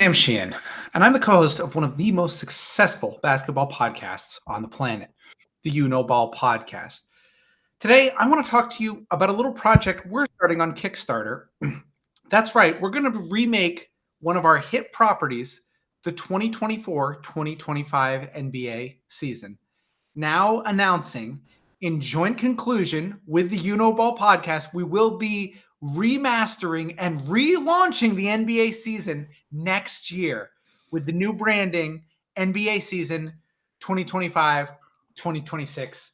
Sam Sheehan, and I'm the co-host of one of the most successful basketball podcasts on the planet, the You Know Ball podcast. Today, I want to talk to you about a little project we're starting on Kickstarter. That's right, we're going to remake one of our hit properties, the 2024-2025 NBA season. Now announcing, in joint conclusion with the You Know Ball podcast, we will be remastering and relaunching the NBA season next year with the new branding, NBA season 2025-2026.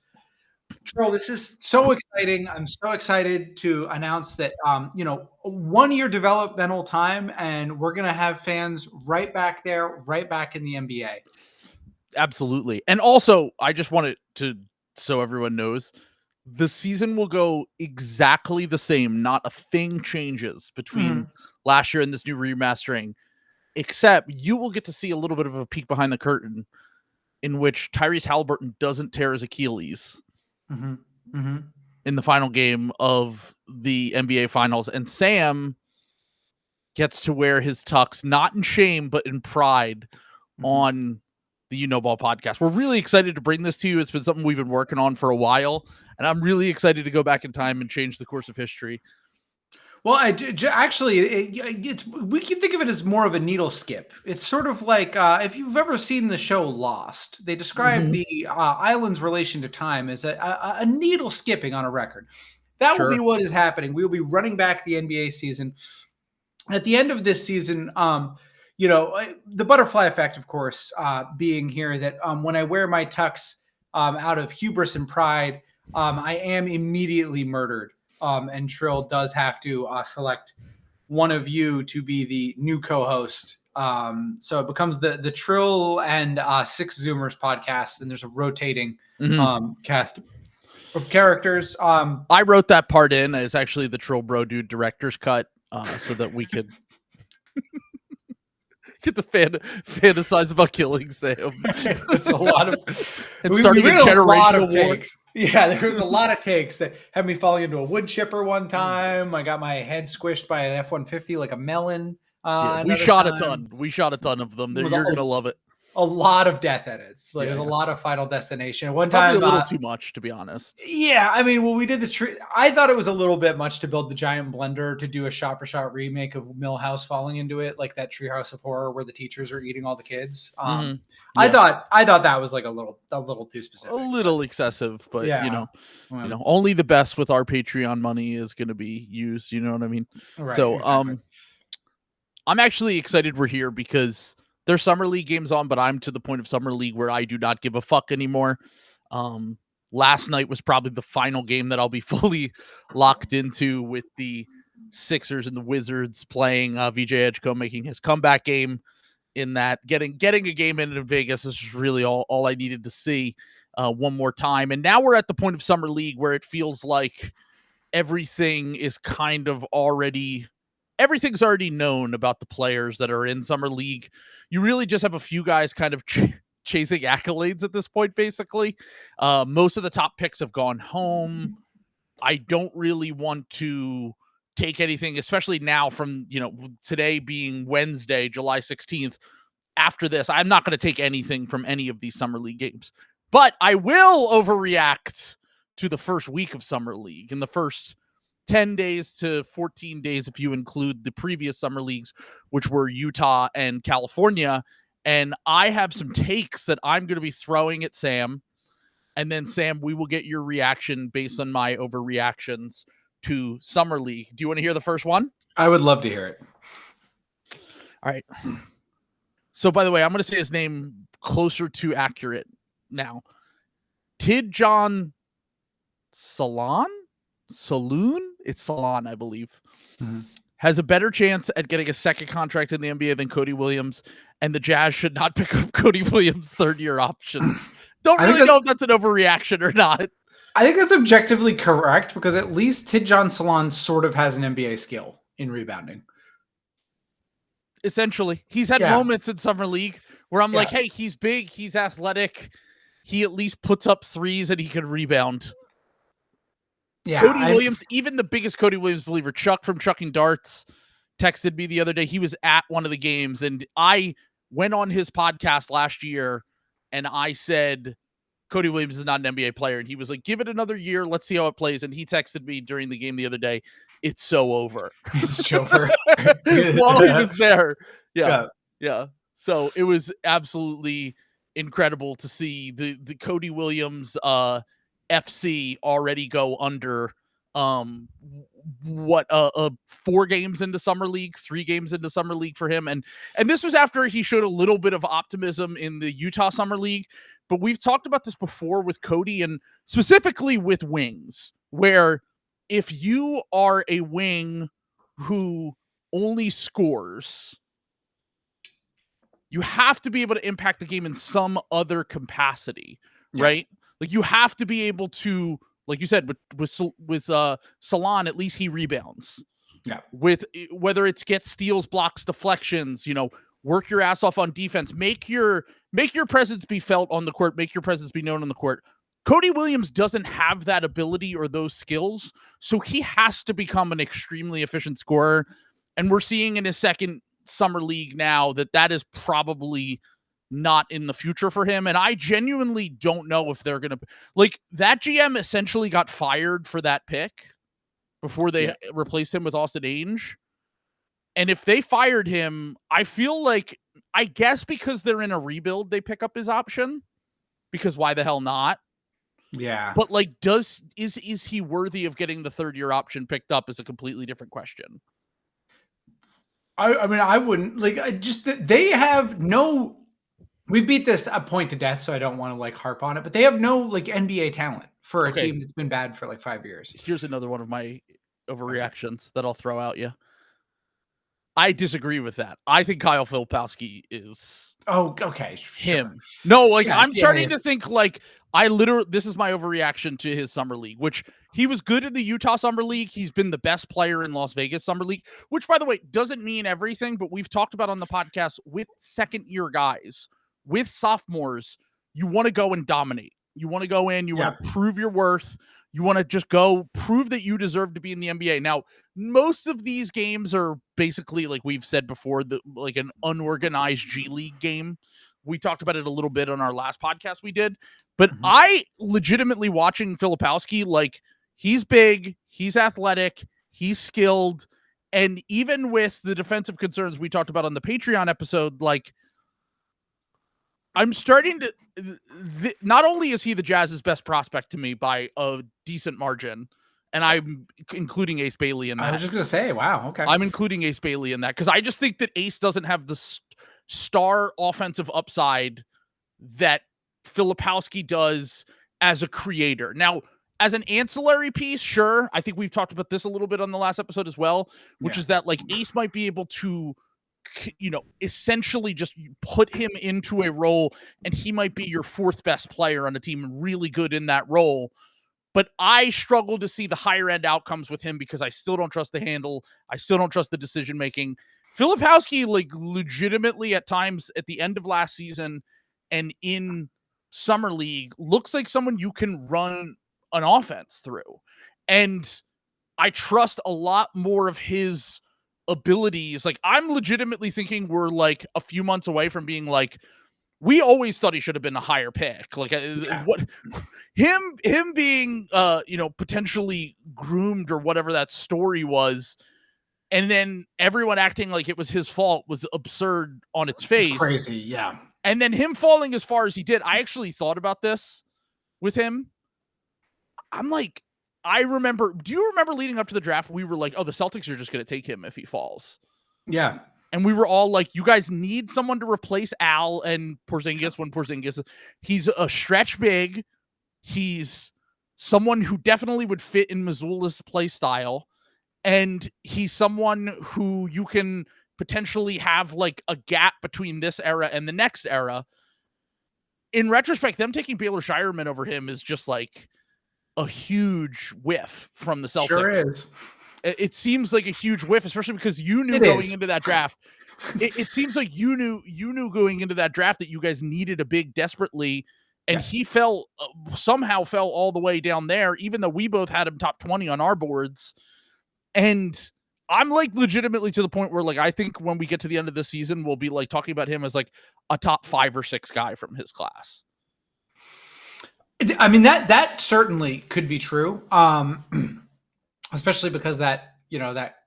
Trill, this is so exciting. I'm so excited to announce that, 1 year developmental time, and we're going to have fans right back there, right back in the NBA. Absolutely. And also, I just wanted to, so everyone knows, the season will go exactly the same. Not a thing changes between last year and this new remastering, except you will get to see a little bit of a peek behind the curtain in which Tyrese Halliburton doesn't tear his Achilles in the final game of the NBA Finals. And Sam gets to wear his tux, not in shame, but in pride on the You Know Ball podcast. We're really excited to bring this to you. It's been something we've been working on for a while, and I'm really excited to go back in time and change the course of history. Well, we can think of it as more of a needle skip. It's sort of like if you've ever seen the show Lost, they describe the island's relation to time as a needle skipping on a record. That will be what is happening. We will be running back the NBA season. At the end of this season, the butterfly effect, of course, being here that when I wear my tux out of hubris and pride, I am immediately murdered. And Trill does have to select one of you to be the new co-host. So it becomes the Trill and Six Zoomers podcast, and there's a rotating cast of characters. I wrote that part in as actually the Trill Bro Dude director's cut, so that we could get the fantasize about killing Sam. There's a lot of and starting a generational war. Yeah, there was a lot of takes that had me falling into a wood chipper one time. I got my head squished by an F-150 like a melon. We shot a ton. We shot a ton of them. You're gonna love it. A lot of death edits. There's a lot of Final Destination. One time, probably a little too much, to be honest. Yeah, I mean, when we did the I thought it was a little bit much to build the giant blender to do a shot-for-shot remake of Millhouse falling into it, like that Treehouse of Horror where the teachers are eating all the kids. I thought that was like a little too specific. A little excessive, but only the best with our Patreon money is going to be used. You know what I mean? Right, so, exactly. I'm actually excited we're here because there's Summer League games on, but I'm to the point of Summer League where I do not give a fuck anymore. Last night was probably the final game that I'll be fully locked into, with the Sixers and the Wizards playing. VJ Edgecombe making his comeback game in that. Getting a game in Vegas is just really all I needed to see one more time. And now we're at the point of Summer League where it feels like everything is kind of everything's already known about the players that are in Summer League. You really just have a few guys kind of chasing accolades at this point, basically. Most of the top picks have gone home. I don't really want to take anything, especially now from, today being Wednesday, July 16th. After this, I'm not going to take anything from any of these Summer League games. But I will overreact to the first week of Summer League, in the first 10 days to 14 days if you include the previous Summer Leagues, which were Utah and California. And I have some takes that I'm going to be throwing at Sam. And then, Sam, we will get your reaction based on my overreactions to Summer League. Do you want to hear the first one? I would love to hear it. All right. So, by the way, I'm going to say his name closer to accurate now. Tidjon Saloon? It's Salon, I believe. Has a better chance at getting a second contract in the NBA than Cody Williams, and the Jazz should not pick up Cody Williams' third-year option. Don't really know if that's an overreaction or not. I think that's objectively correct, because at least Tidjon Salon sort of has an NBA skill in rebounding. Essentially. He's had moments in Summer League where I'm like, hey, he's big, he's athletic, he at least puts up threes, and he can rebound. Yeah, Cody Williams, even the biggest Cody Williams believer, Chuck from Chucking Darts, texted me the other day. He was at one of the games, and I went on his podcast last year, and I said, Cody Williams is not an NBA player. And he was like, give it another year. Let's see how it plays. And he texted me during the game the other day, it's so over. It's over. While he was there. Yeah. So it was absolutely incredible to see the Cody Williams FC already go under 4 games into summer league, 3 games into summer league for him. And this was after he showed a little bit of optimism in the Utah summer league. But we've talked about this before with Cody, and specifically with wings, where if you are a wing who only scores, you have to be able to impact the game in some other capacity, right? Like you have to be able to, like you said, with Salon, at least he rebounds. Yeah. With whether it's get steals, blocks, deflections, work your ass off on defense, make your presence be felt on the court, make your presence be known on the court. Cody Williams doesn't have that ability or those skills, so he has to become an extremely efficient scorer. And we're seeing in his second summer league now that is probably not in the future for him. And I genuinely don't know if they're going to, like, that GM essentially got fired for that pick before they replaced him with Austin Ainge. And if they fired him, I feel like, I guess because they're in a rebuild, they pick up his option, because why the hell not? Yeah. But like, is he worthy of getting the 3rd-year option picked up is a completely different question. I mean, I wouldn't they have no, we beat this a point to death, so I don't want to like harp on it, but they have no like NBA talent for a team that's been bad for like 5 years. Here's another one of my overreactions that I'll throw out you. I disagree with that. I think Kyle Filipowski is him. No, like I'm starting to think like this is my overreaction to his summer league, which he was good in the Utah summer league. He's been the best player in Las Vegas summer league, which by the way, doesn't mean everything, but we've talked about on the podcast with 2nd-year guys, with sophomores, you want to go and dominate. You want to go in, you want to prove your worth. You want to just go prove that you deserve to be in the NBA. Now, most of these games are basically, like we've said before, like an unorganized G League game. We talked about it a little bit on our last podcast we did. But I legitimately watching Filipowski, like, he's big, he's athletic, he's skilled. And even with the defensive concerns we talked about on the Patreon episode, like, I'm starting to, not only is he the Jazz's best prospect to me by a decent margin, and I'm including Ace Bailey in that. I was just going to say, wow, okay. I'm including Ace Bailey in that because I just think that Ace doesn't have the star offensive upside that Filipowski does as a creator. Now, as an ancillary piece, sure, I think we've talked about this a little bit on the last episode as well, which is that like Ace might be able to, essentially just put him into a role and he might be your 4th best player on the team and really good in that role. But I struggle to see the higher end outcomes with him because I still don't trust the handle. I still don't trust the decision making. Filipowski, like, legitimately at times at the end of last season and in summer league looks like someone you can run an offense through. And I trust a lot more of his abilities. Like, I'm legitimately thinking we're like a few months away from being like, we always thought he should have been a higher pick. Like, what him being potentially groomed or whatever that story was, and then everyone acting like it was his fault was absurd on its face. It's crazy, yeah. And then him falling as far as he did, I actually thought about this with him. I'm like, do you remember leading up to the draft, we were like, oh, the Celtics are just going to take him if he falls. Yeah. And we were all like, you guys need someone to replace Al and Porzingis when Porzingis, he's a stretch big. He's someone who definitely would fit in Missoula's play style. And he's someone who you can potentially have like a gap between this era and the next era. In retrospect, them taking Baylor Shireman over him is just like a huge whiff from the Celtics. Sure is. It seems like a huge whiff, especially because you knew going into that draft. It seems like you knew going into that draft that you guys needed a big desperately, and he somehow fell all the way down there, even though we both had him top 20 on our boards. And I'm like legitimately to the point where like I think when we get to the end of the season, we'll be like talking about him as like a top 5 or 6 guy from his class. I mean, that certainly could be true. Especially because that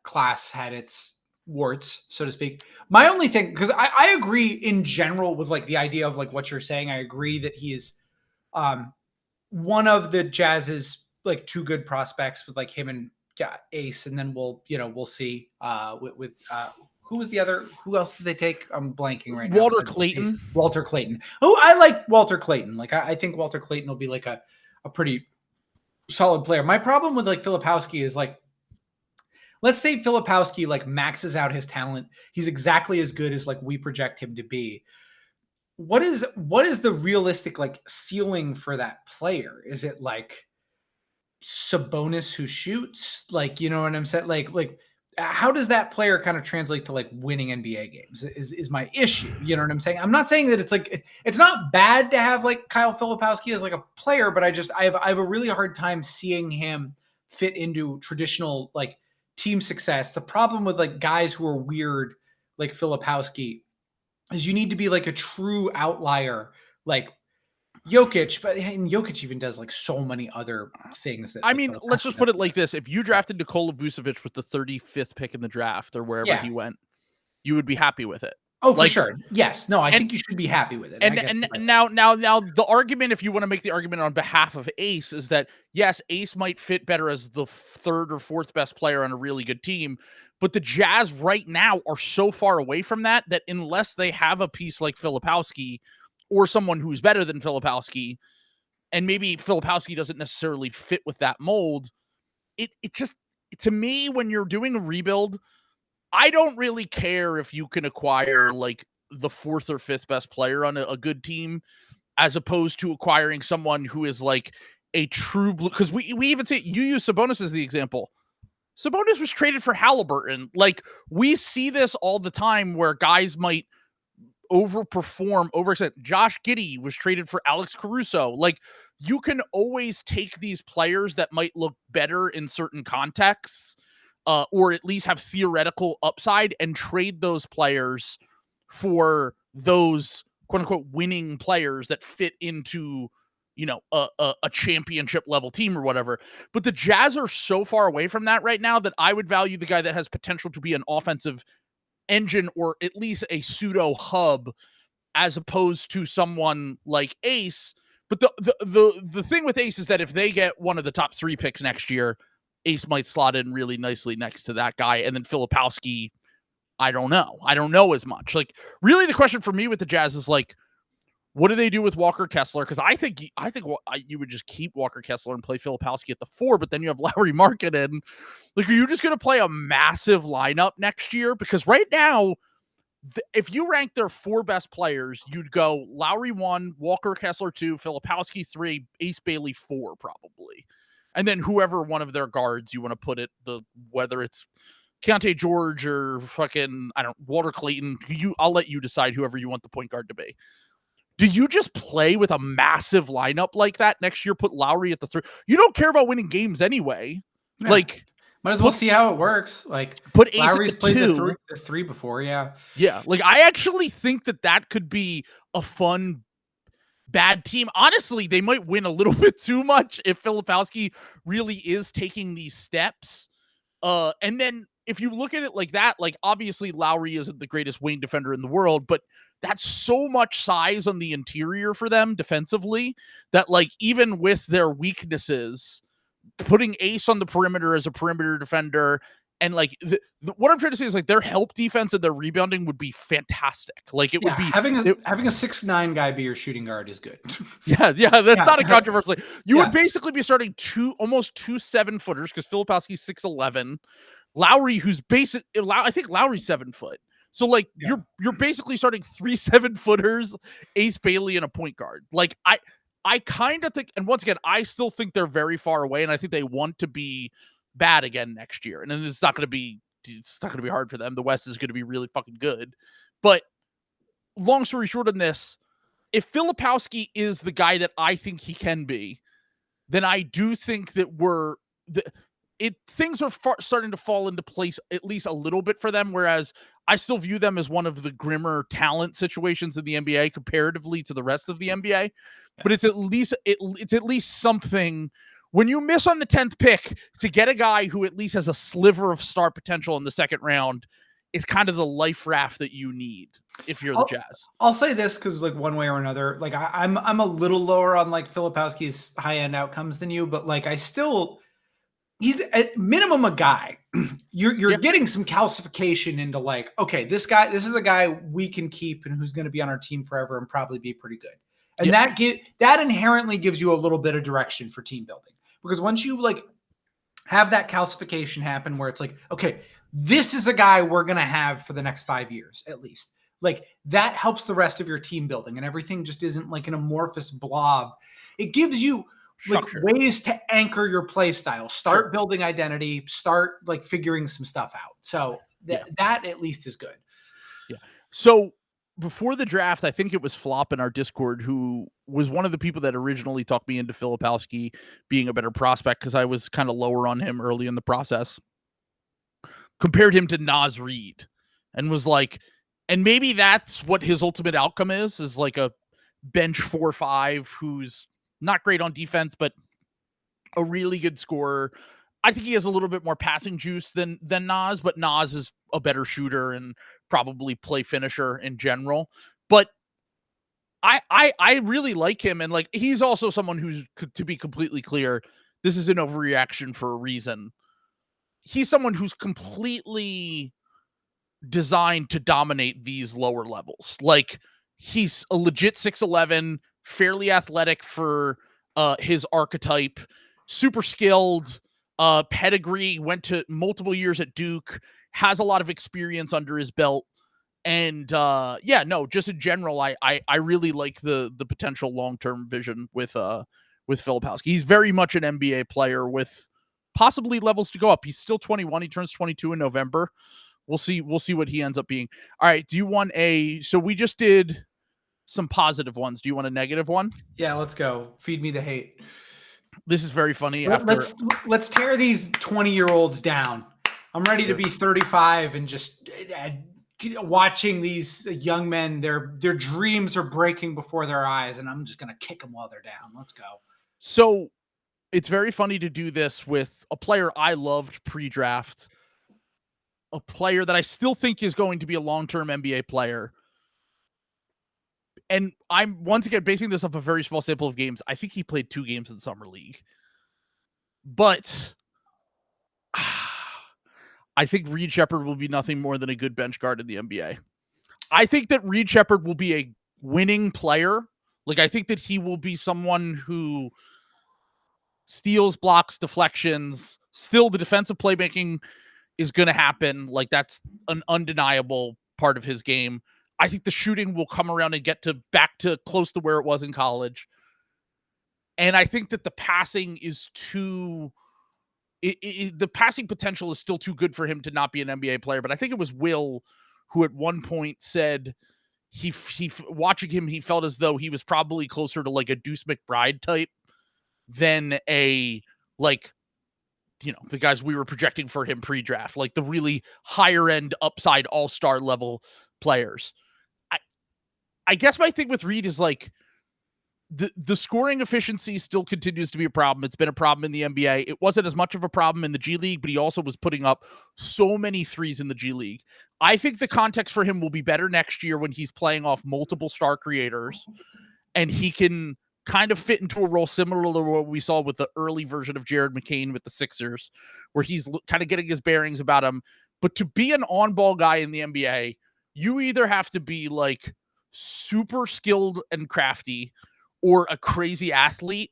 class had its warts, so to speak. My only thing, because I agree in general with like the idea of like what you're saying. I agree that he is one of the Jazz's like 2 good prospects with like him and Ace, and then we'll see with who was the other? Who else did they take? I'm blanking right now. Walter Clayton. Walter Clayton. Oh, I like Walter Clayton. Like I think Walter Clayton will be like a pretty solid player. My problem with like Filipowski is like, let's say Filipowski like maxes out his talent. He's exactly as good as like we project him to be. What is the realistic like ceiling for that player? Is it like Sabonis who shoots? Like, you know what I'm saying? Like how does that player kind of translate to like winning NBA games is my issue. You know what I'm saying? I'm not saying that it's like, it's not bad to have like Kyle Filipowski as like a player, but I have a really hard time seeing him fit into traditional like team success. The problem with like guys who are weird, like Filipowski, is you need to be like a true outlier, like Jokic, but and Jokic even does like so many other things that. I mean, let's just put it like this: if you drafted Nikola Vucevic with the 35th pick in the draft or wherever he went, you would be happy with it. Oh, for sure. Yes. No, I think you should be happy with it. And now the argument, if you want to make the argument on behalf of Ace, is that yes, Ace might fit better as the 3rd or 4th best player on a really good team, but the Jazz right now are so far away from that unless they have a piece like Filipowski or someone who's better than Filipowski, and maybe Filipowski doesn't necessarily fit with that mold, it just, to me, when you're doing a rebuild, I don't really care if you can acquire like the 4th or 5th best player on a good team, as opposed to acquiring someone who is like a true blue. Because we even say, you use Sabonis as the example. Sabonis was traded for Halliburton. Like, we see this all the time where guys might overextend. Josh Giddey was traded for Alex Caruso. Like, you can always take these players that might look better in certain contexts, or at least have theoretical upside, and trade those players for those quote unquote winning players that fit into, a championship level team or whatever. But the Jazz are so far away from that right now that I would value the guy that has potential to be an offensive engine, or at least a pseudo hub, as opposed to someone like Ace. But the thing with Ace is that if they get one of the top 3 picks next year, Ace might slot in really nicely next to that guy. And then Filipowski, I don't know as much. Like, really the question for me with the Jazz is like, what do they do with Walker Kessler? Because I think you would just keep Walker Kessler and play Filipowski at the 4, but then you have Lauri Markkanen. Like, are you just going to play a massive lineup next year? Because right now, if you rank their 4 best players, you'd go Lauri 1, Walker Kessler 2, Filipowski 3, Ace Bailey 4 probably. And then whoever one of their guards you want to put it, whether it's Keontae George or fucking, Walter Clayton, I'll let you decide whoever you want the point guard to be. Do you just play with a massive lineup like that next year? Put Lauri at the 3. You don't care about winning games anyway. Yeah. Like, might as well see how it works. Like, put Ace Lowry's played 2. the 3 before. Yeah. Yeah. Like, I actually think that could be a fun bad team. Honestly, they might win a little bit too much if Filipowski really is taking these steps. And then if you look at it like that, like, obviously Lauri isn't the greatest wing defender in the world, but that's so much size on the interior for them defensively that, like, even with their weaknesses, putting Ace on the perimeter as a perimeter defender, and like what I'm trying to say is like their help defense and their rebounding would be fantastic. Like, it would be having a 6'9" guy be your shooting guard is good. Yeah, that's not a controversy. You would basically be starting almost 2 7-footers, because Filipowski's 6'11", Lauri, who's I think Lauri's 7 foot. So like you're basically starting 3 7-footers, Ace Bailey, and a point guard. Like, I kind of think, and once again, I still think they're very far away, and I think they want to be bad again next year. And then it's not going to be hard for them. The West is going to be really fucking good. But long story short on this, if Filipowski is the guy that I think he can be, then I do think that things are starting to fall into place at least a little bit for them. Whereas I still view them as one of the grimmer talent situations in the NBA comparatively to the rest of the NBA. But it's at least something. When you miss on the 10th pick, to get a guy who at least has a sliver of star potential in the second round is kind of the life raft that you need if you're the Jazz. I'll say this because, like, one way or another, like, I'm a little lower on, like, Filipowski's high end outcomes than you, but, like, he's at minimum a guy. You're getting some calcification into, like, okay, this is a guy we can keep and who's going to be on our team forever and probably be pretty good. And that inherently gives you a little bit of direction for team building. Because once you, like, have that calcification happen where it's like, okay, this is a guy we're going to have for the next 5 years at least. Like, that helps the rest of your team building and everything just isn't like an amorphous blob. It gives you like ways to anchor your play style, start building identity, start like figuring some stuff out. So that at least is good. Yeah. So before the draft, I think it was Flop in our Discord who was one of the people that originally talked me into Filipowski being a better prospect because I was kind of lower on him early in the process. Compared him to Naz Reid and was like, and maybe that's what his ultimate outcome is like a bench 4-5 who's not great on defense, but a really good scorer. I think he has a little bit more passing juice than Naz, but Naz is a better shooter and probably play finisher in general. But I really like him. And like, he's also someone who's, to be completely clear, this is an overreaction for a reason. He's someone who's completely designed to dominate these lower levels. Like, he's a legit 6'11", fairly athletic for his archetype, super skilled, pedigree, went to multiple years at Duke, has a lot of experience under his belt. And just in general, I really like the potential long-term vision with Filipowski. He's very much an NBA player with possibly levels to go up. He's still 21. He turns 22 in November. We'll see what he ends up being. All right. Do you want so we just did some positive ones. Do you want a negative one? Yeah, let's go. Feed me the hate. This is very funny. Let's tear these 20-year-olds down. I'm ready to be 35 and just watching these young men, their dreams are breaking before their eyes, and I'm just going to kick them while they're down. Let's go. So it's very funny to do this with a player I loved pre-draft, a player that I still think is going to be a long-term NBA player. And I'm once again basing this off a very small sample of games. I think he played 2 games in Summer League. But I think Reed Sheppard will be nothing more than a good bench guard in the NBA. I think that Reed Sheppard will be a winning player. Like, I think that he will be someone who steals, blocks, deflections. Still, the defensive playmaking is going to happen. Like, that's an undeniable part of his game. I think the shooting will come around and get back to close to where it was in college. And I think that the passing is the passing potential is still too good for him to not be an NBA player. But I think it was Will who at one point said he watching him, he felt as though he was probably closer to like a Deuce McBride type than a, like, you know, the guys we were projecting for him pre-draft, like the really higher end upside all-star level players. I guess my thing with Reed is like the scoring efficiency still continues to be a problem. It's been a problem in the NBA. It wasn't as much of a problem in the G League, but he also was putting up so many threes in the G League. I think the context for him will be better next year when he's playing off multiple star creators and he can kind of fit into a role similar to what we saw with the early version of Jared McCain with the Sixers, where he's kind of getting his bearings about him. But to be an on-ball guy in the NBA, you either have to be like super skilled and crafty or a crazy athlete,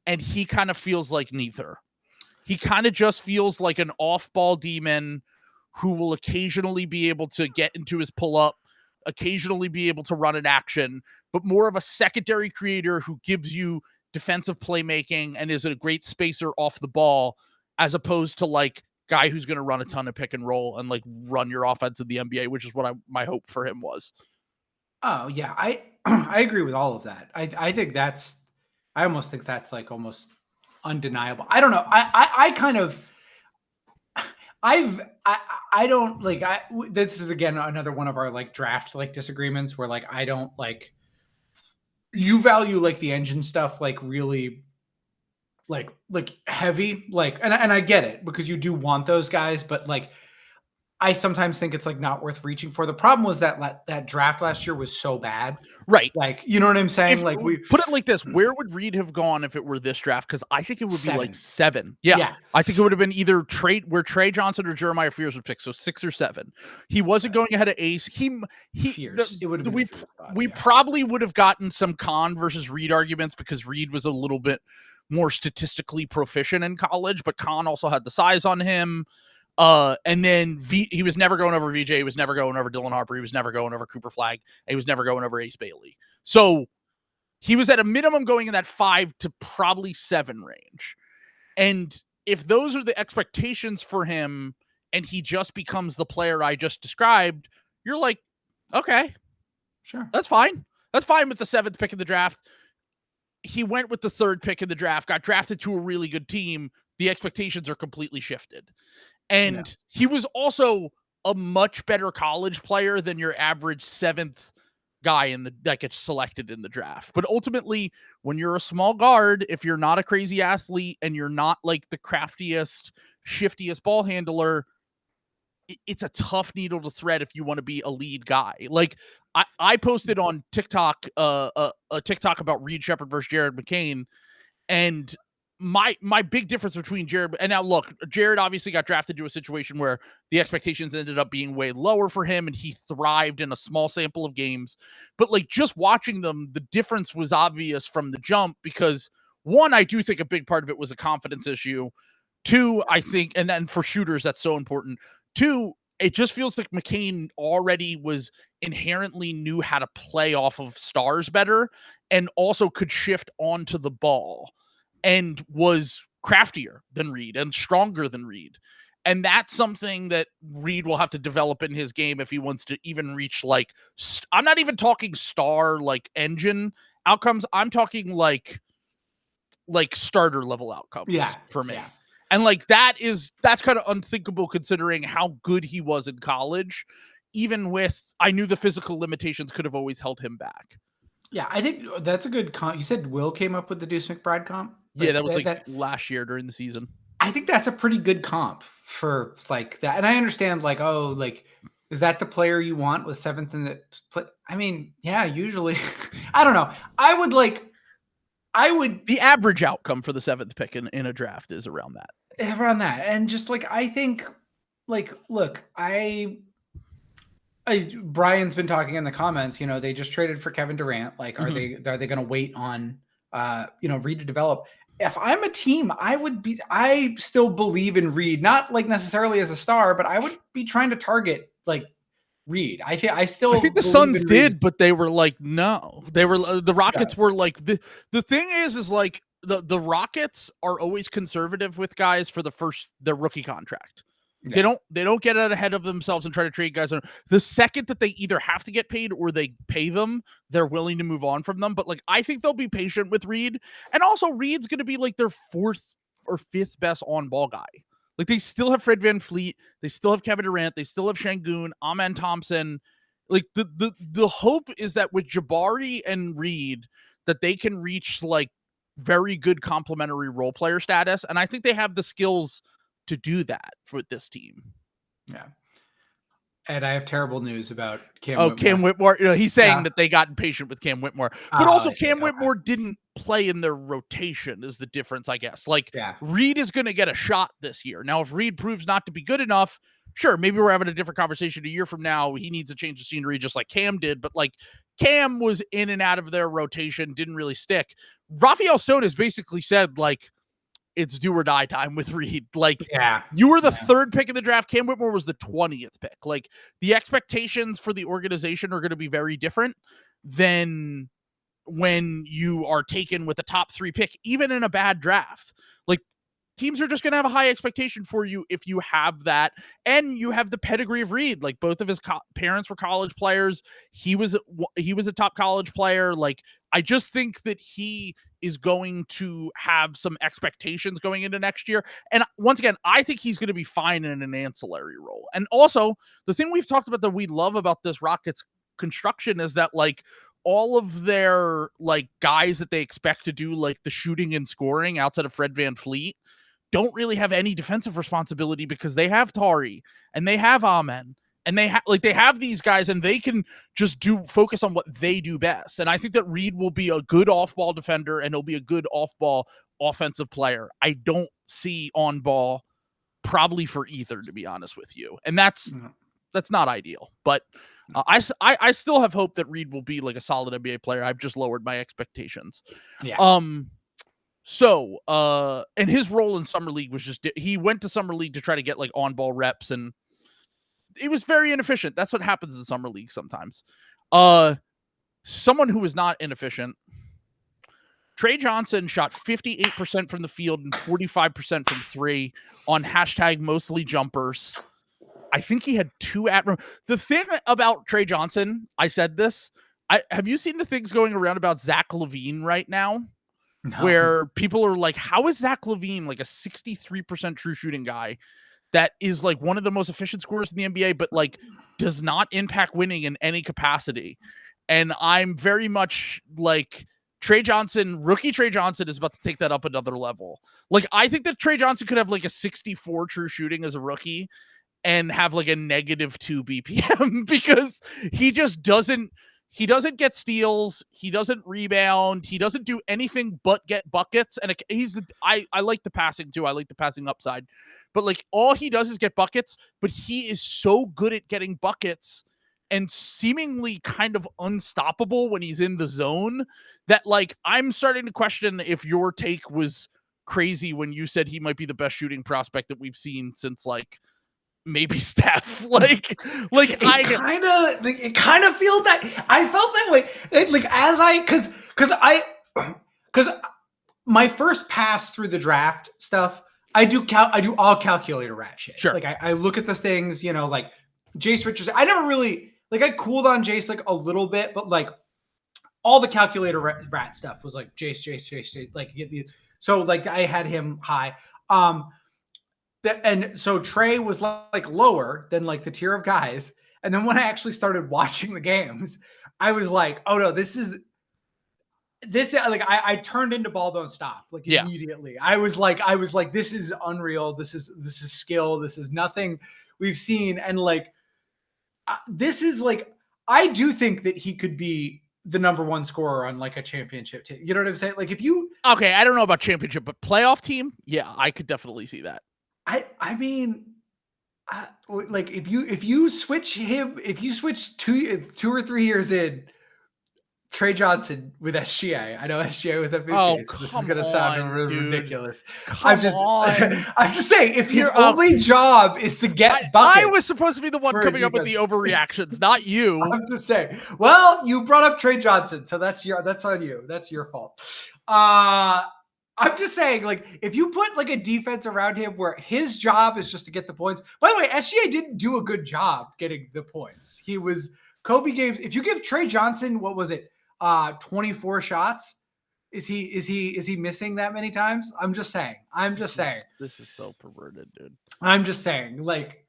and he kind of feels like neither. He kind of just feels like an off-ball demon who will occasionally be able to get into his pull-up, occasionally be able to run an action, but more of a secondary creator who gives you defensive playmaking and is a great spacer off the ball, as opposed to like guy who's going to run a ton of pick and roll and like run your offense in the NBA, which is what my hope for him was. Oh yeah, I agree with all of that. I almost think that's like almost undeniable. I don't know. I don't like this is again another one of our like draft like disagreements where like I don't like you value like the engine stuff like really like heavy like and I get it because you do want those guys, but like I sometimes think it's like not worth reaching for. The problem was that that draft last year was so bad. Right. Like, you know what I'm saying? If like we put it like this, where would Reed have gone if it were this draft? Because I think it would be like 7. Yeah. I think it would have been either Trey Johnson or Jeremiah Fears would pick. So 6 or 7. He wasn't going ahead of Ace. Fears. It would have been we probably would have gotten some Khan versus Reed arguments because Reed was a little bit more statistically proficient in college, but Khan also had the size on him. And then he was never going over VJ. He was never going over Dylan Harper. He was never going over Cooper Flagg. And he was never going over Ace Bailey. So he was at a minimum going in that 5 to probably 7 range. And if those are the expectations for him and he just becomes the player I just described, you're like, okay, sure. That's fine. That's fine with the 7th pick in the draft. He went with the 3rd pick in the draft, got drafted to a really good team. The expectations are completely shifted. And he was also a much better college player than your average 7th guy that gets selected in the draft. But ultimately, when you're a small guard, if you're not a crazy athlete and you're not like the craftiest, shiftiest ball handler, it's a tough needle to thread if you want to be a lead guy. Like I posted on TikTok a TikTok about Reed Sheppard versus Jared McCain, and my big difference between Jared and now look, Jared obviously got drafted to a situation where the expectations ended up being way lower for him and he thrived in a small sample of games. But like just watching them, the difference was obvious from the jump because 1, I do think a big part of it was a confidence issue. 2, I think, and then for shooters, that's so important. 2, it just feels like McCain already was inherently knew how to play off of stars better and also could shift onto the ball. And was craftier than Reed and stronger than Reed. And that's something that Reed will have to develop in his game if he wants to even reach like, I'm not even talking star like engine outcomes. I'm talking like starter level outcomes for me. Yeah. And like that's kind of unthinkable considering how good he was in college. Even with, I knew the physical limitations could have always held him back. Yeah, I think that's a good comp. You said Will came up with the Deuce McBride comp? Yeah, that was last year during the season. I think that's a pretty good comp for like that. And I understand like, oh, like, is that the player you want with 7th in the play? I mean, yeah, usually. I don't know. The average outcome for the 7th pick in a draft is around that. Around that. And just like, I think like, look, Brian's been talking in the comments, you know, they just traded for Kevin Durant. Like, are they going to wait on, Reed to develop? If I'm a team, I still believe in Reed, not like necessarily as a star, but I would be trying to target like Reed. I think the Suns did, but they were like, no, the Rockets were like, the thing is like the Rockets are always conservative with guys for their rookie contract. Yeah. They don't get out ahead of themselves and try to trade guys. The second that they either have to get paid or they pay them, they're willing to move on from them. But like, I think they'll be patient with Reed. And also Reed's going to be like their 4th or 5th best on ball guy. Like they still have Fred VanVleet. They still have Kevin Durant. They still have Şengün, Amen Thompson. Like the hope is that with Jabari and Reed that they can reach like very good complementary role player status. And I think they have the skills to do that for this team. Yeah. And I have terrible news about Cam Whitmore. Cam Whitmore. You know, he's saying that they got impatient with Cam Whitmore. But also Cam Whitmore didn't play in their rotation is the difference, I guess. Like Reed is going to get a shot this year. Now, if Reed proves not to be good enough, sure, maybe we're having a different conversation a year from now. He needs to change the scenery just like Cam did. But like Cam was in and out of their rotation, didn't really stick. Rafael Stone has basically said like, it's do or die time with Reed. Like, you were the 3rd pick in the draft. Cam Whitmore was the 20th pick. Like, the expectations for the organization are going to be very different than when you are taken with a top 3 pick, even in a bad draft. Like, teams are just going to have a high expectation for you if you have that. And you have the pedigree of Reed. Like, both of his parents were college players. He was a top college player. Like, I just think that he is going to have some expectations going into next year. And once again, I think he's going to be fine in an ancillary role. And also, the thing we've talked about that we love about this Rockets construction is that, like, all of their, like, guys that they expect to do, like, the shooting and scoring outside of Fred VanVleet don't really have any defensive responsibility, because they have Tari and they have Amen and they have these guys, and they can just focus on what they do best. And I think that Reed will be a good off-ball defender, and he'll be a good off-ball offensive player. I don't see on-ball probably for either, to be honest with you. And that's not ideal, but I still have hope that Reed will be like a solid NBA player. I've just lowered my expectations. Yeah. So, and his role in Summer League was just, he went to Summer League to try to get like on-ball reps, and it was very inefficient. That's what happens in Summer League sometimes. Someone who is not inefficient, Trey Johnson shot 58% from the field and 45% from three on #mostly jumpers. I think he had 2 the thing about Trey Johnson, I said this, have you seen the things going around about Zach LaVine right now? No. Where people are like, how is Zach LaVine like a 63% true shooting guy that is like one of the most efficient scorers in the NBA, but like does not impact winning in any capacity? And I'm very much like, rookie Trey Johnson is about to take that up another level. Like, I think that Trey Johnson could have like a 64 true shooting as a rookie and have like a -2 BPM because he just doesn't get steals. He doesn't rebound. He doesn't do anything but get buckets. And I like the passing too. I like the passing upside, but like all he does is get buckets, but he is so good at getting buckets and seemingly kind of unstoppable when he's in the zone that like, I'm starting to question if your take was crazy when you said he might be the best shooting prospect that we've seen since like maybe Steph. I kind of feel that. I felt that way. Because my first pass through the draft stuff, I do all calculator rat shit. Sure. Like I look at the things, like Jace Richardson. I never really I cooled on Jace like a little bit, but like all the calculator rat stuff was like Jace. Like, so like I had him high. And so Trey was like lower than like the tier of guys. And then when I actually started watching the games, I was like, oh no, this like I turned into ball don't stop like immediately. I was like, this is unreal. This is skill. This is nothing we've seen. And like, this is like, I do think that he could be the #1 scorer on like a championship team. You know what I'm saying? Like okay, I don't know about championship, but playoff team. Yeah, I could definitely see that. I mean, like if you switch 2 or 3 years in, Trey Johnson with SGA. I know SGA was MVP, so this is going to sound ridiculous. I'm just saying, if his only job is to get buckets. I was supposed to be the one coming up with the overreactions, not you. I'm just saying. Well, you brought up Trey Johnson, so that's on you. That's your fault. I'm just saying, like, if you put like a defense around him where his job is just to get the points. By the way, SGA didn't do a good job getting the points. He was Kobe games. If you give Trey Johnson, what was it, 24 shots? Is he missing that many times? I'm just saying. This is so perverted, dude. I'm just saying, like.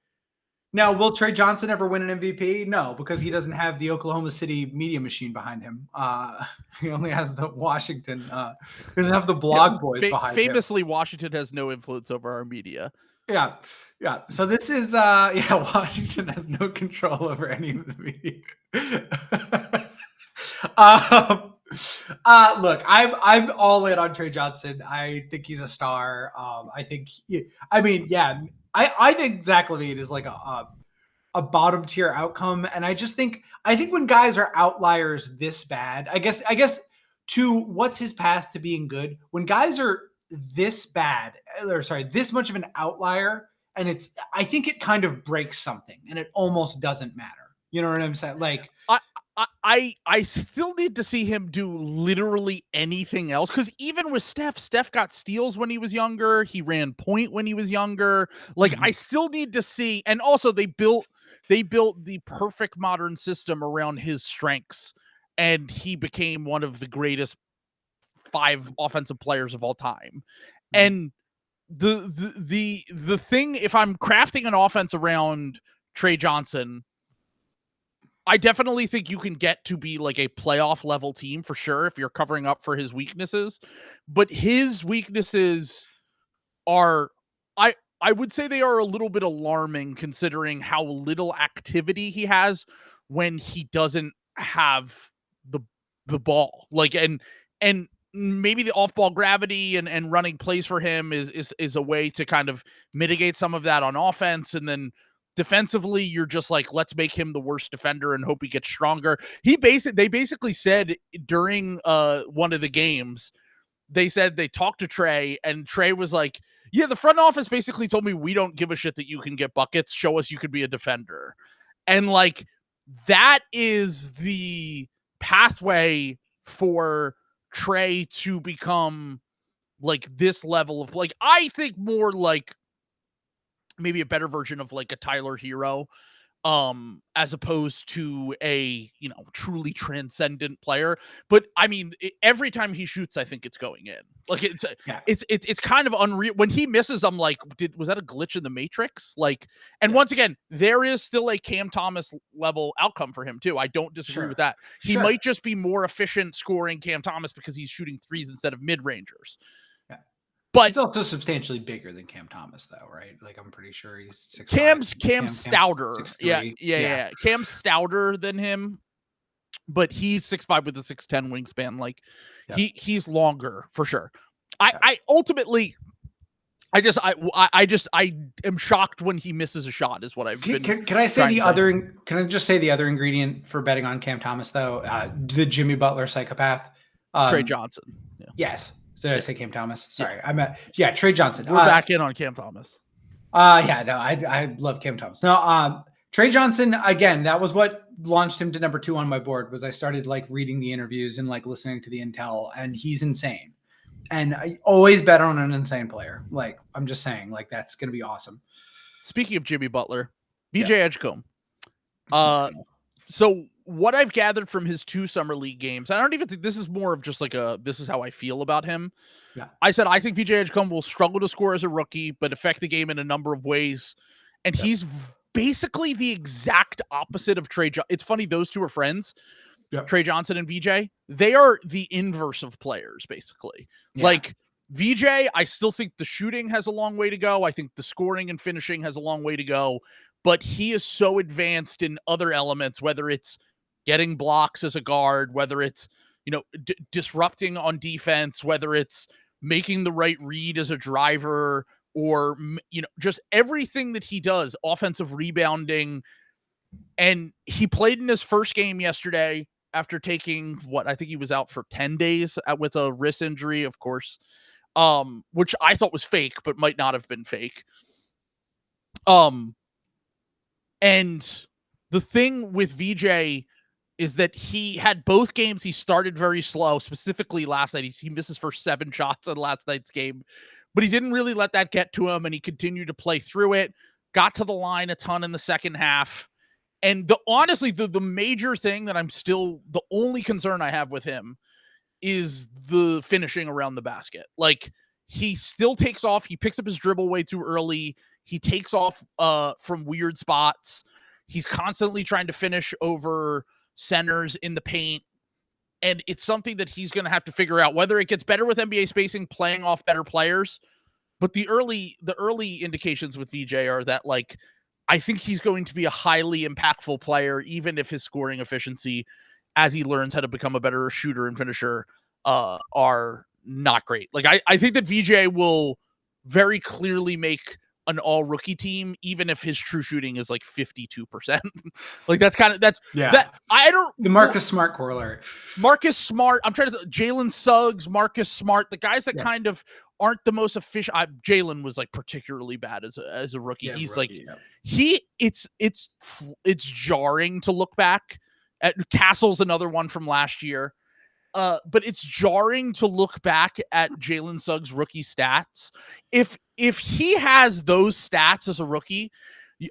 Now, will Trey Johnson ever win an MVP? No, because he doesn't have the Oklahoma City media machine behind him. He only has the Washington. He doesn't have the blog boys behind him. Famously, Washington has no influence over our media. Yeah. So this is Washington has no control over any of the media. Look, I'm all in on Trey Johnson. I think he's a star. I think Zach LaVine is like a bottom tier outcome. And I think when guys are outliers this bad, I guess to what's his path to being good, when guys are this bad, this much of an outlier, and I think it kind of breaks something and it almost doesn't matter. You know what I'm saying? Like, I still need to see him do literally anything else, because even with Steph got steals when he was younger. He ran point when he was younger. Like, I still need to see, and also they built the perfect modern system around his strengths, and he became one of the greatest 5 offensive players of all time. And the thing, if I'm crafting an offense around Trey Johnson, I definitely think you can get to be like a playoff level team for sure if you're covering up for his weaknesses. But his weaknesses are, I would say they are a little bit alarming, considering how little activity he has when he doesn't have the ball. Like, and maybe the off-ball gravity and running plays for him is a way to kind of mitigate some of that on offense. And then defensively, you're just like, let's make him the worst defender and hope he gets stronger. They basically said during one of the games, they said they talked to Trey, and Trey was like, yeah, the front office basically told me, we don't give a shit that you can get buckets. Show us you could be a defender. And like, that is the pathway for Trey to become like this level of, like, I think more like maybe a better version of like a Tyler Hero, as opposed to a, truly transcendent player. But I mean, every time he shoots, I think it's going in. Like, it's kind of unreal. When he misses, I'm like, was that a glitch in the Matrix? Like, and once again, there is still a Cam Thomas level outcome for him too. I don't disagree with that. He might just be more efficient scoring Cam Thomas because he's shooting threes instead of mid-rangers. But he's also substantially bigger than Cam Thomas, though, right? Like, I'm pretty sure he's 6'5". Cam's stouter. Yeah. Cam's stouter than him, but he's 6'5" with a 6'10" wingspan. Like, he's longer for sure. I ultimately, I am shocked when he misses a shot. Is what I've been. Can I say the other? Can I just say the other ingredient for betting on Cam Thomas, though? The Jimmy Butler psychopath, Trey Johnson. Yeah. Yes. So did I say Cam Thomas? Sorry. Trey Johnson. We're back in on Cam Thomas. I love Cam Thomas. No, Trey Johnson, again, that was what launched him to number 2 on my board. Was I started like reading the interviews and like listening to the intel, and he's insane. And I always bet on an insane player. Like, I'm just saying, like, that's going to be awesome. Speaking of Jimmy Butler, BJ Edgecombe. So what I've gathered from his 2 summer league games, I don't even think this is more of just like this is how I feel about him. Yeah. I said, I think BJ Edgecombe will struggle to score as a rookie, but affect the game in a number of ways. And he's basically the exact opposite of Trey Johnson. It's funny, those two are friends. Yep. Trey Johnson and VJ. They are the inverse of players, basically. Yeah. Like, VJ, I still think the shooting has a long way to go. I think the scoring and finishing has a long way to go. But he is so advanced in other elements, whether it's getting blocks as a guard, whether it's, disrupting on defense, whether it's making the right read as a driver, or, just everything that he does, offensive rebounding. And he played in his first game yesterday after taking I think he was out for 10 days with a wrist injury, of course, which I thought was fake, but might not have been fake. And the thing with VJ is that he had both games. He started very slow, specifically last night. He missed his first 7 shots in last night's game, but he didn't really let that get to him, and he continued to play through it, got to the line a ton in the second half. And honestly, the major thing that the only concern I have with him is the finishing around the basket. Like, he still takes off. He picks up his dribble way too early. He takes off from weird spots. He's constantly trying to finish over centers in the paint. And it's something that he's going to have to figure out, whether it gets better with NBA spacing, playing off better players. But the early indications with VJ are that, like, I think he's going to be a highly impactful player, even if his scoring efficiency, as he learns how to become a better shooter and finisher, are not great. Like, I think that VJ will very clearly make an all rookie team, even if his true shooting is like 52%. Like, the Marcus Smart corollary. Marcus Smart. I'm trying to Jalen Suggs, Marcus Smart, the guys that kind of aren't the most efficient. Jalen was like particularly bad as a rookie. He's rookie, it's jarring to look back Castle's another one from last year. But it's jarring to look back at Jalen Suggs' rookie stats. If he has those stats as a rookie,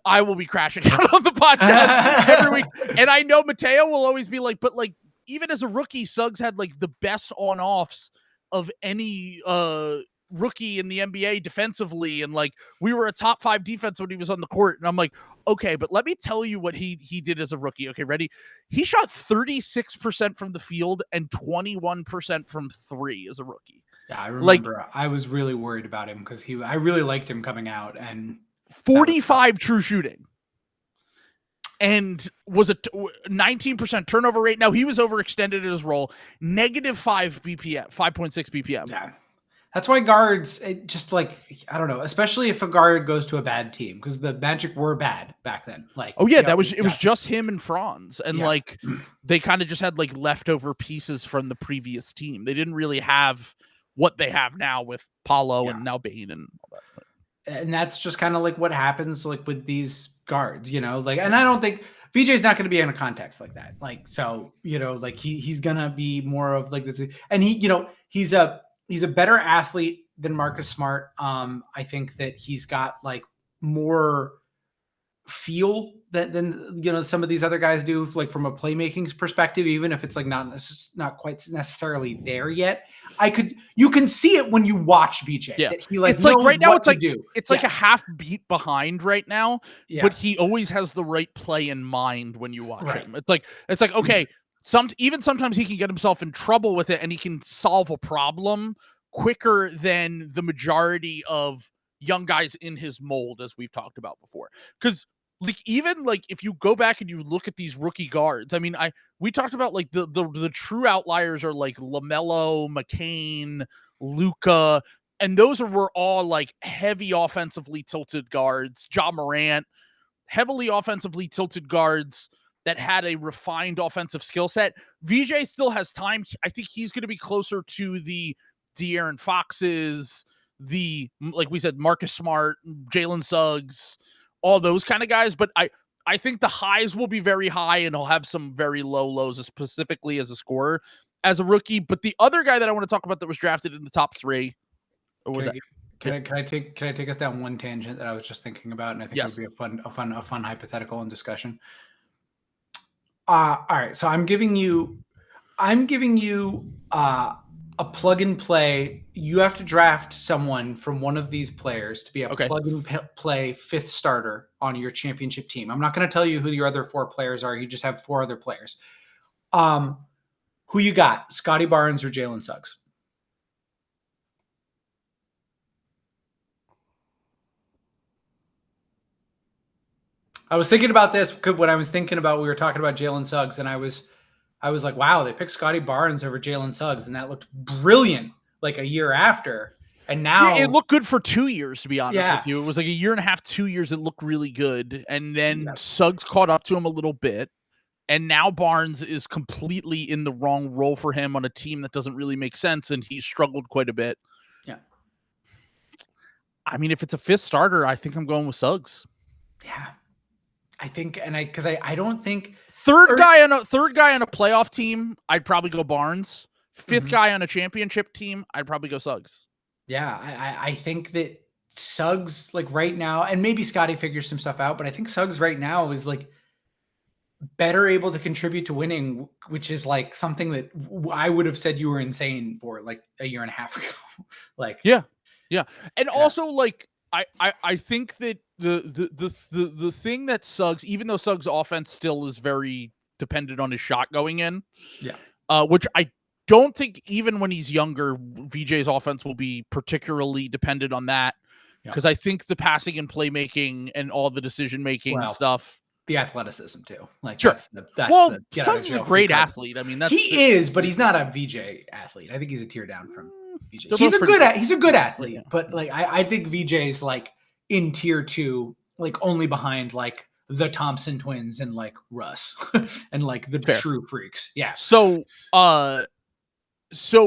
I will be crashing out on the podcast every week. And I know Mateo will always be like, but like, even as a rookie, Suggs had like the best on-offs of any rookie in the NBA defensively. And like, we were a top 5 defense when he was on the court. And I'm like, okay, but let me tell you what he did as a rookie. Okay, ready? He shot 36% from the field and 21% from 3 as a rookie. Yeah, I remember. Like, I was really worried about him because I really liked him coming out, and 45 true shooting, and was a 19% turnover rate. Now he was overextended in his role. -5 BPM, 5.6 BPM. Yeah. That's why guards, just like, I don't know, especially if a guard goes to a bad team, because the Magic were bad back then. Like, oh yeah, it was just him and Franz, and like they kind of just had like leftover pieces from the previous team. They didn't really have what they have now with Paulo and now Bane and all that. And that's just kind of like what happens like with these guards, like, and I don't think VJ's not going to be in a context like that. Like, so, like he's going to be more of like this, and he's a better athlete than Marcus Smart. I think that he's got like more feel than some of these other guys do, like from a playmaking perspective, even if it's like not quite necessarily there yet. You can see it when you watch VJ. Yeah, that he like it's like right now it's like it's like a half beat behind right now, but he always has the right play in mind when you watch him. It's like okay. Sometimes he can get himself in trouble with it, and he can solve a problem quicker than the majority of young guys in his mold, as we've talked about before. Because like even like if you go back and you look at these rookie guards, I mean, we talked about like the true outliers are like LaMelo, McCain, Luka, and those were all like heavy offensively tilted guards. Ja Morant, heavily offensively tilted guards that had a refined offensive skill set. VJ still has time. I think he's going to be closer to the De'Aaron Foxes, like we said, Marcus Smart, Jalen Suggs, all those kind of guys. But I think the highs will be very high, and he'll have some very low lows, specifically as a scorer, as a rookie. But the other guy that I want to talk about that was drafted in the top 3, what was that? Can I take us down one tangent that I was just thinking about, and I think it would be a fun hypothetical and discussion. All right, so I'm giving you a plug and play. You have to draft someone from one of these players to be a plug and play 5th starter on your championship team. I'm not going to tell you who your other 4 players are. You just have 4 other players. Who you got? Scotty Barnes or Jalen Suggs? I was thinking about this when I was thinking about, we were talking about Jalen Suggs, and I was like, wow, they picked Scotty Barnes over Jalen Suggs, and that looked brilliant like a year after. And now it looked good for 2 years, to be honest with you. It was like a year and a half, 2 years. It looked really good. And then Suggs caught up to him a little bit. And now Barnes is completely in the wrong role for him on a team that doesn't really make sense. And he's struggled quite a bit. Yeah. I mean, if it's a 5th starter, I think I'm going with Suggs. Yeah. I think, because I don't think third guy on a playoff team, I'd probably go Barnes. 5th guy on a championship team, I'd probably go Suggs. Yeah, I think that Suggs, like right now, and maybe Scotty figures some stuff out, but I think Suggs right now is like better able to contribute to winning, which is like something that I would have said you were insane for like a year and a half ago. Like, yeah. And also like, I think that the thing that Suggs, even though Suggs' offense still is very dependent on his shot going in, which I don't think even when he's younger, VJ's offense will be particularly dependent on that, because I think the passing and playmaking and all the decision making stuff, the athleticism too. Like, sure. Suggs is a great athlete. I mean, he is, but he's not a VJ athlete. I think he's a tier down from VJ. He's a good athlete, but like I think VJ's like in tier 2, like only behind like the Thompson twins and like Russ and like the true freaks. Yeah. So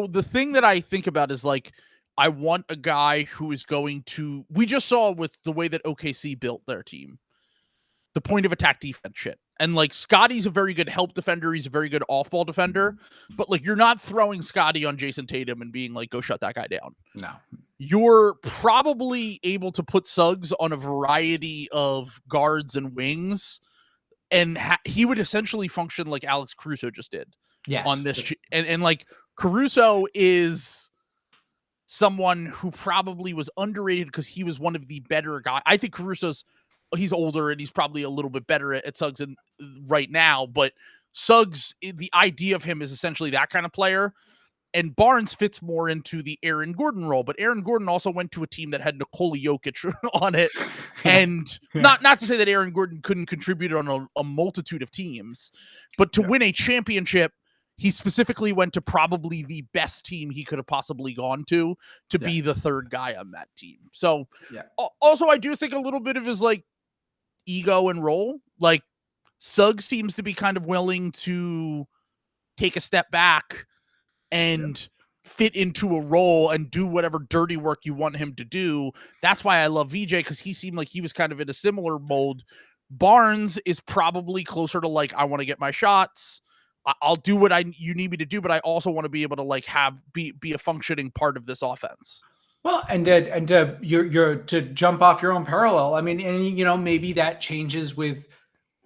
the thing that I think about is like, I want a guy who is going to, we just saw with the way that OKC built their team, the point of attack defense shit. And like Scotty's a very good help defender. He's a very good off-ball defender. But like you're not throwing Scotty on Jason Tatum and being like, go shut that guy down. No. You're probably able to put Suggs on a variety of guards and wings. And he would essentially function like Alex Caruso just did. Yes. On this. And like Caruso is someone who probably was underrated because he was one of the better guys. I think he's older and he's probably a little bit better at Suggs right now, but Suggs, the idea of him is essentially that kind of player. And Barnes fits more into the Aaron Gordon role, but Aaron Gordon also went to a team that had Nikola Jokic on it. And not to say that Aaron Gordon couldn't contribute on a multitude of teams, but to win a championship, he specifically went to probably the best team he could have possibly gone to be the third guy on that team. So also I do think a little bit of his like ego and role, like Suggs seems to be kind of willing to take a step back and fit into a role and do whatever dirty work you want him to do. That's why I love VJ, because he seemed like he was kind of in a similar mold. Barnes is probably closer to like, I want to get my shots. I'll do what you need me to do, but I also want to be able to like be a functioning part of this offense. Well, and to jump off your own parallel. I mean, and you know, maybe that changes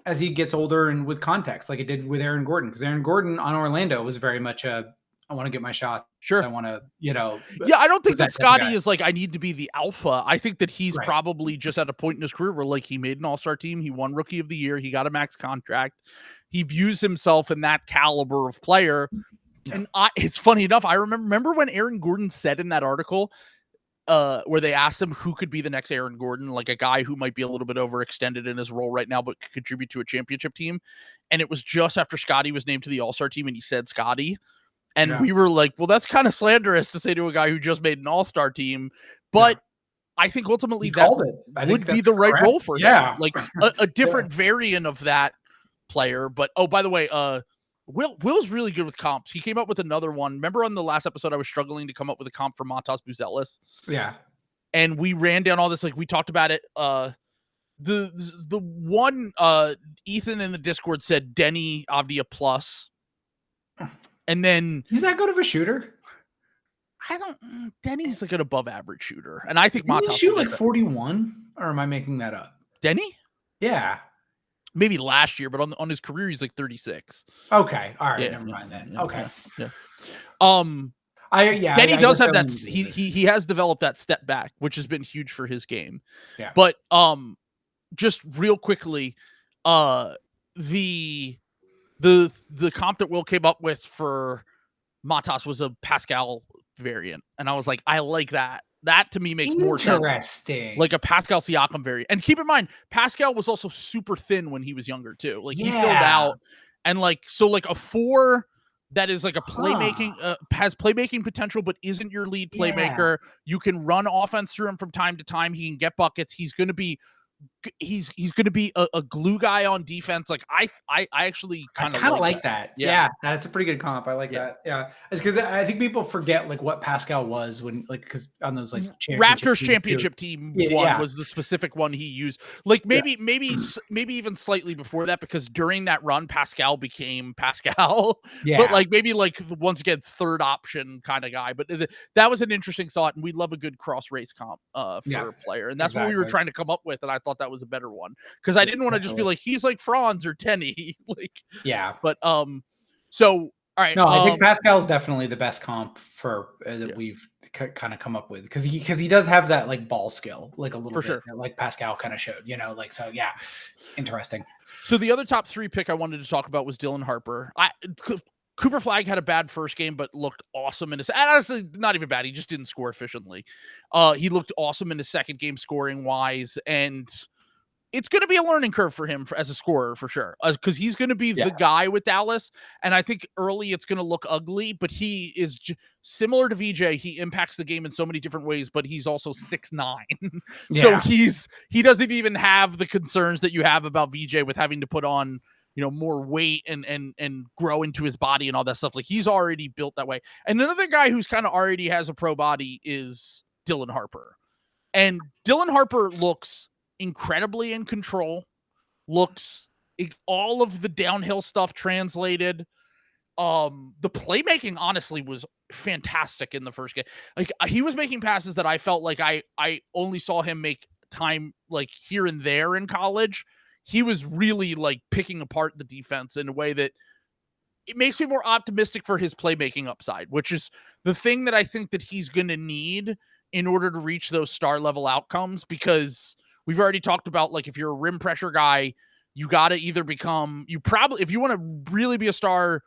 as he gets older and with context, like it did with Aaron Gordon, because Aaron Gordon on Orlando was very much I want to get my shot. Sure. I want to, you know. Yeah, I don't think that Scotty is like, I need to be the alpha. I think that he's probably just at a point in his career where like he made an all-star team. He won Rookie of the Year. He got a max contract. He views himself in that caliber of player. Yeah. And it's funny enough, I remember when Aaron Gordon said in that article where they asked him who could be the next Aaron Gordon, like a guy who might be a little bit overextended in his role right now, but could contribute to a championship team. And it was just after Scotty was named to the all-star team and he said Scotty. And we were like, well, that's kind of slanderous to say to a guy who just made an all-star team. But I think ultimately that would be the right role for him. Like a different variant of that player. But, oh, by the way, Will's really good with comps. He came up with another one. Remember on the last episode, I was struggling to come up with a comp for Matas Buzelis? Yeah. And we ran down all this. Like we talked about it. The one Ethan in the Discord said Denny Avdia plus. And then he's that good of a shooter. Denny's like an above average shooter. And I think Matas shoot like 41, or am I making that up? Denny? Yeah. Maybe last year, but on his career, he's like 36. Okay. All right. Never mind then. Okay. Yeah. Denny does have that. He has developed that step back, which has been huge for his game. Yeah. But just real quickly, the comp that Will came up with for Matas was a Pascal variant. And I was like, I like that. That to me makes more sense. Interesting. Like a Pascal Siakam variant. And keep in mind, Pascal was also super thin when he was younger too. Like he filled out. And like, so like a 4 that is like a playmaking, has playmaking potential, but isn't your lead playmaker. You can run offense through him from time to time. He can get buckets. He's going to be a glue guy on defense. Like I actually kind of like that. Yeah, that's a pretty good comp. I like that. Yeah, it's because I think people forget like what Pascal was when like because on those like Raptors championship team one was the specific one he used. Like maybe even slightly before that, because during that run Pascal became Pascal. Yeah, but like maybe like once again third option kind of guy. But that was an interesting thought, and we love a good cross race comp for a player, and that's what we were trying to come up with, and I thought that was a better one because I didn't want to just be like he's like Franz or Tenny. But so all right. No, I think Pascal's definitely the best comp for that we've kind of come up with because he does have that like ball skill like a little bit like Pascal kind of showed, you know, like so interesting. So the other top 3 pick I wanted to talk about was Dylan Harper. Cooper Flagg had a bad first game, but looked awesome in his. Honestly, not even bad. He just didn't score efficiently. He looked awesome in his second game, scoring wise, and it's going to be a learning curve for him as a scorer for sure, because he's going to be the guy with Dallas. And I think early it's going to look ugly, but he is similar to VJ. He impacts the game in so many different ways, but he's also 6'9". So he doesn't even have the concerns that you have about VJ with having to put on, you know, more weight and grow into his body and all that stuff. Like he's already built that way. And another guy who's kind of already has a pro body is Dylan Harper. And Dylan Harper looks incredibly in control. looks all of the downhill stuff translated. The playmaking honestly was fantastic in the first game. Like he was making passes that I felt like I only saw him make time like here and there in college. He was really like picking apart the defense in a way that it makes me more optimistic for his playmaking upside, which is the thing that I think that he's going to need in order to reach those star level outcomes, because we've already talked about, like, if you're a rim pressure guy, you got to either become, if you want to really be a star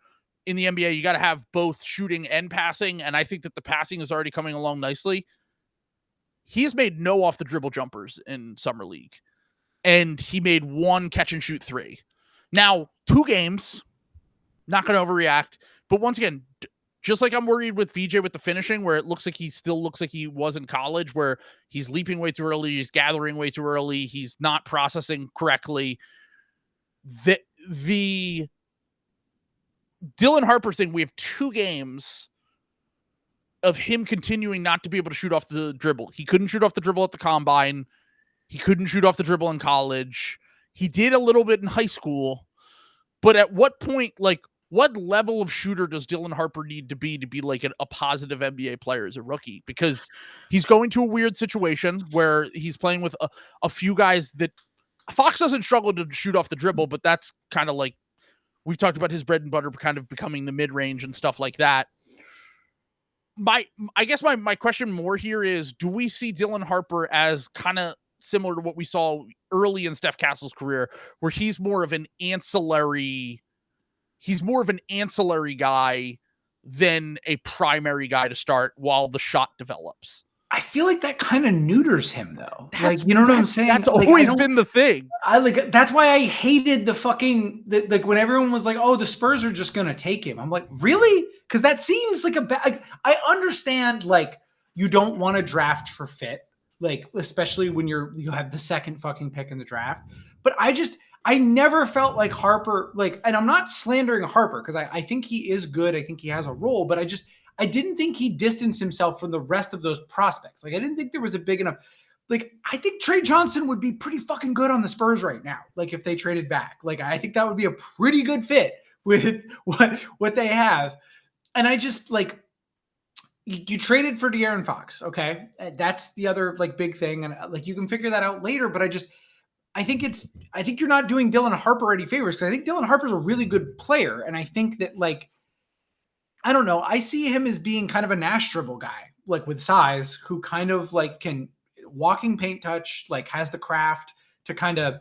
in the NBA, you got to have both shooting and passing. And I think that the passing is already coming along nicely. He's made no off the dribble jumpers in summer league, and he made one catch and shoot 3. Now, 2 games, not going to overreact. But once again, just like I'm worried with VJ with the finishing, where it looks like he still looks like he was in college, where he's leaping way too early, he's gathering way too early, he's not processing correctly. The Dylan Harper thing, we have 2 games of him continuing not to be able to shoot off the dribble. He couldn't shoot off the dribble at the combine. He couldn't shoot off the dribble in college. He did a little bit in high school. But at what point, like, what level of shooter does Dylan Harper need to be like a positive NBA player as a rookie? Because he's going to a weird situation where he's playing with a few guys that Fox doesn't struggle to shoot off the dribble, but that's kind of like, we've talked about his bread and butter kind of becoming the mid-range and stuff like that. I guess my question more here is, do we see Dylan Harper as kind of similar to what we saw early in Steph Castle's career, where he's more of an ancillary guy than a primary guy to start while the shot develops? I feel like that kind of neuters him, though. Like, you know what I'm saying? That's like, always been the thing. That's why I hated like when everyone was like, "Oh, the Spurs are just gonna take him." I'm like, really? Because that seems like I understand, like, you don't want to draft for fit, like, especially when you have the second fucking pick in the draft. But I never felt like Harper, like, and I'm not slandering Harper because I think he is good. I think he has a role, but I didn't think he distanced himself from the rest of those prospects. Like, I didn't think there was a big enough, like, I think Trey Johnson would be pretty fucking good on the Spurs right now. Like, if they traded back, like, I think that would be a pretty good fit with what they have. And I just, like, you traded for De'Aaron Fox. Okay. That's the other, like, big thing. And, like, you can figure that out later, but I think you're not doing Dylan Harper any favors, because I think Dylan Harper's a really good player. And I think that, like, I don't know, I see him as being kind of a Nash dribble guy, like, with size, who kind of, like, can walking paint touch, like, has the craft to kind of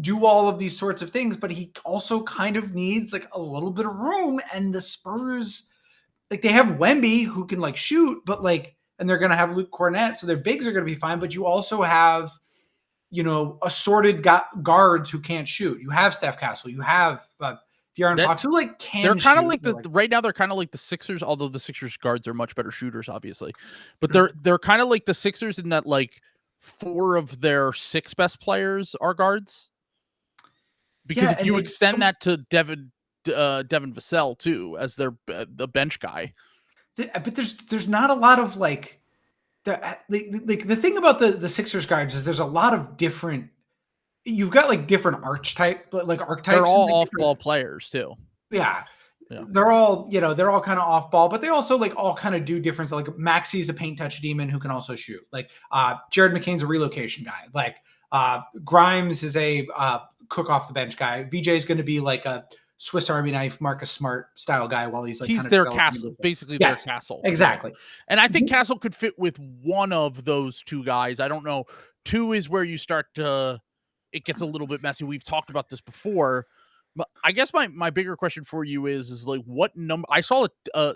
do all of these sorts of things, but he also kind of needs, like, a little bit of room. And the Spurs, like, they have Wemby who can, like, shoot, but, like, and they're going to have Luke Cornett, so their bigs are going to be fine. But you also have, you know, assorted guards who can't shoot. You have Steph Castle. You have De'Aaron Fox, who, like, can they're kind of shoot, like right now they're kind of like the Sixers, although the Sixers guards are much better shooters, obviously. But they're kind of like the Sixers in that, like, 4 of their 6 best players are guards. Because if you extend that to Devin Vassell too as their the bench guy, but there's not a lot of, like, the thing about the Sixers guards is there's a lot of different. You've got, like, different archetypes. They're all off-ball players too. Yeah. They're all, you know, they're all kind of off ball, but they also, like, all kind of do different. Like, Maxi's a paint touch demon who can also shoot. Like, Jared McCain's a relocation guy. Like, Grimes is a cook off the bench guy. VJ is going to be like a Swiss Army knife, Marcus Smart style guy while he's, like, he's their Castle, basically. Their Castle. Exactly. And I think Castle could fit with one of those 2 guys. I don't know. 2 is where you start to, it gets a little bit messy. We've talked about this before. But I guess my bigger question for you is like, what number? I saw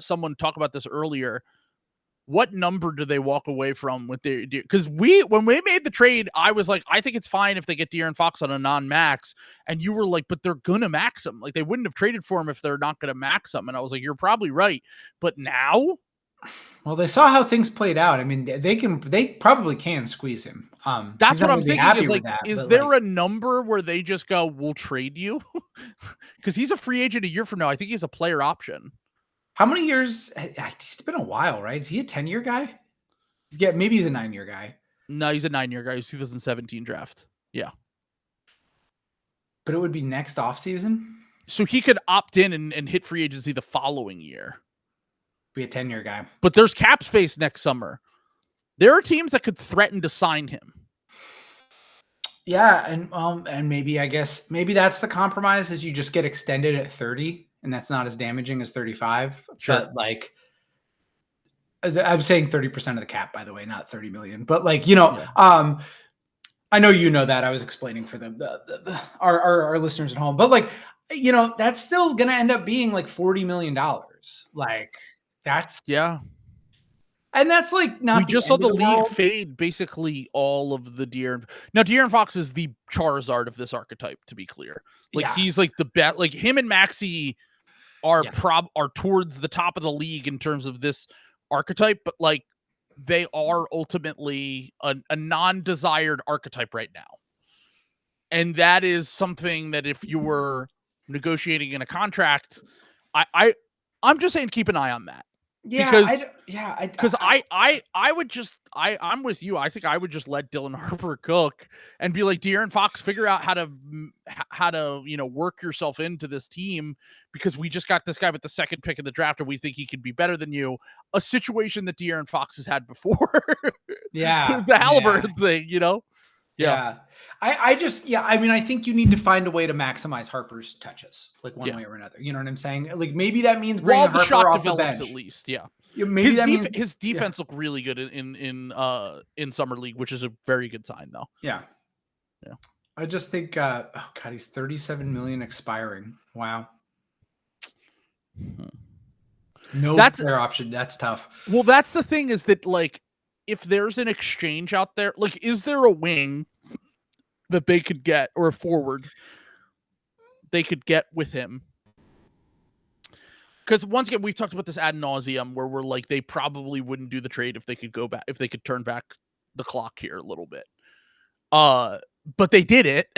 someone talk about this earlier. What number do they walk away from with their? Because when we made the trade, I was like, I think it's fine if they get De'Aaron Fox on a non-max, and you were like, but they're gonna max him. Like, they wouldn't have traded for him if they're not gonna max him. And I was like, you're probably right. But now, well, they saw how things played out. I mean, they probably can squeeze him. That's what I'm thinking. Is like, is there, like, a number where they just go, we'll trade you? Because he's a free agent a year from now. I think he's a player option. How many years? It's been a while, right? Is he a 10-year guy? Yeah, maybe he's a 9-year guy. No, he's a 9-year guy. He's 2017 draft. Yeah. But it would be next offseason? So he could opt in and hit free agency the following year. Be a 10-year guy. But there's cap space next summer. There are teams that could threaten to sign him. Yeah, and maybe that's the compromise is you just get extended at 30, and that's not as damaging as 35. Sure. But like, I'm saying 30% of the cap, by the way, not 30 million. But like, you know, I know you know that. I was explaining for our listeners at home, but like, you know, that's still gonna end up being like $40 million. Like, that's and that's like not. We just saw the league fade basically all of the De'Aaron. Now, De'Aaron Fox is the Charizard of this archetype, to be clear. Like he's like the best. Like him and Maxey are towards the top of the league in terms of this archetype, but like they are ultimately a non-desired archetype right now. And that is something that if you were negotiating in a contract, I'm just saying keep an eye on that. Yeah, because I'm with you. I think I would just let Dylan Harper cook and be like, De'Aaron Fox, figure out how to you know, work yourself into this team, because we just got this guy with the second pick in the draft and we think he could be better than you. A situation that De'Aaron Fox has had before. Yeah, the Halliburton thing, you know. Yeah. I mean, I think you need to find a way to maximize Harper's touches, like one way or another. You know what I'm saying? Like maybe that means bringing Harper off the bench. At least, maybe his defense looked really good in summer league, which is a very good sign, though. Yeah. I just think, oh God, he's 37 million expiring. Wow. No fair option. That's tough. Well, that's the thing, is that like, if there's an exchange out there, like, is there a wing that they could get, or a forward they could get with him? Because once again, we've talked about this ad nauseum, where we're like, they probably wouldn't do the trade if they could go back, if they could turn back the clock here a little bit. But they did it.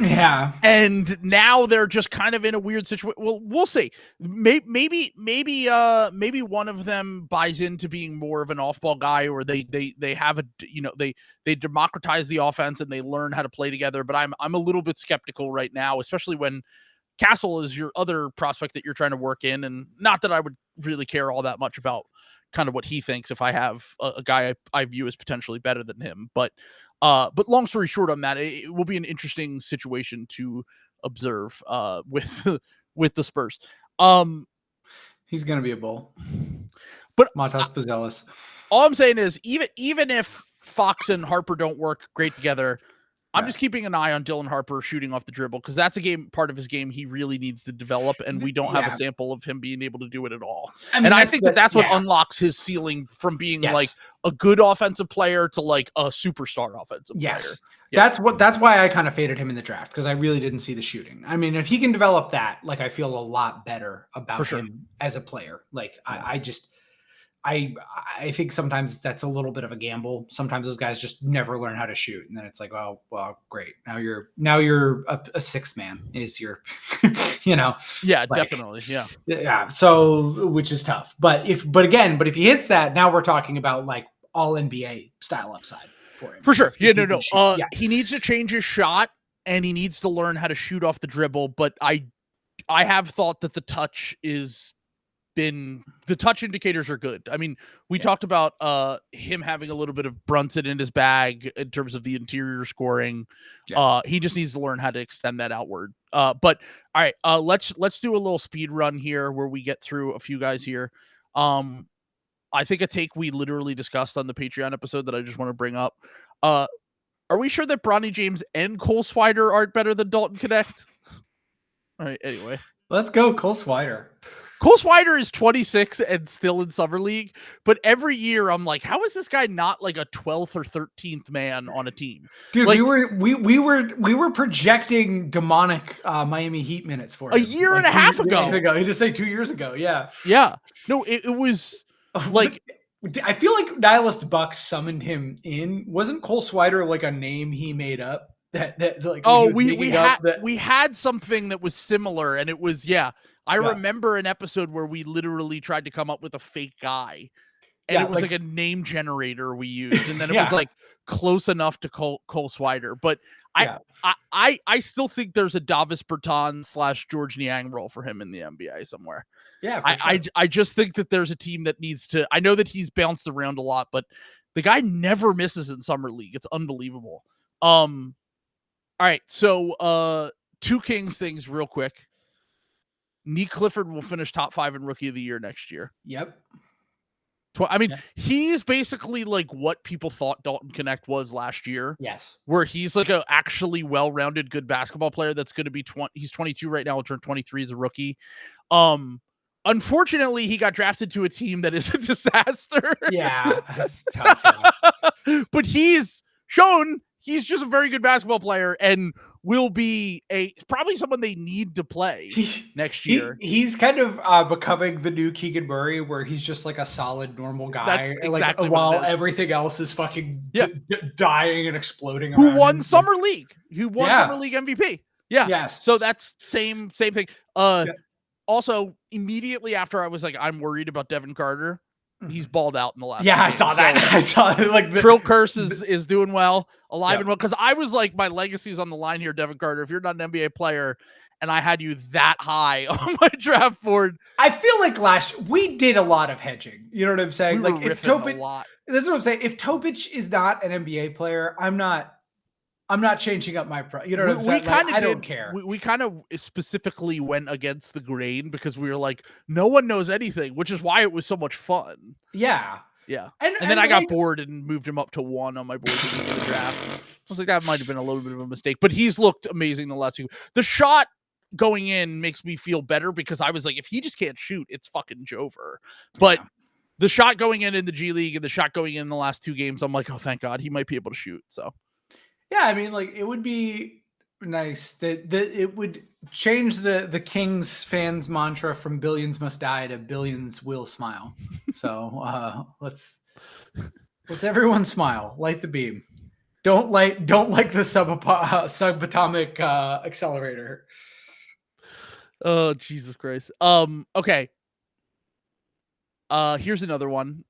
Yeah. And now they're just kind of in a weird situation. Well, we'll see. Maybe one of them buys into being more of an off-ball guy, or they have a, you know, they democratize the offense and they learn how to play together. But I'm a little bit skeptical right now, especially when Castle is your other prospect that you're trying to work in. And not that I would really care all that much about kind of what he thinks if I have a guy I view as potentially better than him. But long story short on that, it will be an interesting situation to observe with the Spurs. He's going to be a bull. But Matas Puzelis. All I'm saying is, even if Fox and Harper don't work great together, I'm just keeping an eye on Dylan Harper shooting off the dribble, because that's a part of his game he really needs to develop, and we don't have a sample of him being able to do it at all. I think that's what unlocks his ceiling from being like a good offensive player to like a superstar offensive player. Yeah. That's why I kind of faded him in the draft, because I really didn't see the shooting. I mean, if he can develop that, like, I feel a lot better about him as a player. Like, I think sometimes that's a little bit of a gamble. Sometimes those guys just never learn how to shoot, and then it's like, oh, well, great. Now you're a sixth man is your, you know. Yeah, like, definitely. Yeah. Yeah. So, which is tough. But if he hits that, now we're talking about like all NBA style upside for him. For sure. Yeah. No. He needs to change his shot, and he needs to learn how to shoot off the dribble. But I have thought that the touch indicators are good. I mean, we talked about him having a little bit of Brunson in his bag in terms of the interior scoring. He just needs to learn how to extend that outward. But all right, let's do a little speed run here where we get through a few guys here. I think a take we literally discussed on the Patreon episode that I just want to bring up. Are we sure that Bronny James and Cole Swider aren't better than Dalton Connect? All right, anyway. Let's go Cole Swider. Cole Swider is 26 and still in Summer League, but every year I'm like, how is this guy not like a 12th or 13th man on a team? Dude, like, we were projecting demonic Miami Heat minutes for him. A year and a half ago. He just say 2 years ago. Yeah. Yeah. No, it was like, I feel like Nihilist Bucks summoned him in. Wasn't Cole Swider like a name he made up? That like, we had something that was similar, and it was I remember an episode where we literally tried to come up with a fake guy, And it was like a name generator we used, and then it was like close enough to Cole Swider. But I still think there's a Davis Bertans / George Niang role for him in the NBA somewhere. Yeah, I just think that there's a team that needs to. I know that he's bounced around a lot, but the guy never misses in summer league. It's unbelievable. All right, so 2 Kings things real quick. Nick Clifford will finish top 5 in Rookie of the Year next year. Yep. I mean, he's basically like what people thought Dalton Connect was last year. Yes. Where he's like a actually well-rounded, good basketball player that's going to be he's 22 right now. He'll turn 23 as a rookie. Unfortunately, he got drafted to a team that is a disaster. Yeah. That's tough, But he's shown he's just a very good basketball player and will be probably someone they need to play next year. He's kind of becoming the new Keegan Murray, where he's just like a solid, normal guy. That's exactly while everything else is fucking dying and exploding. Who won Summer League? Who won Summer League MVP? Yeah. Yes. So that's same thing. Also, immediately after I was like, I'm worried about Devin Carter. He's balled out in the last. Yeah, I saw that. I saw it. Like the Trill Curse is doing well, alive and well. Because I was like, my legacy is on the line here, Devin Carter. If you're not an NBA player, and I had you that high on my draft board, I feel like last year we did a lot of hedging. You know what I'm saying? We like if Topic, that's what I'm saying. If Topic is not an NBA player, I'm not changing up my you know what I'm saying? I don't care. We kind of specifically went against the grain because we were like, no one knows anything, which is why it was so much fun. Yeah. Yeah. And then I got bored and moved him up to 1 on my board in the draft. I was like, that might have been a little bit of a mistake, but he's looked amazing the last 2. The shot going in makes me feel better because I was like, if he just can't shoot, it's fucking Jover. But the shot going in the G League and the shot going in the last 2 games, I'm like, oh, thank God, he might be able to shoot. So. Yeah, I mean, like it would be nice that it would change the Kings fans mantra from billions must die to billions will smile. So let's everyone smile, light the beam. Don't like the subatomic accelerator. Oh, Jesus Christ. Okay. Here's another one.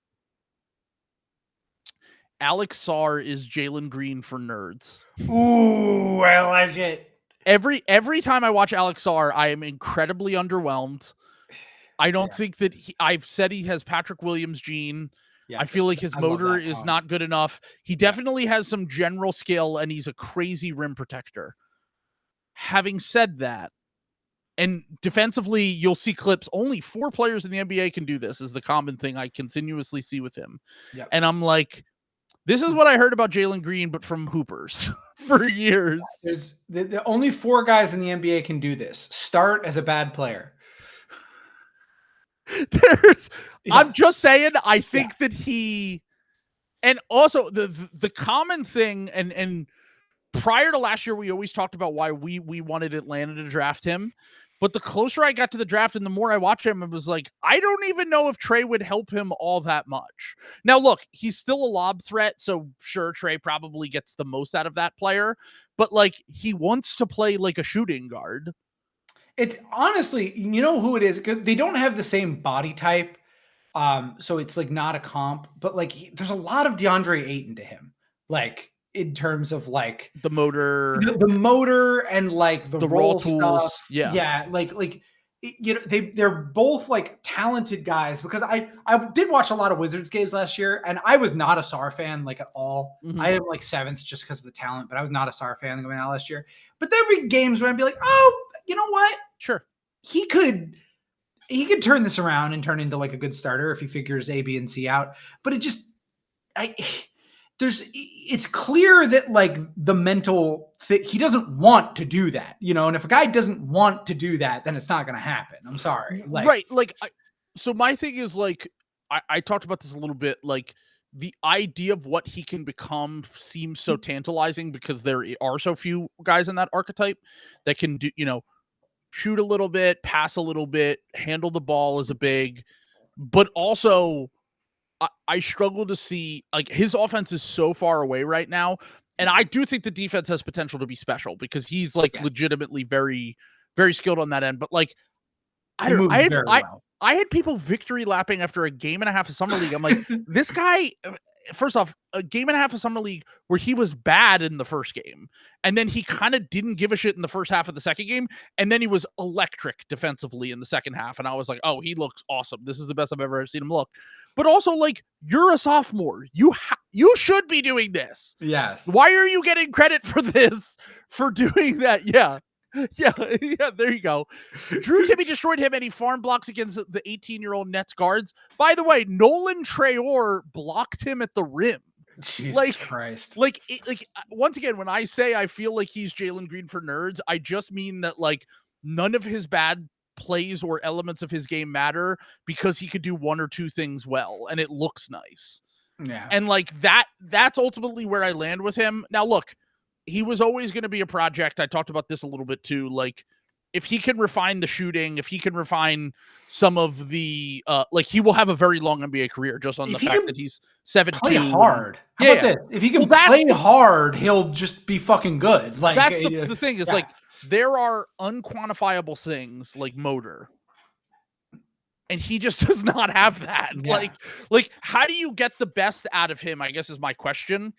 Alex Sarr is Jalen Green for nerds. Ooh, I like it. Every time I watch Alex Sarr, I am incredibly underwhelmed. I don't think that I've said he has Patrick Williams gene. Yeah, I feel like his motor is not good enough. He definitely has some general skill, and he's a crazy rim protector. Having said that, and defensively, you'll see clips. Only 4 players in the NBA can do this, is the common thing I continuously see with him. Yep. And I'm like, this is what I heard about Jalen Green, but from hoopers for years. There's the only 4 guys in the NBA can do this. Start as a bad player. I'm just saying, I think that and also the common thing, and prior to last year, we always talked about why we wanted Atlanta to draft him. But the closer I got to the draft and the more I watched him, it was like, I don't even know if Trey would help him all that much. Now, look, he's still a lob threat, so sure, Trey probably gets the most out of that player. But, like, he wants to play like a shooting guard. It's honestly, you know who it is? They don't have the same body type, so it's, like, not a comp. But, like, there's a lot of DeAndre Ayton to him. Like, in terms of like the motor and like the roll tools stuff. Yeah. Like, you know, they're both like talented guys, because I did watch a lot of Wizards games last year, and I was not a Sarr fan, like, at all. Mm-hmm. I had him like 7th just because of the talent, but I was not a Sarr fan going out last year. But there'd be games where I'd be like, oh, you know what? Sure. He could turn this around and turn into like a good starter if he figures A, B, and C out. But it's clear that like the mental he doesn't want to do that, you know, and if a guy doesn't want to do that, then it's not going to happen. I'm sorry. Like, right. Like, so my thing is like, I talked about this a little bit, like the idea of what he can become seems so tantalizing because there are so few guys in that archetype that can do, you know, shoot a little bit, pass a little bit, handle the ball as a big, but also I struggle to see, like, his offense is so far away right now. And I do think the defense has potential to be special because he's like legitimately very, very skilled on that end. But like, I I had people victory lapping after a game and a half of Summer League. I'm like, this guy, first off, a game and a half of Summer League where he was bad in the first game. And then he kind of didn't give a shit in the first half of the second game. And then he was electric defensively in the second half. And I was like, oh, he looks awesome. This is the best I've ever seen him look. But also, like, you're a sophomore. You should be doing this. Yes. Why are you getting credit for this, for doing that? Yeah. Yeah, there you go. Drew Timmy destroyed him and he farm blocks against the 18-year-old Nets guards. By the way, Nolan Traore blocked him at the rim. Jesus Christ. Like, once again, when I say I feel like he's Jalen Green for nerds, I just mean that, like, none of his bad plays or elements of his game matter because he could do one or two things well and it looks nice. Yeah. And, like, that's ultimately where I land with him. Now, look, he was always going to be a project. I talked about this a little bit too. Like, if he can refine the shooting, if he can refine some of the, like, he will have a very long NBA career just on the fact that he's 17. Play hard. How about this? If he can play hard, he'll just be fucking good. Like, that's the thing is, like, there are unquantifiable things like motor. And he just does not have that. Yeah. Like, how do you get the best out of him, I guess, is my question.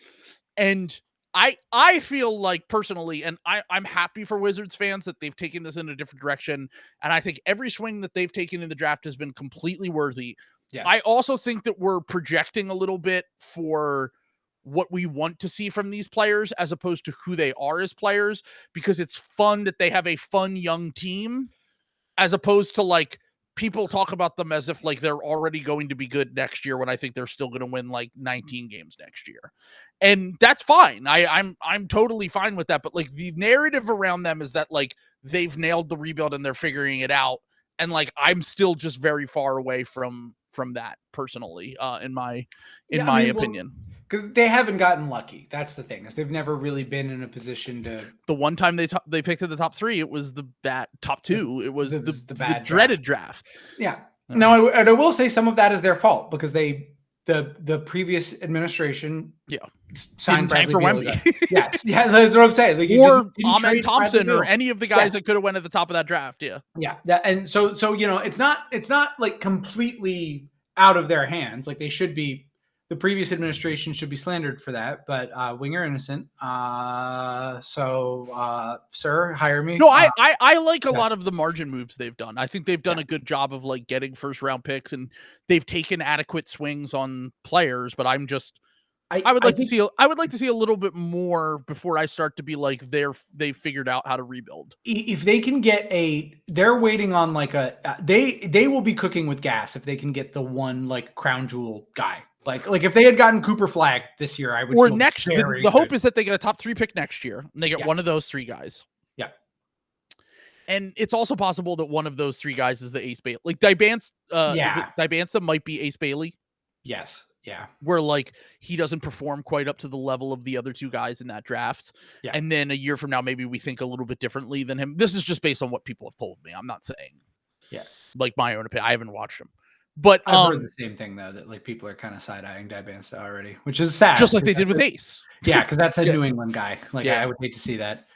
And I feel like personally, and I'm happy for Wizards fans that they've taken this in a different direction. And I think every swing that they've taken in the draft has been completely worthy. Yes. I also think that we're projecting a little bit for what we want to see from these players as opposed to who they are as players, because it's fun that they have a fun young team as opposed to, like, people talk about them as if, like, they're already going to be good next year when I think they're still going to win like 19 games next year. And that's fine. I'm totally fine with that. But, like, the narrative around them is that, like, they've nailed the rebuild and they're figuring it out. And, like, I'm still just very far away from that personally, in my opinion. Because they haven't gotten lucky. That's the thing, is they've never really been in a position to. The one time they picked in the top three, it was the top two. It was the bad dreaded draft. Yeah. No, I will say some of that is their fault because the previous administration. Yeah. Signed time for Wemby. Yes. Yeah. That's what I'm saying. Like, or Ahmed Thompson or any of the guys that could have went at the top of that draft. Yeah. Yeah. And so, you know, it's not like completely out of their hands. Like, they should be. The previous administration should be slandered for that, but Winger innocent. So, sir, hire me. No, I like a lot of the margin moves they've done. I think they've done a good job of, like, getting first round picks, and they've taken adequate swings on players. But I'm just, I would like to see a little bit more before I start to be like they've figured out how to rebuild. If they can get they're waiting on like they will be cooking with gas if they can get the one, like, crown jewel guy. Like if they had gotten Cooper Flag this year, I would. Or next, the hope is that they get a top 3 pick next year, and they get one of those 3 guys. Yeah, and it's also possible that one of those 3 guys is the Ace Bailey. Like Dibanza might be Ace Bailey. Yes. Yeah. Where, like, he doesn't perform quite up to the level of the other 2 guys in that draft. Yeah. And then a year from now, maybe we think a little bit differently than him. This is just based on what people have told me. I'm not saying, like, my own opinion. I haven't watched him. But I've heard the same thing, though, that, like, people are kind of side-eyeing Dibanza already, which is sad. Just like they did with Ace. Yeah, because that's a New England guy. Like, I would hate to see that.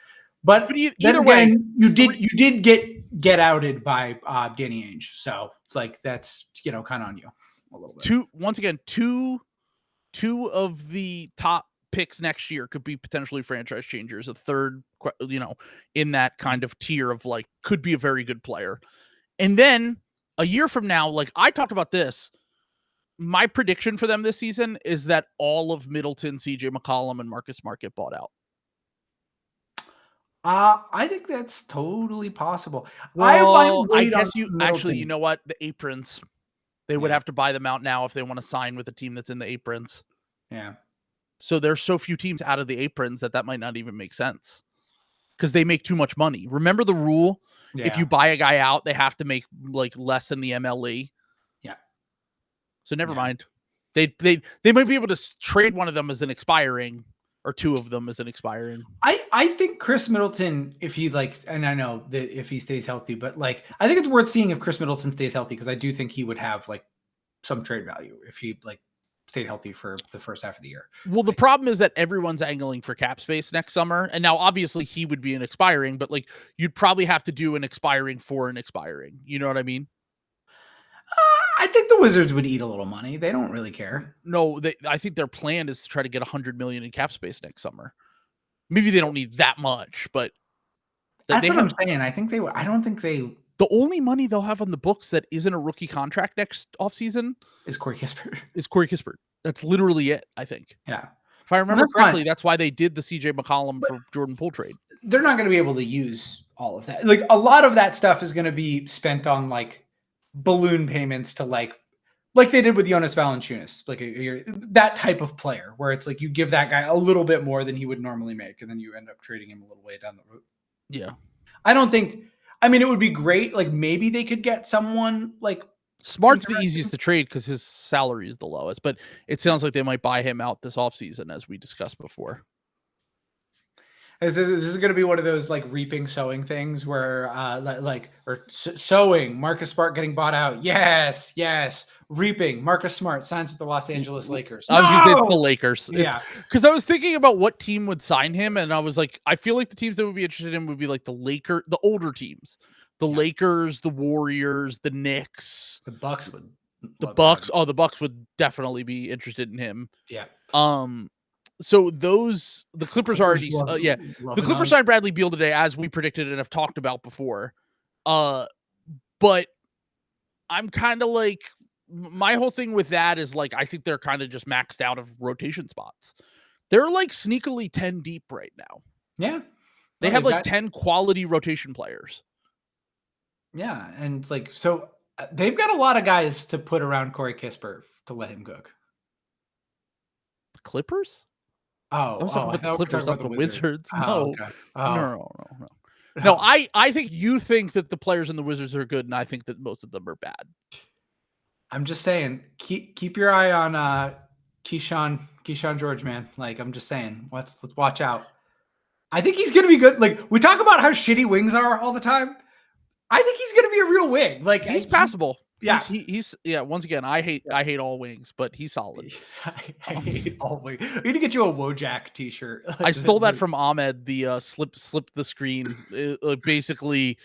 But either way, you did get outed by Danny Ainge, so, like, that's, you know, kind of on you a little bit. Two of the top picks next year could be potentially franchise changers. A third, you know, in that kind of tier of, like, could be a very good player, and then. A year from now, like, I talked about this, my prediction for them this season is that all of Middleton, CJ McCollum, and Marcus Smart get bought out. I think that's totally possible. Well, I guess you know what? The aprons, they would have to buy them out now if they want to sign with a team that's in the aprons. Yeah. So there's so few teams out of the aprons that might not even make sense because they make too much money. Remember the rule? Yeah. If you buy a guy out, they have to make, like, less than the MLE. Yeah. So never mind. They might be able to trade one of them as an expiring, or 2 of them as an expiring. I think Chris Middleton, if he, like, and I know that if he stays healthy, but, like, I think it's worth seeing if Chris Middleton stays healthy, because I do think he would have, like, some trade value if he, like, stayed healthy for the first half of the year. Well, the problem is that everyone's angling for cap space next summer. And now obviously he would be an expiring, but, like, you'd probably have to do an expiring for an expiring. You know what I mean? I think the Wizards would eat a little money. They don't really care. No, I think their plan is to try to get $100 million in cap space next summer. Maybe they don't need that much, but that's what I'm saying. I think they would. I don't think they. The only money they'll have on the books that isn't a rookie contract next offseason is Corey Kispert. That's literally it, I think. Yeah. If I remember correctly, that's why they did the CJ McCollum for Jordan Poole trade. They're not going to be able to use all of that. Like a lot of that stuff is going to be spent on like balloon payments to like they did with Jonas Valanciunas, like that type of player where it's like you give that guy a little bit more than he would normally make, and then you end up trading him a little way down the road. Yeah. I don't think. I mean, it would be great. Like maybe they could get someone like Smart's the easiest to trade because his salary is the lowest, but it sounds like they might buy him out this offseason, as we discussed before. This is going to be one of those like reaping sowing things where sowing Marcus Smart getting bought out. Yes. Reaping Marcus Smart signs with the Los Angeles Lakers. I was going to say it's the Lakers. Yeah. Because I was thinking about what team would sign him. And I was like, I feel like the teams that would be interested in would be like the older teams, the Lakers, the Warriors, the Knicks, the Bucks would. The Bucks would definitely be interested in him. Yeah. So the Clippers already, the Clippers signed Bradley Beal today, as we predicted and have talked about before. But I'm kind of like, my whole thing with that is like, I think they're kind of just maxed out of rotation spots. They're like sneakily 10 deep right now. Yeah. They have like 10 quality rotation players. Yeah. And like, so they've got a lot of guys to put around Corey Kispert to let him cook. The Clippers? I was talking about the Clippers, not the Wizards. No. Okay. No. No, I think you think that the players in the Wizards are good, and I think that most of them are bad. I'm just saying, keep your eye on Keyshawn George, man. Like, I'm just saying, let's watch out. I think he's gonna be good. Like, we talk about how shitty wings are all the time. I think he's gonna be a real wing. Like, he's passable. Yeah, he's once again, I hate all wings, but he's solid. I hate all wings. We need to get you a Wojak t-shirt. I stole that from Ahmed. The slip the screen basically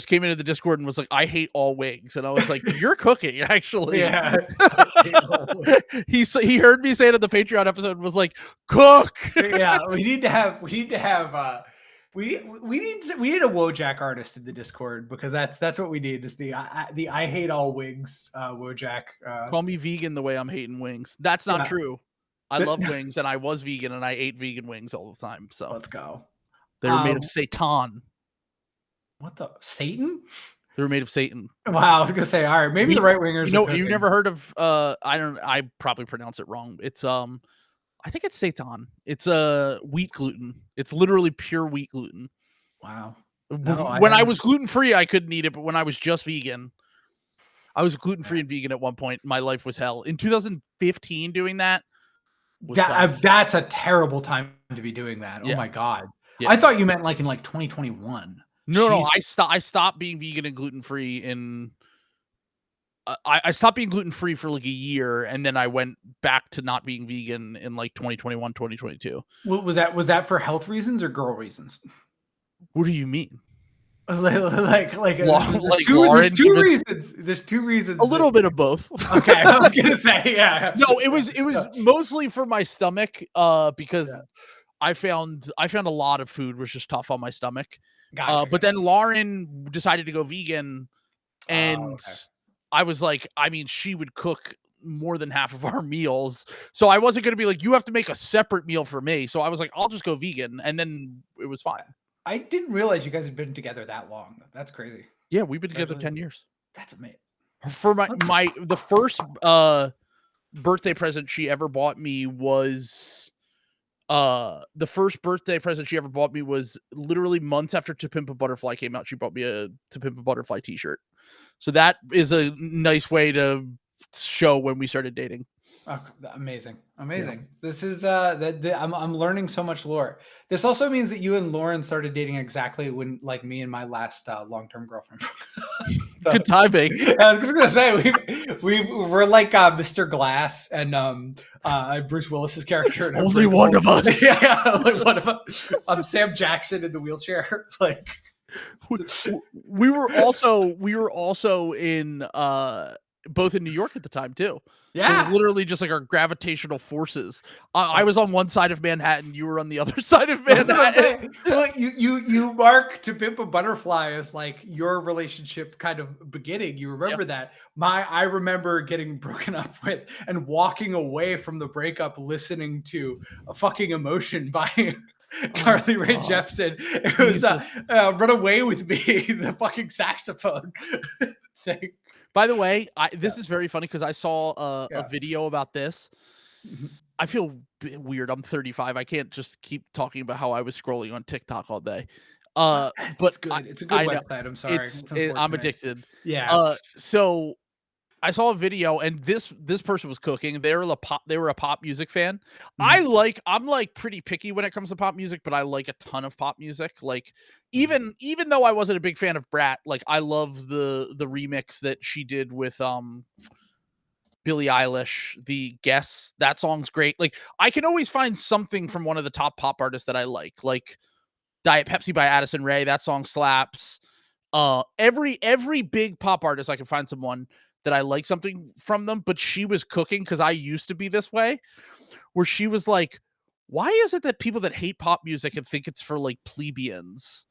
came into the Discord and was like, I hate all wings, and I was like, you're cooking actually. Yeah. He heard me say it in the Patreon episode and was like, cook. Yeah, we need to have we need a Wojak artist in the Discord, because that's what we need, is the I hate all wings Wojak. Call me vegan the way I'm hating wings. That's not true. I love wings, and I was vegan, and I ate vegan wings all the time. So let's go. They were made of Satan. What the Satan? They were made of Satan. Wow, I was gonna say, all right, maybe the right wingers. You never heard of I probably pronounce it wrong. It's I think it's seitan. It's wheat gluten. It's literally pure wheat gluten. Wow. When I was gluten-free, I couldn't eat it, but when I was just vegan, I was gluten-free and vegan at one point. My life was hell. In 2015, doing that was that's a terrible time to be doing that. Oh my God. Yeah. I thought you meant like in 2021. No, I stopped being vegan and gluten-free in I stopped being gluten-free for like a year, and then I went back to not being vegan in like 2021, 2022. Was that for health reasons or girl reasons? What do you mean? There's two reasons. There's two reasons. A little bit of both. Okay, I was gonna say, yeah. No, it was mostly for my stomach, because I found a lot of food was just tough on my stomach. Gotcha. But then Lauren decided to go vegan, and I was like, I mean, she would cook more than half of our meals. So I wasn't going to be like, you have to make a separate meal for me. So I was like, I'll just go vegan. And then it was fine. I didn't realize you guys had been together that long. That's crazy. Yeah, we've been together 10 years. That's amazing. For the first birthday present she ever bought me was literally months after To Pimp a Butterfly came out. She bought me a To Pimp a Butterfly t-shirt. So that is a nice way to show when we started dating. Oh, amazing. Yeah. This is I'm learning so much lore. This also means that you and Lauren started dating exactly when, like, me and my last long-term girlfriend. So, good timing. I was just gonna say we're like Mr. Glass and Bruce Willis's character. Only one of us. Yeah, only one of us. Sam Jackson in the wheelchair. Like, we were also in both in New York at the time too. Yeah. It was literally just like our gravitational forces. I was on one side of Manhattan, you were on the other side of Manhattan. Well, you mark To Pimp a Butterfly as like your relationship kind of beginning. You remember that. I remember getting broken up with and walking away from the breakup listening to A Fucking Emotion by Carly Rae Jepsen. It was Run Away With Me, the fucking saxophone thing. By the way, this is very funny because I saw a video about this. I feel weird. I'm 35. I can't just keep talking about how I was scrolling on TikTok all day. But it's good. It's a good website. I'm sorry. I'm addicted. Yeah. So I saw a video, and this person was cooking. They were a pop music fan. I'm like pretty picky when it comes to pop music, but I like a ton of pop music. Like even though I wasn't a big fan of Brat, like I love the remix that she did with Billie Eilish, the Guess. That song's great. Like I can always find something from one of the top pop artists that I like Diet Pepsi by Addison Rae. That song slaps. Every big pop artist, I can find someone that I like something from them, but she was cooking because I used to be this way, where she was like, why is it that people that hate pop music and think it's for like plebeians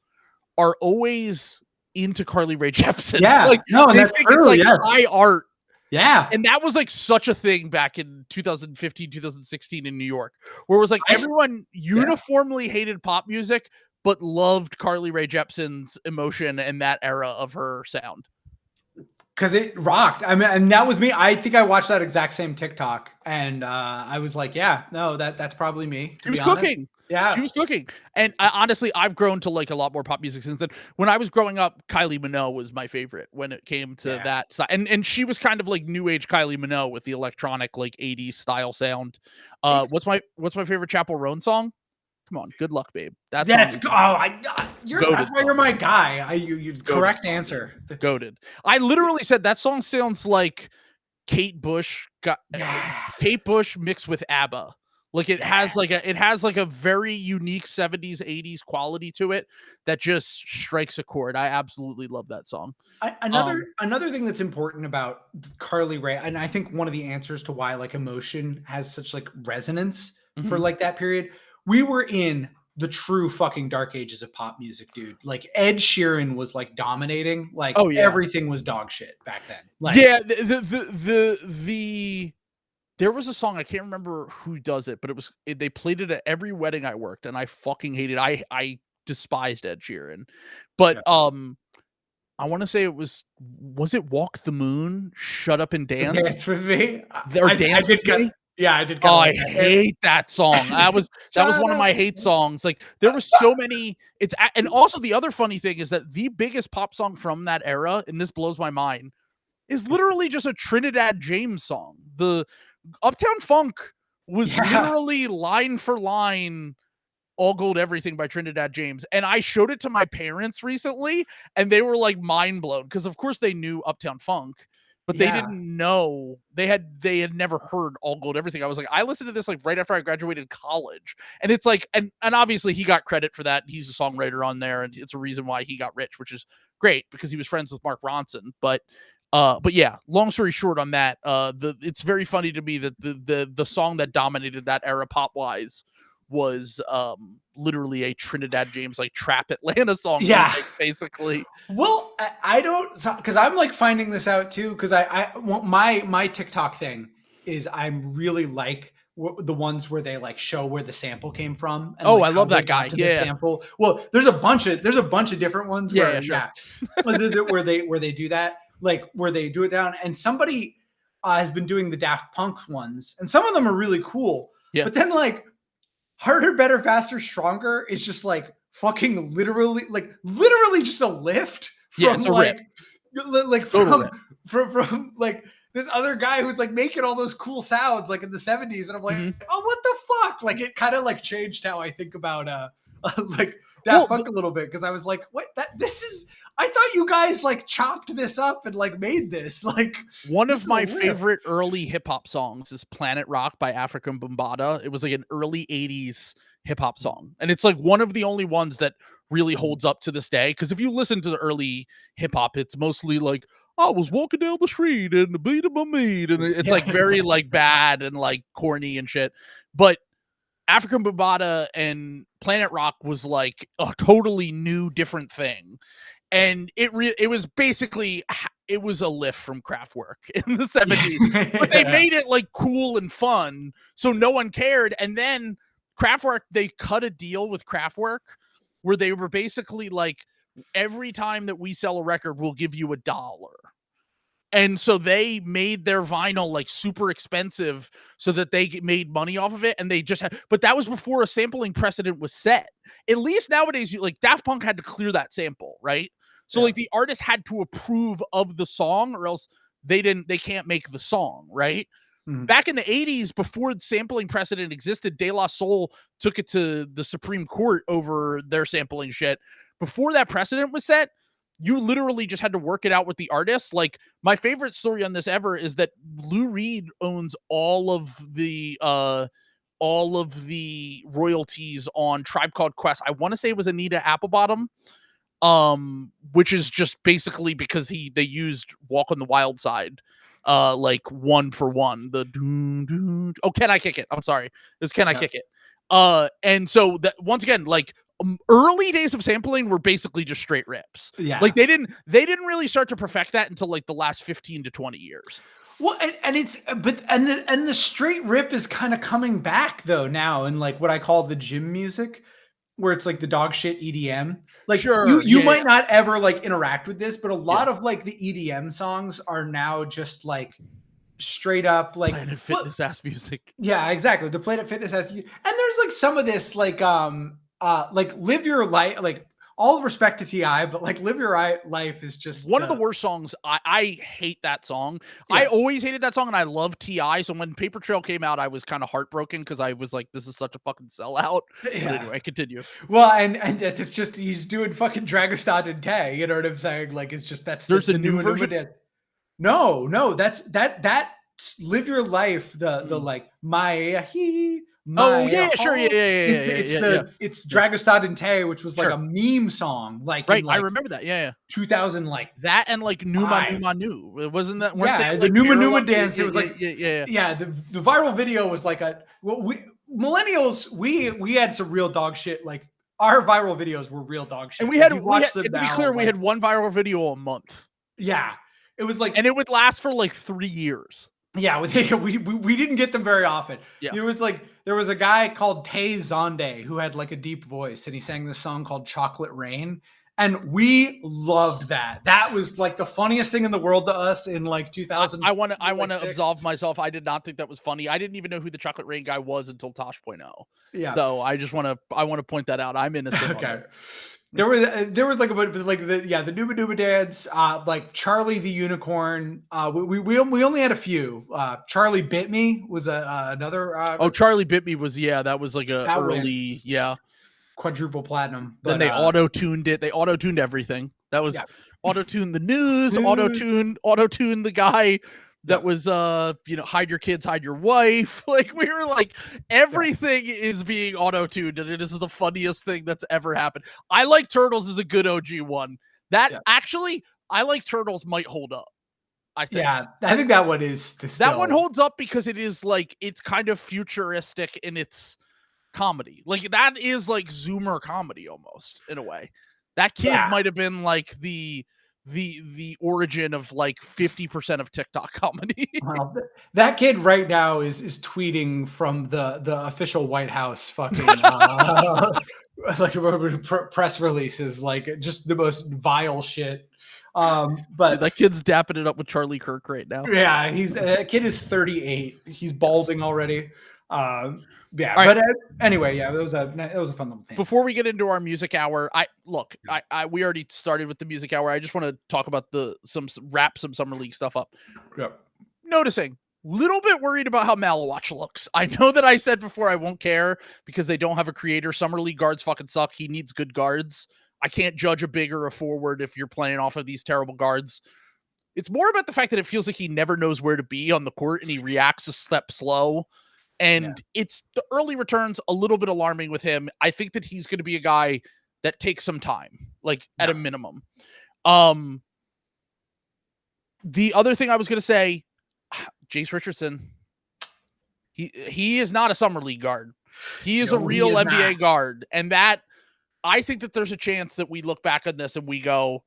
are always into Carly Rae Jepsen? Yeah. Like, no, and they that's think true, it's like high art. Yeah. And that was like such a thing back in 2015, 2016 in New York, where it was like everyone uniformly hated pop music, but loved Carly Rae Jepsen's emotion and that era of her sound. Because it rocked. I mean, and that was me. I think I watched that exact same TikTok, and I was like, "Yeah, no, that's probably me." She was cooking. Yeah, she was cooking. And honestly, I've grown to like a lot more pop music since then. When I was growing up, Kylie Minogue was my favorite when it came to that side, and she was kind of like new age Kylie Minogue with the electronic like 80s style sound. What's my favorite Chappell Roan song? Come on, Good Luck, Babe. That's why you're my guy. You correct answer. Goated. I literally said that song sounds like Kate Bush Kate Bush mixed with ABBA. Like it has like a very unique 70s 80s quality to it that just strikes a chord. I absolutely love that song. Another thing that's important about Carly Rae, and I think one of the answers to why like Emotion has such like resonance for like that period. We were in the true fucking dark ages of pop music, dude. Like Ed Sheeran was like dominating. Like everything was dog shit back then. Like, there was a song, I can't remember who does it, but they played it at every wedding I worked, and I fucking hated it. I despised Ed Sheeran. But I want to say was it Walk the Moon, Shut Up and Dance? Dance with Me? Dance with Me? Yeah, I did. I hate that song. That was one of my hate songs. Like there were so many. And also the other funny thing is that the biggest pop song from that era, and this blows my mind, is literally just a Trinidad James song. The Uptown Funk was literally line for line All Gold Everything by Trinidad James. And I showed it to my parents recently, and they were like mind blown because of course they knew Uptown Funk. But they didn't know, they had never heard All Gold Everything. I was like, I listened to this like right after I graduated college. And it's like, and obviously he got credit for that. He's a songwriter on there, and it's a reason why he got rich, which is great because he was friends with Mark Ronson. But yeah, long story short on that, it's very funny to me that the song that dominated that era pop wise was literally a Trinidad James like trap Atlanta song. Yeah, basically. Well, I don't, because I'm like finding this out too, because my TikTok thing is I'm really like the ones where they like show where the sample came from. And I love that guy. Yeah, sample. Well, there's a bunch of different ones. Where, sure. where they do that, like where they do it down, and somebody has been doing the Daft Punk ones, and some of them are really cool. Yeah, but then like Harder, Better, Faster, Stronger is just like fucking literally just a lift from it's a like rip. Like from like this other guy who's like making all those cool sounds like in the 70s, and I'm like, oh, what the fuck? Like it kind of like changed how I think about like Daft Punk a little bit, because I was like, what, I thought you guys like chopped this up and like made this like one of my favorite early hip hop songs is Planet Rock by African Bambaataa. It was like an early 80s hip hop song, and it's like one of the only ones that really holds up to this day, because if you listen to the early hip hop, it's mostly like I was walking down the street and the beat of my meat. And it's like very like bad and like corny and shit. But African Bambaataa and Planet Rock was like a totally new, different thing. And it was basically, it was a lift from Kraftwerk in the 70s. But they made it like cool and fun, so no one cared. And then Kraftwerk, they cut a deal with Kraftwerk where they were basically like, every time that we sell a record, we'll give you $1. And so they made their vinyl like super expensive so that they made money off of it. And they just had, but that was before a sampling precedent was set. At least nowadays, like Daft Punk had to clear that sample, right? So like the artist had to approve of the song, or else they can't make the song, right? Mm-hmm. Back in the 80s, before the sampling precedent existed, De La Soul took it to the Supreme Court over their sampling shit. Before that precedent was set, you literally just had to work it out with the artist. Like, my favorite story on this ever is that Lou Reed owns all of the royalties on Tribe Called Quest. I want to say it was Anita Applebottom, which is just basically because they used Walk on the Wild Side, like 1 for 1. The Can I Kick It? I'm sorry, it's Can I Kick It? And so that, once again, like, early days of sampling were basically just straight rips. Yeah, like they didn't really start to perfect that until like the last 15 to 20 years. Well, and the straight rip is kind of coming back though now, in like what I call the gym music, where it's like the dog shit EDM. Like, sure, you might not ever like interact with this, but a lot of like the EDM songs are now just like straight up like Planet Fitness ass music. Yeah, exactly. The Planet Fitness ass, and there's like some of this like Live Your Life, like, all respect to T.I., but like Live Your Life is just one of the worst songs. I hate that song. Yeah. I always hated that song, and I love T.I. So when Paper Trail came out, I was kind of heartbroken because I was like, this is such a fucking sellout. Yeah. But anyway, continue. Well, and it's just, he's doing fucking Dragostad and Tay, you know what I'm saying? Like, it's just, there's a new version. No, that's Live Your Life, the like Sure, it's Dragostad and Tay, which was like a meme song, like, right. Like, I remember that. 2000, like that, and like Numa Nu. Wasn't that? The Numa dance. It was like the viral video was like millennials. We had some real dog shit. Like, our viral videos were real dog shit. And we had to be clear, we had one viral video a month. Yeah, it was like, and it would last for like 3 years. Yeah, we didn't get them very often. Yeah. There was a guy called Tay Zonde who had like a deep voice, and he sang this song called Chocolate Rain, and we loved that. That was like the funniest thing in the world to us in like 2000. I want to absolve myself. I did not think that was funny. I didn't even know who the Chocolate Rain guy was until Tosh.0. Yeah. So I want to point that out. I'm innocent. Okay. There was like the Numa dance, like Charlie the Unicorn. We only had a few. Charlie Bit Me was another. Charlie Bit Me was that was like a early quadruple platinum. Then they auto-tuned it. They auto-tuned everything. That was auto-tuned the news. Auto-tuned the guy that was hide your kids, hide your wife. Like, we were like, everything is being auto-tuned, and it is the funniest thing that's ever happened. I Like Turtles is a good OG one. Actually, I Like Turtles might hold up, I think. Yeah, I think that one is that one holds up because it is like, it's kind of futuristic in its comedy. Like, that is like Zoomer comedy almost, in a way. That kid might have been like the origin of like 50% of TikTok comedy. Wow. That kid right now is tweeting from the official White House fucking like press releases, like just the most vile shit. But that kid's dapping it up with Charlie Kirk right now. Yeah, that kid is 38. He's balding already. Yeah, right. But anyway, it was a fun little thing. Before we get into our music hour, we already started with the music hour. I just want to talk about wrap some summer league stuff up. Yep. Noticing, little bit worried about how Malawatch looks. I know that I said before I won't care because they don't have a creator. Summer league guards fucking suck. He needs good guards. I can't judge a big or a forward if you're playing off of these terrible guards. It's more about the fact that it feels like he never knows where to be on the court and he reacts a step slow. And it's the early returns a little bit alarming with him. I think that he's going to be a guy that takes some time, like at a minimum. The other thing I was going to say, Jace Richardson, he is not a summer league guard. He is a real NBA guard. And that, I think that there's a chance that we look back on this and we go,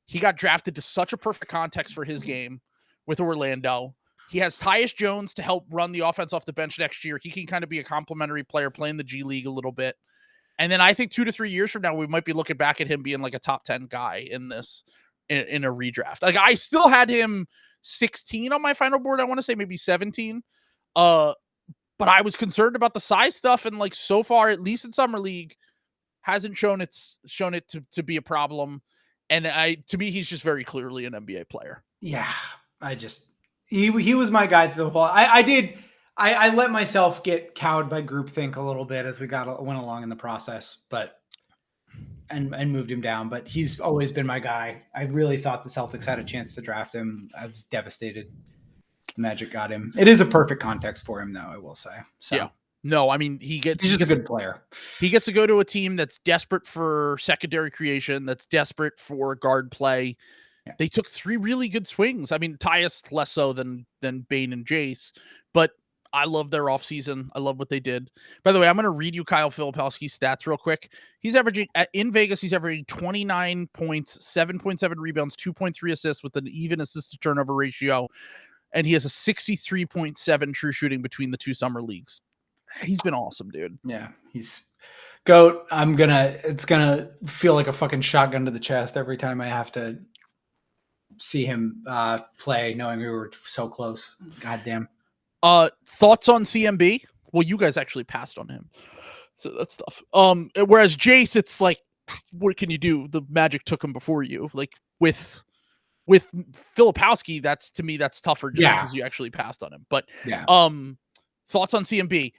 he got drafted to such a perfect context for his game with Orlando. He has Tyus Jones to help run the offense off the bench next year. He can kind of be a complimentary player, playing the G League a little bit. And then I think 2 to 3 years from now, we might be looking back at him being like a top 10 guy in this, in a redraft. Like, I still had him 16 on my final board. I want to say maybe 17. But I was concerned about the size stuff. And like, so far, at least in summer league, hasn't shown it to be a problem. And to me, he's just very clearly an NBA player. Yeah. He was my guy through the whole, I let myself get cowed by groupthink a little bit as we went along in the process, and moved him down. But he's always been my guy. I really thought the Celtics had a chance to draft him. I was devastated. Magic got him. It is a perfect context for him, though, I will say. So. Yeah. No, I mean, he's just a good player. He gets to go to a team that's desperate for secondary creation, that's desperate for guard play. Yeah. They took 3 really good swings. I mean, Tyus less so than Bane and Jace, but I love their offseason. I love what they did. By the way, I'm going to read you Kyle Filipowski's stats real quick. He's averaging, in Vegas, he's averaging 29 points, 7.7 rebounds, 2.3 assists with an even assist to turnover ratio. And he has a 63.7 true shooting between the 2 summer leagues. He's been awesome, dude. Yeah, he's GOAT. It's going to feel like a fucking shotgun to the chest every time I have to see him play, knowing we were so close. Goddamn. Thoughts on CMB? Well, you guys actually passed on him, so that's tough. Whereas Jace, it's like, what can you do? The Magic took him before you. Like with Filipowski, that's tougher just because you actually passed on him. But thoughts on CMB?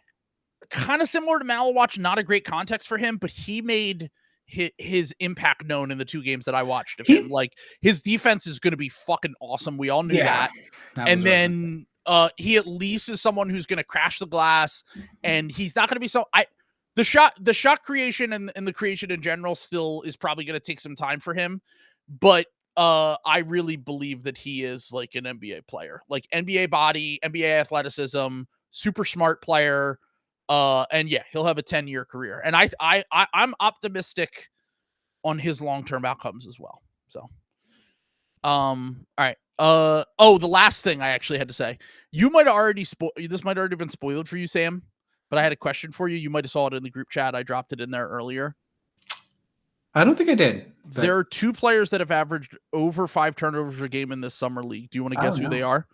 Kind of similar to Malawatch, not a great context for him, but he made his impact known in the 2 games that I watched of him. Like, his defense is going to be fucking awesome. We all knew that. And then he at least is someone who's going to crash the glass, and he's not going to be the shot creation and the creation in general still is probably going to take some time for him. But I really believe that he is like an NBA player, like NBA body, NBA athleticism, super smart player. And yeah, he'll have a 10-year career. And I'm optimistic on his long-term outcomes as well. So, all right. The last thing I actually had to say, you might have already this might already been spoiled for you, Sam, but I had a question for you. You might have saw it in the group chat. I dropped it in there earlier. I don't think I did. But there are 2 players that have averaged over 5 turnovers a game in this summer league. Do you want to guess who they are?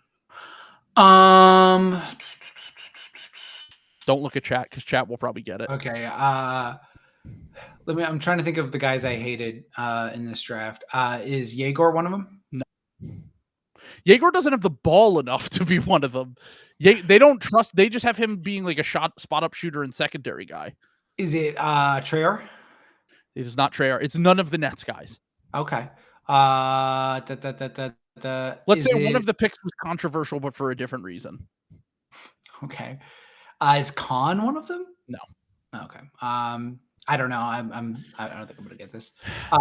Don't look at chat because chat will probably get it. Okay. I'm trying to think of the guys I hated in this draft. Is Yegor one of them? No. Yegor doesn't have the ball enough to be one of them. They don't trust. They just have him being like a spot up shooter and secondary guy. Is it Trayor? It is not Trayor. It's none of the Nets guys. Okay. Let's say one of the picks was controversial, but for a different reason. Okay. Is Khan one of them? No. Okay. I don't know. I don't think I'm gonna get this.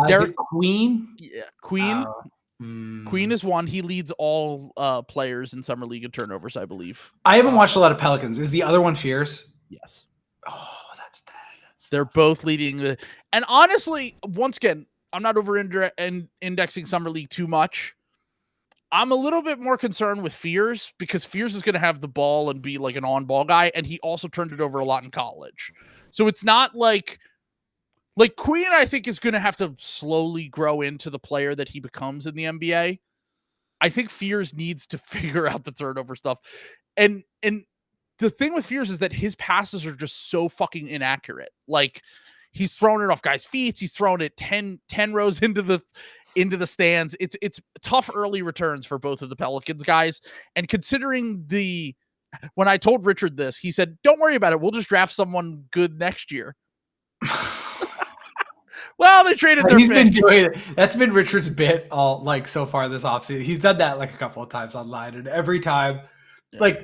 Is it Queen? Yeah, Queen. Queen is one. He leads all players in summer league in turnovers, I believe. I haven't watched a lot of Pelicans. Is the other one Fierce? Yes. Oh, that's dead. They're both leading. And honestly, once again, I'm not over indexing summer league too much. I'm a little bit more concerned with Fears because Fears is going to have the ball and be like an on-ball guy, and he also turned it over a lot in college. So it's not like Queen, I think, is going to have to slowly grow into the player that he becomes in the NBA. I think Fears needs to figure out the turnover stuff. And the thing with Fears is that his passes are just so fucking inaccurate. Like, he's throwing it off guys' feet. He's throwing it 10 rows into the stands. It's tough early returns for both of the Pelicans guys. And considering when I told Richard this, he said, "Don't worry about it. We'll just draft someone good next year." Well, they traded their He's been doing it. That's been Richard's bit all so far this offseason. He's done that a couple of times online, and every time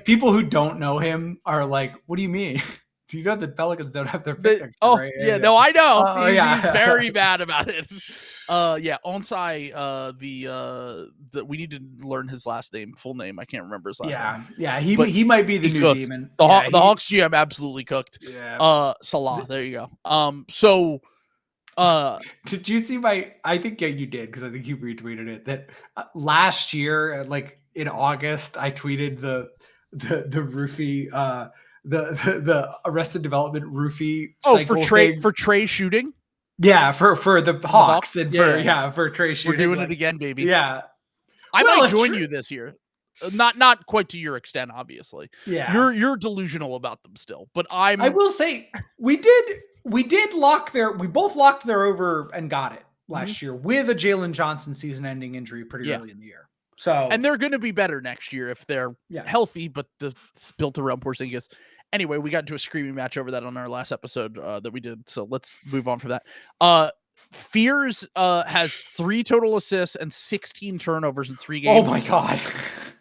people who don't know him are like, "What do you mean? Do you know the Pelicans don't have their pick?" No, I know. He's very bad about it. Yeah, Onsai, we need to learn his last name, full name. I can't remember his last name. Yeah, he might be the new cooked. demon. The Hawks GM absolutely cooked. Yeah. Salah, there you go. So did you see I think you did, because I think you retweeted it, that last year, like in August, I tweeted the roofie, the Arrested Development roofie for Trey shooting. Yeah, for the Hawks and for Trey shooting. We're doing it again, baby. Yeah. I might join you this year. Not quite to your extent, obviously. Yeah. You're delusional about them still, but I will say we both locked their over and got it last year with a Jalen Johnson season-ending injury pretty early in the year. So, and they're going to be better next year if they're healthy, but it's built around Porzingis. Anyway, we got into a screaming match over that on our last episode that we did, so let's move on from that. Fears has 3 total assists and 16 turnovers in 3 games. Oh my God.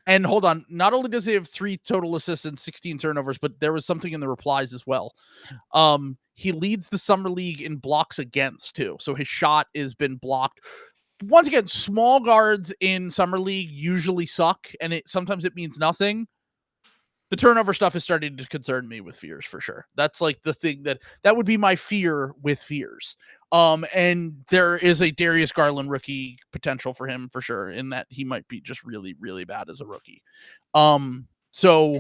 And hold on, not only does he have 3 total assists and 16 turnovers, but there was something in the replies as well. He leads the summer league in blocks against too. So his shot has been blocked. Once again, small guards in summer league usually suck, and sometimes it means nothing. The turnover stuff is starting to concern me with Fears for sure. That's like the thing that would be my fear with Fears. And there is a Darius Garland rookie potential for him for sure, in that he might be just really, really bad as a rookie. So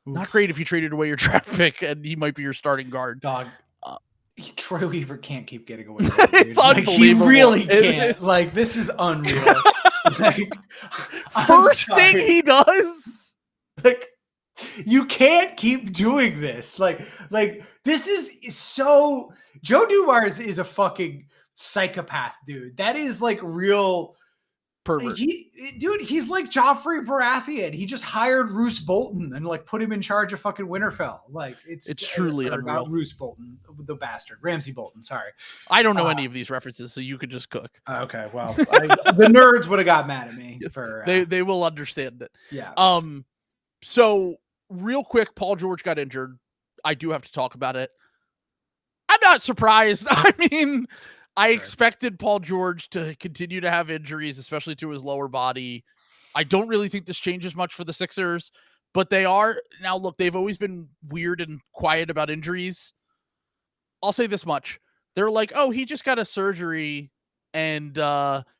not great if you traded away your draft pick and he might be your starting guard. Dog. Troy Weaver can't keep getting away with it. It's unbelievable. He really can't. Like, this is unreal. Like, first thing he does. Like, you can't keep doing this. Like this is so. Joe Dumars is a fucking psychopath, dude. That is like real pervert. He's like Joffrey Baratheon. He just hired Roose Bolton and like put him in charge of fucking Winterfell. Like it's truly unreal. Not Roose Bolton, the bastard. Ramsay Bolton. Sorry, I don't know any of these references, so you could just cook. Okay, well, the nerds would have got mad at me for. They will understand it. Yeah. So real quick, Paul George got injured. I do have to talk about it. I'm not surprised. I mean, I expected Paul George to continue to have injuries, especially to his lower body. I don't really think this changes much for the Sixers, but they are now. Look, they've always been weird and quiet about injuries. I'll say this much. They're like, oh, he just got a surgery and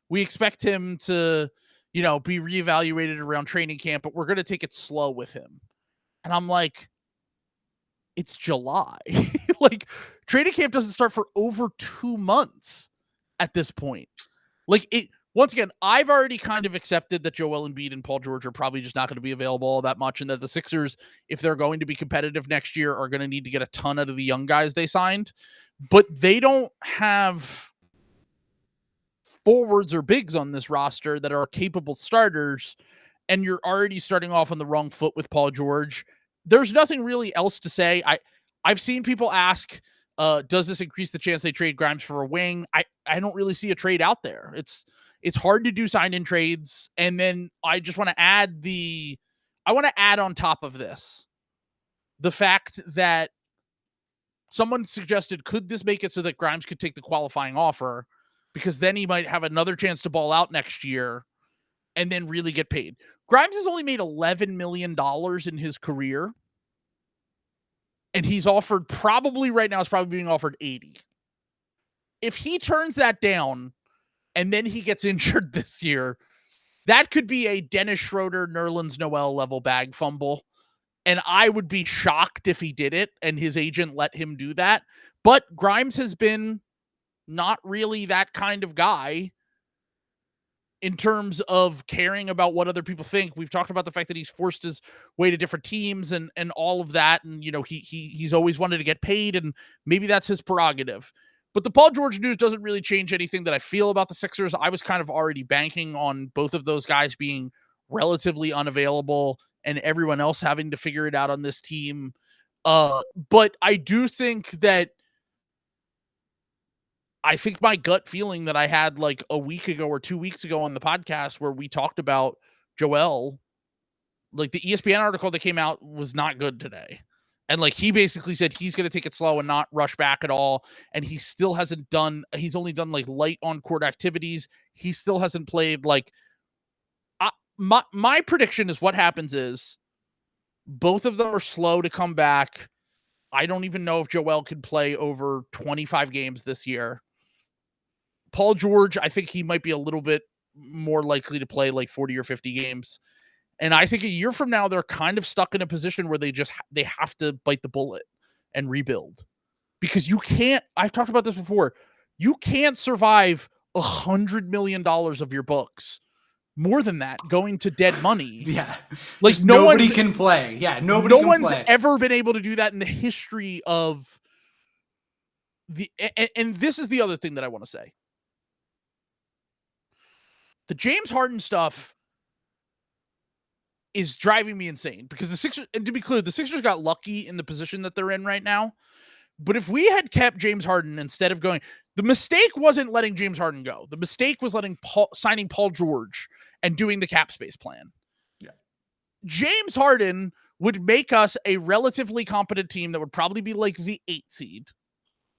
we expect him to, be reevaluated around training camp, but we're going to take it slow with him. And I'm like, it's July. Like, training camp doesn't start for over 2 months at this point. Like, once again, I've already kind of accepted that Joel Embiid and Paul George are probably just not going to be available all that much, and that the Sixers, if they're going to be competitive next year, are going to need to get a ton out of the young guys they signed. But they don't have forwards or bigs on this roster that are capable starters, and you're already starting off on the wrong foot with Paul George. There's nothing really else to say. I've seen people ask, does this increase the chance they trade Grimes for a wing? I don't really see a trade out there. It's hard to do sign-in trades. And then I just want to add on top of this, the fact that someone suggested, could this make it so that Grimes could take the qualifying offer? Because then he might have another chance to ball out next year and then really get paid. Grimes has only made $11 million in his career. And he's offered, probably right now is probably being offered 80. If he turns that down and then he gets injured this year, that could be a Dennis Schroeder, Nerlens Noel level bag fumble. And I would be shocked if he did it and his agent let him do that. But Grimes has been not really that kind of guy in terms of caring about what other people think. We've talked about the fact that he's forced his way to different teams and all of that. And, he's always wanted to get paid, and maybe that's his prerogative. But the Paul George news doesn't really change anything that I feel about the Sixers. I was kind of already banking on both of those guys being relatively unavailable and everyone else having to figure it out on this team. But I do think that my gut feeling that I had like a week ago or 2 weeks ago on the podcast where we talked about Joel, like the ESPN article that came out was not good today. And like he basically said he's going to take it slow and not rush back at all. And he still hasn't done, he's only done like light on court activities. He still hasn't played like, my prediction is what happens is both of them are slow to come back. I don't even know if Joel can play over 25 games this year. Paul George, I think he might be a little bit more likely to play like 40 or 50 games. And I think a year from now, they're kind of stuck in a position where they have to bite the bullet and rebuild. Because you can't, I've talked about this before, you can't survive $100 million of your books. More than that, going to dead money. Yeah. Like nobody can play. Yeah. No one's ever been able to do that in the history of the, and this is the other thing that I want to say. The James Harden stuff is driving me insane because the Sixers, and to be clear, the Sixers got lucky in the position that they're in right now. But if we had kept James Harden instead of going, the mistake wasn't letting James Harden go. The mistake was signing Paul George and doing the cap space plan. Yeah. James Harden would make us a relatively competent team that would probably be like the 8th seed.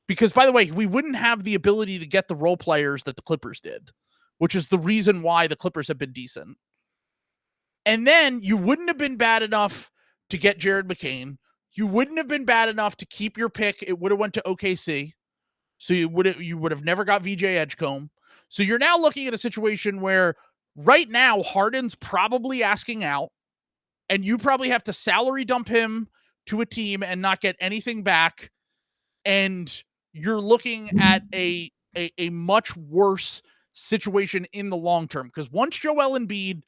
Because, by the way, we wouldn't have the ability to get the role players that the Clippers did, which is the reason why the Clippers have been decent. And then you wouldn't have been bad enough to get Jared McCain. You wouldn't have been bad enough to keep your pick. It would have went to OKC. So you would have never got VJ Edgecombe. So you're now looking at a situation where right now Harden's probably asking out, and you probably have to salary dump him to a team and not get anything back. And you're looking at a much worse situation in the long term. Because once Joel Embiid,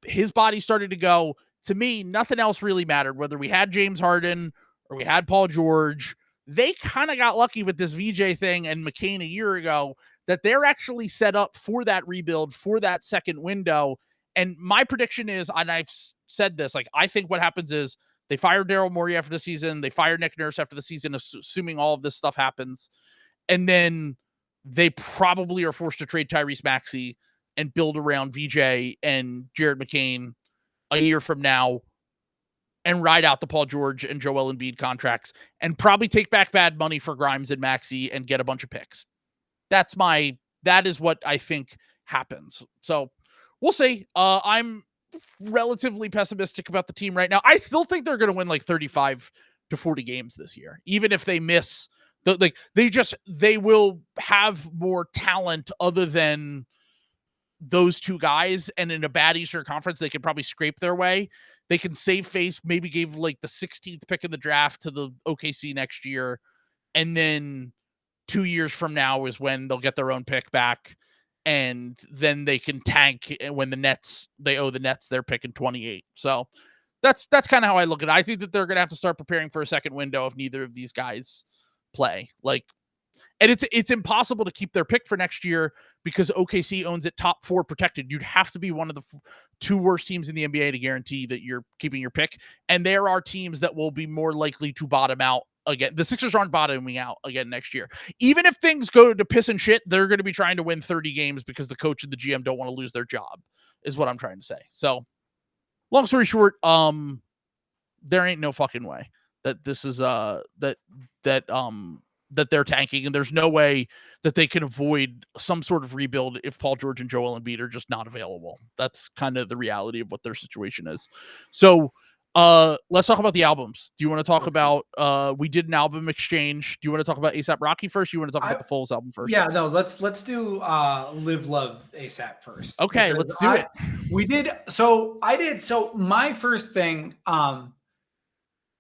his body started to go, to me, nothing else really mattered. Whether we had James Harden or we had Paul George, they kind of got lucky with this VJ thing and McCain a year ago that they're actually set up for that rebuild, for that second window. And my prediction is, and I've said this, like, I think what happens is they fire Daryl Morey after the season. They fire Nick Nurse after the season, assuming all of this stuff happens. And they probably are forced to trade Tyrese Maxey and build around VJ and Jared McCain a year from now and ride out the Paul George and Joel Embiid contracts and probably take back bad money for Grimes and Maxey and get a bunch of picks. That is what I think happens. So we'll see. I'm relatively pessimistic about the team right now. I still think they're going to win like 35 to 40 games this year, even if they miss they will have more talent other than those two guys, and in a bad Eastern Conference, they could probably scrape their way. They can save face, maybe give like the 16th pick in the draft to the OKC next year, and then 2 years from now is when they'll get their own pick back, and then they can tank when they owe the Nets their pick in 28. So that's kind of how I look at it. I think that they're going to have to start preparing for a second window if neither of these guys play. And it's impossible to keep their pick for next year because OKC owns it top 4 protected. You'd have to be one of the 2 worst teams in the NBA to guarantee that you're keeping your pick. And there are teams that will be more likely to bottom out again. The Sixers aren't bottoming out again next year. Even if things go to piss and shit, they're going to be trying to win 30 games because the coach and the GM don't want to lose their job, is what I'm trying to say. So long story short, there ain't no fucking way that this is that they're tanking, and there's no way that they can avoid some sort of rebuild if Paul George and Joel Embiid are just not available. That's kind of the reality of what their situation is. So let's talk about the albums. Do you want to talk about we did an album exchange? Do you want to talk about ASAP Rocky first? Or you want to talk about the Foals album first? Yeah, no, let's do Live Love ASAP first. Okay, let's do it. So my first thing,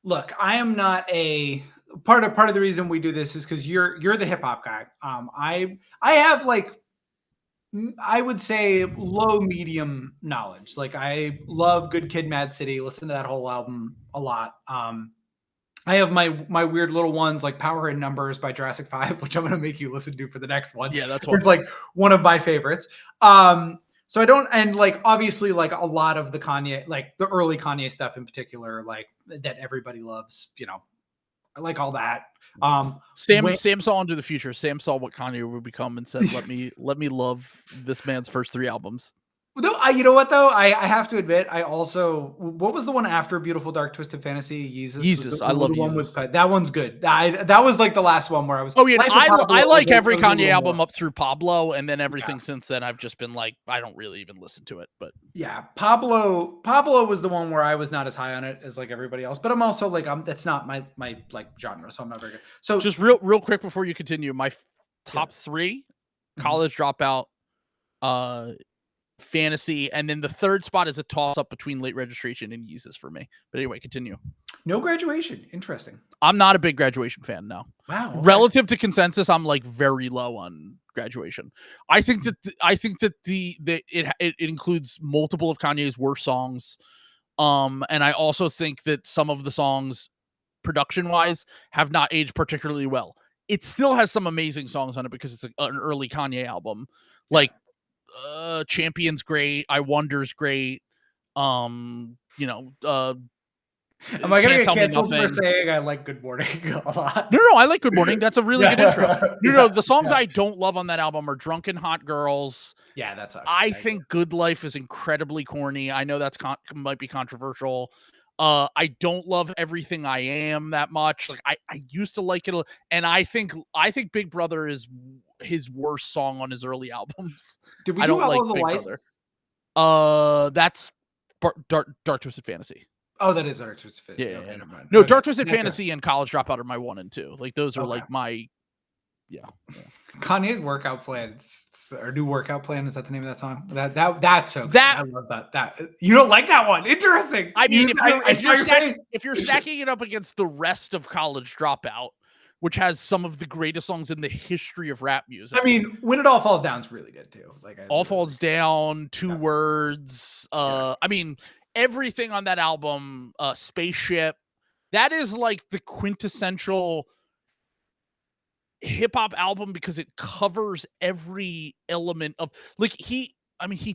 look, I am not a part of the reason we do this is because you're the hip hop guy. I have like, I would say low medium knowledge. Like I love Good Kid, Mad City. Listen to that whole album a lot. I have my weird little ones like Power in Numbers by Jurassic 5, which I'm going to make you listen to for the next one. Yeah, that's one. It's like one of my favorites. So I don't, and like, obviously like a lot of the Kanye, like the early Kanye stuff in particular, like that everybody loves, you know, I like all that. Sam saw into the future. Sam saw what Kanye would become and said, let me love this man's first 3 albums. No, you know what though? I have to admit, I also what was the one after Beautiful Dark Twisted Fantasy? Yeezus, I love Yeezus. That one's good. That was like the last one where I was. Oh yeah, Life of Pablo, I like every was a little Kanye album more. up through Pablo, and then everything since then I've just been like, I don't really even listen to it. But yeah, Pablo was the one where I was not as high on it as like everybody else. But I'm also like, that's not my like genre, so I'm not very good. So just real quick before you continue, my top three: College Dropout, Fantasy, and then the third spot is a toss up between Late Registration and Yeezus for me. But anyway, continue. No Graduation. Interesting. I'm not a big Graduation fan. No. Wow. Okay. Relative to consensus, I'm like very low on Graduation. I think that it includes multiple of Kanye's worst songs. And I also think that some of the songs, production wise, have not aged particularly well. It still has some amazing songs on it because it's an early Kanye album. Like Champion's great, I Wonder's great. Am I gonna get canceled for saying I like Good Morning a lot? No, I like Good Morning. That's a really good intro. No, the songs I don't love on that album are Drunken Hot Girls. Yeah, that sucks. I think Good Life is incredibly corny. I know that's might be controversial. I don't love Everything I Am that much. Like I used to like it, and I think Big Brother is his worst song on his early albums. Did we I don't do like All the Big Lights? Brother. That's Dark Twisted Fantasy. Oh, that is Dark Twisted Fantasy. Yeah, okay, never mind. No, Dark Twisted Fantasy and College Dropout are my 1 and 2. Like those are like my, yeah. Kanye's workout plan, or new workout plan. Is that the name of that song? That's so good. I love that. That you don't like that one? Interesting. I mean, if you're stacking it up against the rest of College Dropout, which has some of the greatest songs in the history of rap music. I mean, When It All Falls Down is really good too. Like All Falls Down, Two Words. I mean, everything on that album, Spaceship, that is like the quintessential hip hop album because it covers every element of like he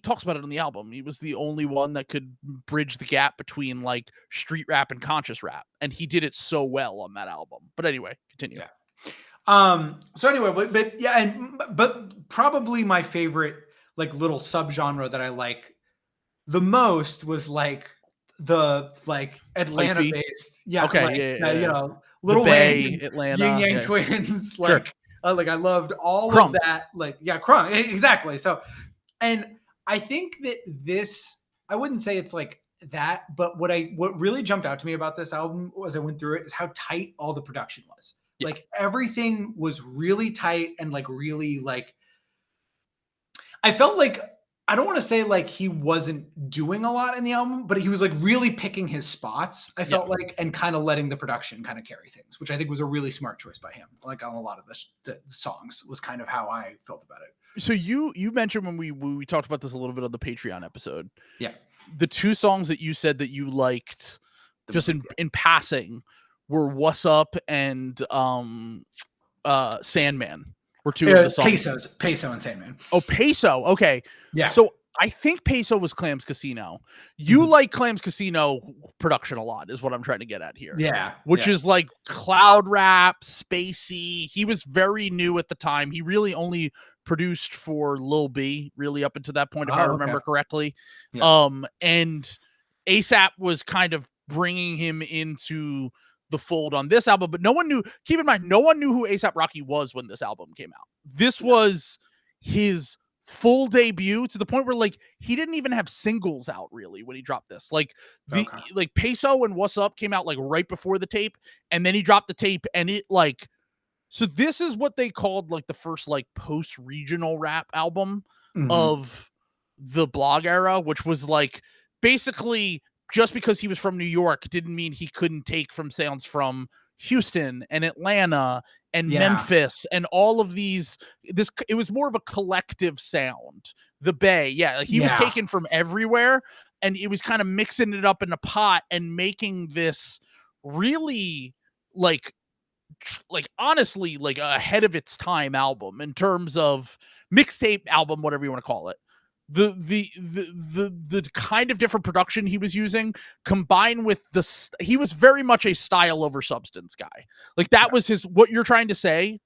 talks about it on the album. He was the only one that could bridge the gap between like street rap and conscious rap, and he did it so well on that album. But anyway, continue. Yeah. So anyway, but probably my favorite like little subgenre that I like the most was like the Atlanta based. Yeah. Okay. You know, Little Bay, Wayne, Atlanta, Yin Yang Twins. Like I loved all Crunk. of that. Like, yeah, Crunk. Exactly. So, and I think that this, I wouldn't say it's like that, but what really jumped out to me about this album as I went through it is how tight all the production was. Yeah. Like everything was really tight and like really like, I felt like, I don't want to say like he wasn't doing a lot in the album, but he was like really picking his spots, I felt like, and kind of letting the production kind of carry things, which I think was a really smart choice by him. Like on a lot of the songs was kind of how I felt about it. So you mentioned when we talked about this a little bit on the Patreon episode. Yeah. The 2 songs that you said that you liked just in passing were What's Up and Sandman. Were 2 of the songs. Peso and Sandman. Oh, Peso. Okay. Yeah. So I think Peso was Clams Casino. You like Clams Casino production a lot is what I'm trying to get at here. Yeah. Which is like cloud rap, spacey. He was very new at the time. He really only produced for Lil B really up until that point, if I remember correctly. Yeah. And ASAP was kind of bringing him into the fold on this album, but no one knew, keep in mind, no one knew who ASAP Rocky was when this album came out. This was his full debut to the point where like he didn't even have singles out really when he dropped this. Like like Peso and What's Up came out like right before the tape, and then he dropped the tape, and it like, so this is what they called like the first like post-regional rap album of the blog era, which was like basically just because he was from New York didn't mean he couldn't take from sounds from Houston and Atlanta and Memphis and all of these. It was more of a collective sound. The Bay, he was taken from everywhere, and it was kind of mixing it up in a pot and making this really like honestly like ahead of its time album in terms of mixtape album, whatever you want to call it. The kind of different production he was using combined with he was very much a style over substance guy. Like that was what you're trying to say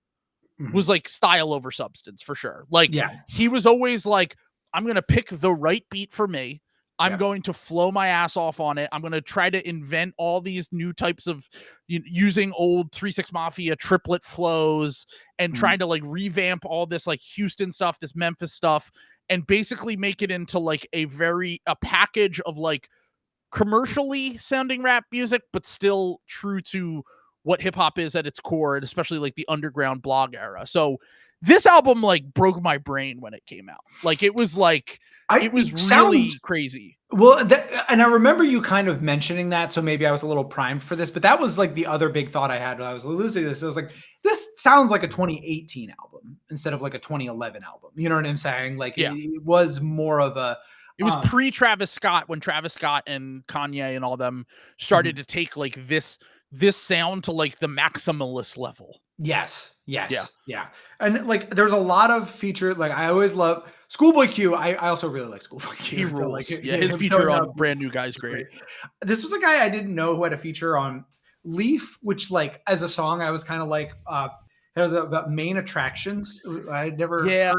was like style over substance for sure. Like he was always like, I'm going to pick the right beat for me. I'm going to flow my ass off on it. I'm going to try to invent all these new types of using old 3-6 Mafia triplet flows and trying to like revamp all this like Houston stuff, this Memphis stuff, and basically make it into like a package of like commercially sounding rap music, but still true to what hip hop is at its core, and especially like the underground blog era. So this album like broke my brain when it came out. Like it was like it was really crazy. Well, and I remember you kind of mentioning that, so maybe I was a little primed for this, but that was like the other big thought I had when I was listening to this. I was like, this sounds like a 2018 album instead of like a 2011 album. You know what I'm saying? Like it was more of a. It was pre-Travis Scott, when Travis Scott and Kanye and all them started to take like this sound to like the maximalist level. Yes. Yeah. And like, there's a lot of feature. Like, I always love Schoolboy Q. I also really like Schoolboy Q. He rules. So, like, his feature on Brand New Guy's great. This was a guy I didn't know who had a feature on Leaf, which like as a song, I was kind of like, it was about main attractions. I had never heard.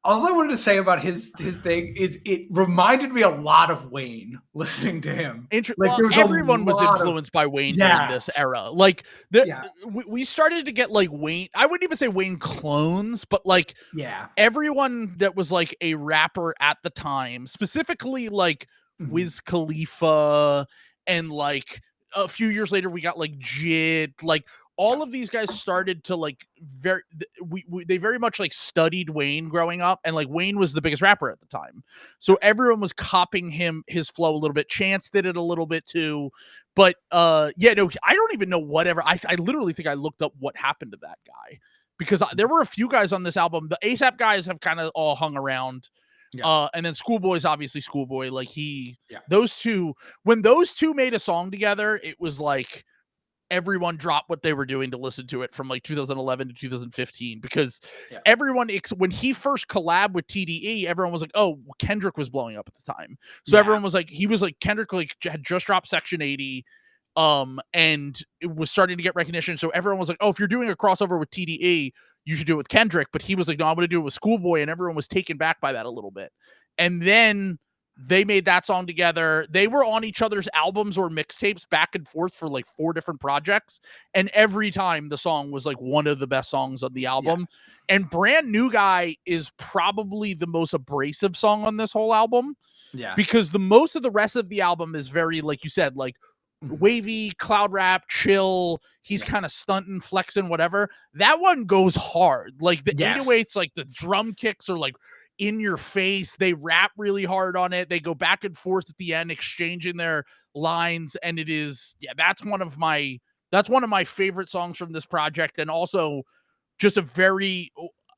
All I wanted to say about his thing is it reminded me a lot of Wayne listening to him. Like everyone was influenced by Wayne during this era. Like we started to get like Wayne. I wouldn't even say Wayne clones, but like everyone that was like a rapper at the time, specifically like Wiz Khalifa, and like a few years later we got like Jid, like. All of these guys started to like they very much like studied Wayne growing up, and like Wayne was the biggest rapper at the time. So everyone was copying his flow a little bit. Chance did it a little bit too. But I don't even know whatever. I literally think I looked up what happened to that guy, because there were a few guys on this album. The ASAP guys have kind of all hung around. And then Schoolboy's obviously Schoolboy. Like those two, when those two made a song together, it was like everyone dropped what they were doing to listen to it from like 2011 to 2015, because everyone, when he first collabed with TDE, everyone was like, oh, Kendrick was blowing up at the time. So everyone was like, Kendrick like had just dropped Section 80, and it was starting to get recognition. So everyone was like, oh, if you're doing a crossover with TDE, you should do it with Kendrick. But he was like, no, I'm going to do it with Schoolboy. And everyone was taken back by that a little bit. And then they made that song together. They were on each other's albums or mixtapes back and forth for like 4 different projects. And every time the song was like one of the best songs on the album. And Brand New Guy is probably the most abrasive song on this whole album. Yeah. Because most of the rest of the album is very, like you said, like wavy, cloud rap, chill. He's kind of stunting, flexing, whatever. That one goes hard. Like the 808s, like the drum kicks are like in your face. They rap really hard on it. They go back and forth at the end, exchanging their lines. And it is, that's one of my favorite songs from this project. And also just a very,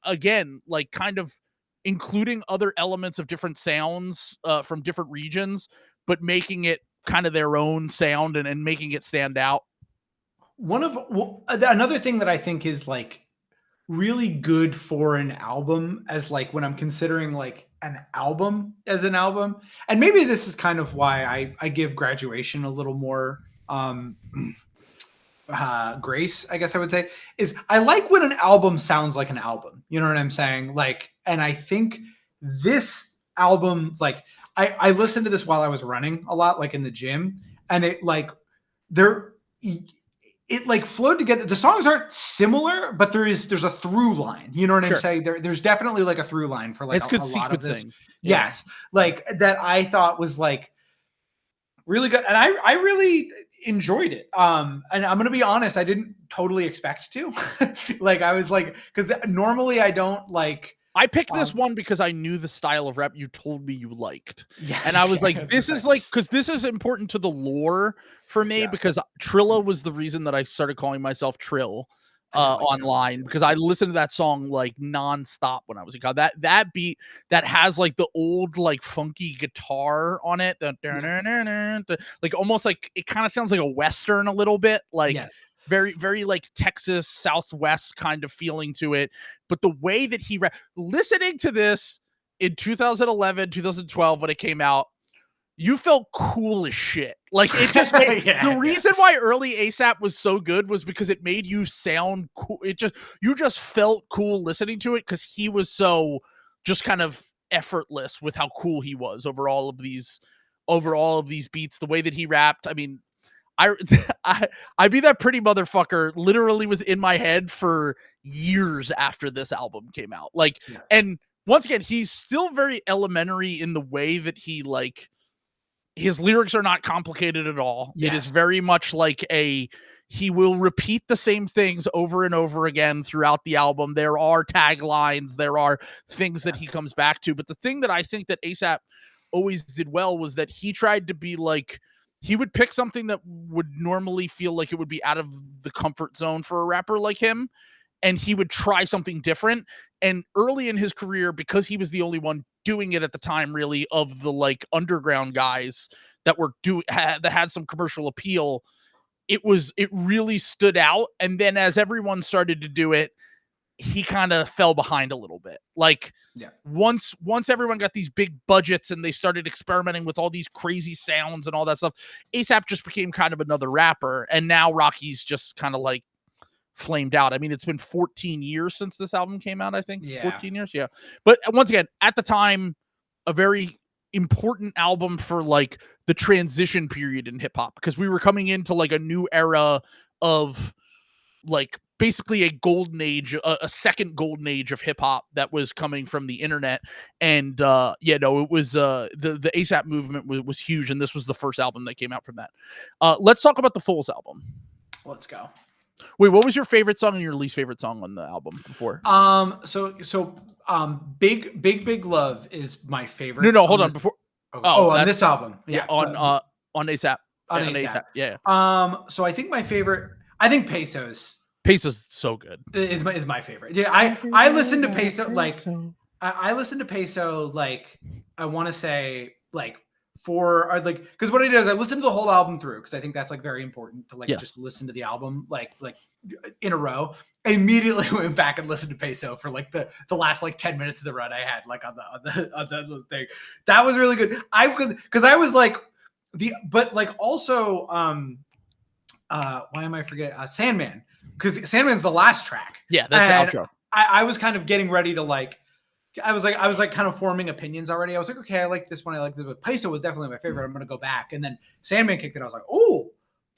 again, like kind of including other elements of different sounds from different regions, but making it kind of their own sound and making it stand out. Another thing that I think is like really good for an album, as like when I'm considering like an album as an album, and maybe this is kind of why I give Graduation a little more grace, I guess I would say, is I like when an album sounds like an album. You know what I'm saying? Like, and I think this album, like I listened to this while I was running a lot, like in the gym, and it like it like flowed together. The songs aren't similar, but there's a through line. You know what I'm saying? There's definitely like a through line for like a lot of this. Yes. Like that I thought was like really good. And I really enjoyed it. And I'm going to be honest, I didn't totally expect to. Like I was like, because normally I don't like. I picked this one because I knew the style of rap you told me you liked. Yeah, and I was like, this is like, because this is important to the lore for me, because Trilla was the reason that I started calling myself Trill online, because I listened to that song like nonstop when I was a kid. That beat that has like the old like funky guitar on it, like almost like it kind of sounds like a Western a little bit, like very, very like Texas Southwest kind of feeling to it. But the way that listening to this in 2011, 2012, when it came out, you felt cool as shit. Like it just made, the reason why early ASAP was so good was because it made you sound cool. You just felt cool listening to it because he was so just kind of effortless with how cool he was over all of these beats. The way that he rapped, I mean, I Be That Pretty Motherfucker literally was in my head for years after this album came out. Like, and once again, he's still very elementary in the way that he like. His lyrics are not complicated at all. It is very much like he will repeat the same things over and over again throughout the album. There are taglines, there are things that he comes back to. But the thing that I think that ASAP always did well was that he tried to be like, he would pick something that would normally feel like it would be out of the comfort zone for a rapper like him, and he would try something different. And early in his career, because he was the only one doing it at the time, really, of the like underground guys that were that had some commercial appeal, it really stood out. And then as everyone started to do it, he kind of fell behind a little bit. Like once everyone got these big budgets and they started experimenting with all these crazy sounds and all that stuff, ASAP just became kind of another rapper. And now Rocky's just kind of like flamed out. I mean, it's been 14 years since this album came out, I think. 14 years, yeah. But once again, at the time, a very important album for like the transition period in hip hop, because we were coming into like a new era of like basically a golden age, a second golden age of hip hop that was coming from the internet. And it was the ASAP movement was huge, and this was the first album that came out from that. Let's talk about the Foals album. Let's go. Wait, what was your favorite song and your least favorite song on the album before? Big Love is my favorite. No, hold on. Before on this album. On ASAP. On ASAP. Yeah. So I think my favorite, Peso's so good. Is my favorite. Yeah, I listen to Peso like I listen to Peso like I want to say like because what I did is I listened to the whole album through, because I think that's like very important to like just listen to the album like in a row. I immediately went back and listened to Peso for like the last like 10 minutes of the run I had like on the thing. That was really good. Because I was like also why am I forgetting Sandman, because Sandman's the last track. Yeah, that's the outro. I was kind of getting ready to like. I was like kind of forming opinions already. I was like, okay, I like this one. I like this, but Peso was definitely my favorite. I'm going to go back. And then Sandman kicked it. I was like, oh,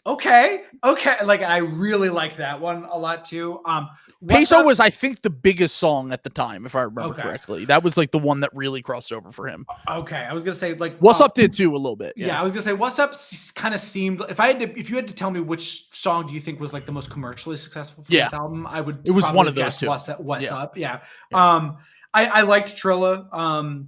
okay. Like I really liked that one a lot too. Peso was, I think, the biggest song at the time, if I remember correctly. That was like the one that really crossed over for him. Okay. I was going to say like What's Up did too a little bit. Yeah, I was going to say What's Up kind of seemed, if you had to tell me which song do you think was like the most commercially successful for this album, it was one of those two. What's Up. Yeah. I liked Trilla.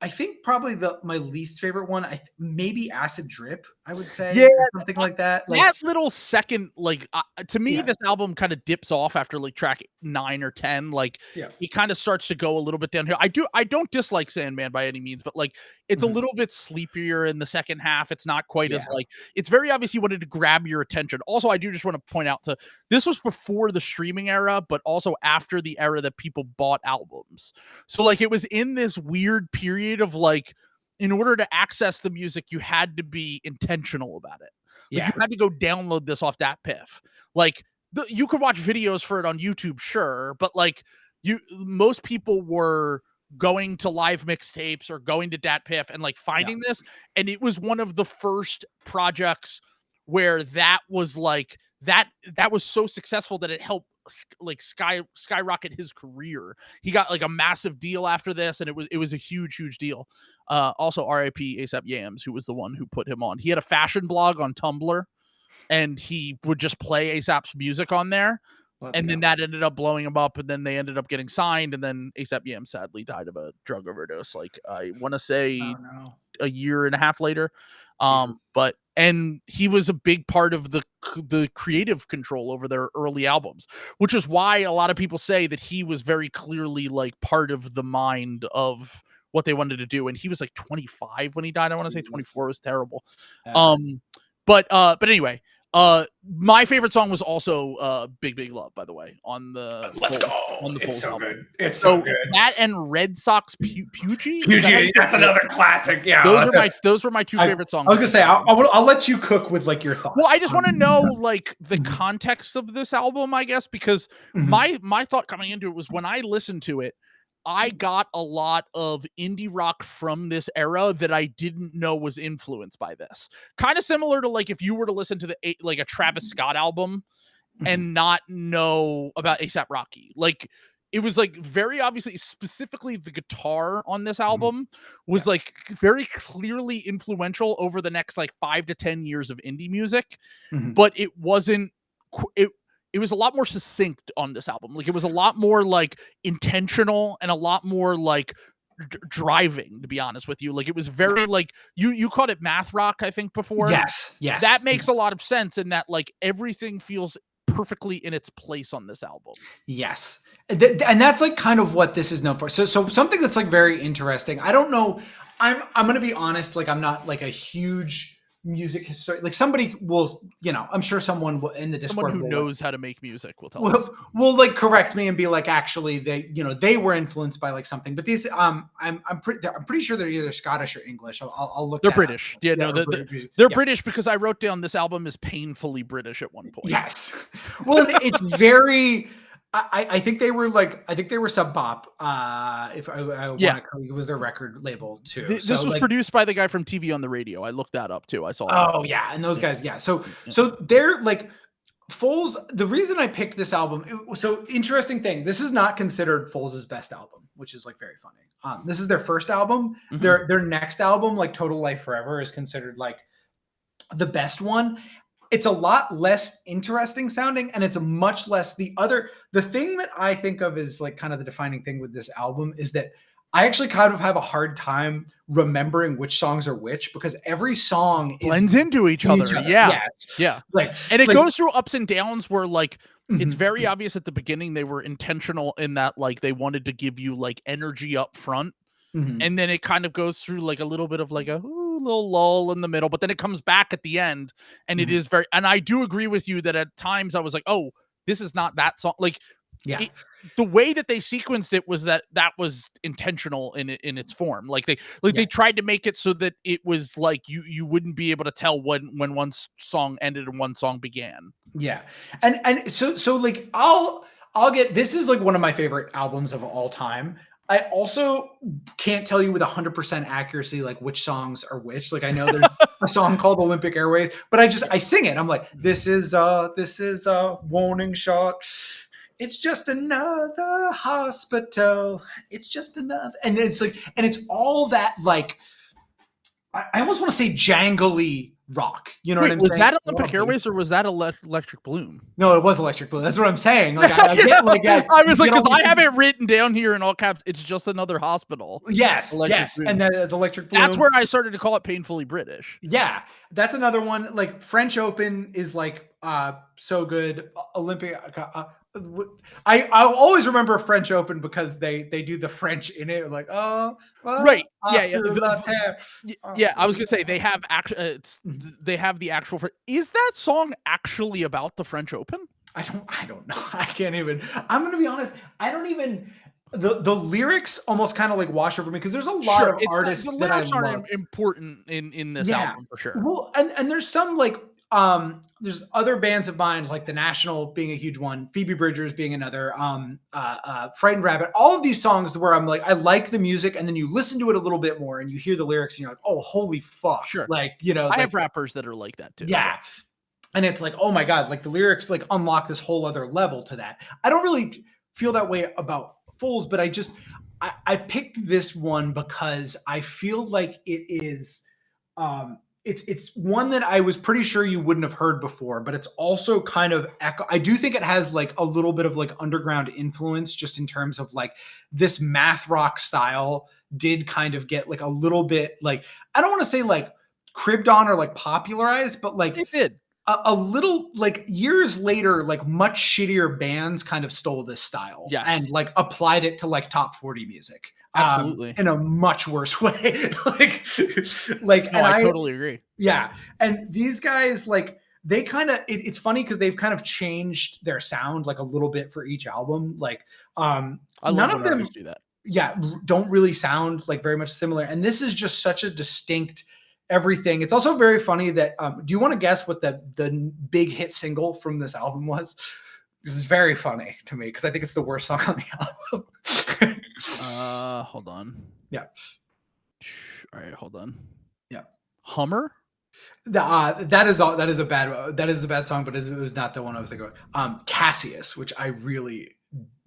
I think probably my least favorite one, maybe Acid Drip, I would say, something like that. Like, that little second, like to me, this album kind of dips off after like track 9 or 10. Like it kind of starts to go a little bit downhill. I don't dislike Sandman by any means, but like it's a little bit sleepier in the second half. It's not quite as like, it's very obvious he wanted to grab your attention. Also, I do just want to point out this was before the streaming era, but also after the era that people bought albums. So like it was in this weird period of like, in order to access the music, you had to be intentional about it. Like, you had to go download this off DatPiff. Like you could watch videos for it on YouTube, sure, but like most people were going to live mixtapes or going to DatPiff and like finding this, and it was one of the first projects where that was like that was so successful that it helped like skyrocket his career. He got like a massive deal after this, and it was a huge deal. Also RIP ASAP Yams, who was the one who put him on. He had a fashion blog on Tumblr, and he would just play ASAP's music on there. Then that ended up blowing him up, and then they ended up getting signed, and then ASAP Yams sadly died of a drug overdose. Like I want to say a year and a half later. And he was a big part of the creative control over their early albums, which is why a lot of people say that he was very clearly like part of the mind of what they wanted to do. And he was like 25 when he died. I want to say 24 was terrible. But anyway, My favorite song was also Big Big Love, by the way, on the Let's go. On the It's Foals so album. good. It's so good. That and Red Sox Pugie. Pugie, that's another classic. Yeah, those were my two favorite songs. I was gonna say I'll let you cook with like your thoughts. Well, I just want to know like the context of this album, I guess, because my thought coming into it was when I listened to it, I got a lot of indie rock from this era that I didn't know was influenced by this. Kind of similar to like if you were to listen to like a Travis Scott album and not know about ASAP Rocky. Like it was like very obviously, specifically the guitar on this album was like very clearly influential over the next like 5 to 10 years of indie music, but it wasn't it was a lot more succinct on this album. Like it was a lot more like intentional and a lot more like driving, to be honest with you. Like it was very like you called it math rock, I think, before. Yes. That makes a lot of sense in that like everything feels perfectly in its place on this album. Yes. And that's like kind of what this is known for. So something that's like very interesting. I don't know. I'm going to be honest. Like I'm not like a huge music historian. Like somebody will, I'm sure someone in the Discord, someone who knows how to make music will tell us. Will like correct me and be like, actually, they were influenced by like something. But these, I'm pretty sure they're either Scottish or English. I'll look. They're British. Up. Yeah, no, they're British because I wrote down this album is painfully British at one point. Yes. Well, it's very. I think they were Sub Pop. If it was their record label too. This was like, produced by the guy from TV on the Radio. I looked that up too. I saw. Oh yeah, and those guys, yeah. So they're like Foals. The reason I picked this album. So interesting thing. This is not considered Foals' best album, which is like very funny. This is their first album. Their next album, like Total Life Forever, is considered like the best one. It's a lot less interesting sounding, and it's a much less the thing that I think of as like kind of the defining thing with this album is that I actually kind of have a hard time remembering which songs are which because every song blends into each other. Yeah. Yes. Yeah. And it goes through ups and downs where like it's very obvious at the beginning they were intentional in that like they wanted to give you like energy up front. And then it kind of goes through like a little bit of like a little lull in the middle, but then it comes back at the end and it is very, and I do agree with you that at times I was like, oh, this is not that song. Like the way that they sequenced it was that was intentional in its form. Like they tried to make it so that it was like you wouldn't be able to tell when one song ended and one song began. Yeah. And so like I'll get, this is like one of my favorite albums of all time. I also can't tell you with 100% accuracy, like which songs are which. Like I know there's a song called Olympic Airways, but I sing it. I'm like, this is a warning shot. It's just another hospital. It's just another, and it's like, and it's all that like, I almost want to say jangly rock. You know what I'm saying? Was that Olympic Airways or was that Electric Bloom? No, it was Electric Bloom. That's what I'm saying. Like, I was like, because I have it written down here in all caps. It's just another hospital. Yes, Bloom. And that's Electric Bloom. That's where I started to call it painfully British. Yeah, that's another one. Like French Open is like so good. Olympic. I always remember French Open because they do the French in it, like right, yeah. I was gonna say they have they have the actual. Is that song actually about the French Open? I don't know. I can't even. I'm gonna be honest. I don't even. The lyrics almost kind of like wash over me because there's a lot of artists the that I lyrics aren't important in this album for sure. Well, and there's some like. There's other bands of mine, like The National being a huge one, Phoebe Bridgers being another, Frightened Rabbit, all of these songs where I'm like, I like the music, and then you listen to it a little bit more and you hear the lyrics and you're like, oh, holy fuck. Sure. Like, I have rappers that are like that too. Yeah. And it's like, oh my God, like the lyrics like unlock this whole other level to that. I don't really feel that way about Foals, but I picked this one because I feel like it is, it's one that I was pretty sure you wouldn't have heard before, but it's also kind of I do think it has like a little bit of like underground influence just in terms of like this math rock style did kind of get like a little bit like, I don't want to say like cribbed on or like popularized, but like it did a little like years later, like much shittier bands kind of stole this style and like applied it to like top 40 music. Absolutely. In a much worse way. like, no, I totally agree. Yeah. And these guys, like they kind of it's funny because they've kind of changed their sound like a little bit for each album. Like I love none when of them artists do that. Yeah, don't really sound like very much similar. And this is just such a distinct everything. It's also very funny that do you want to guess what the big hit single from this album was? This is very funny to me because I think it's the worst song on the album. Hold on. Yeah. All right, hold on. Yeah. Hummer? That is a bad song, but it was not the one I was thinking of. Cassius, which I really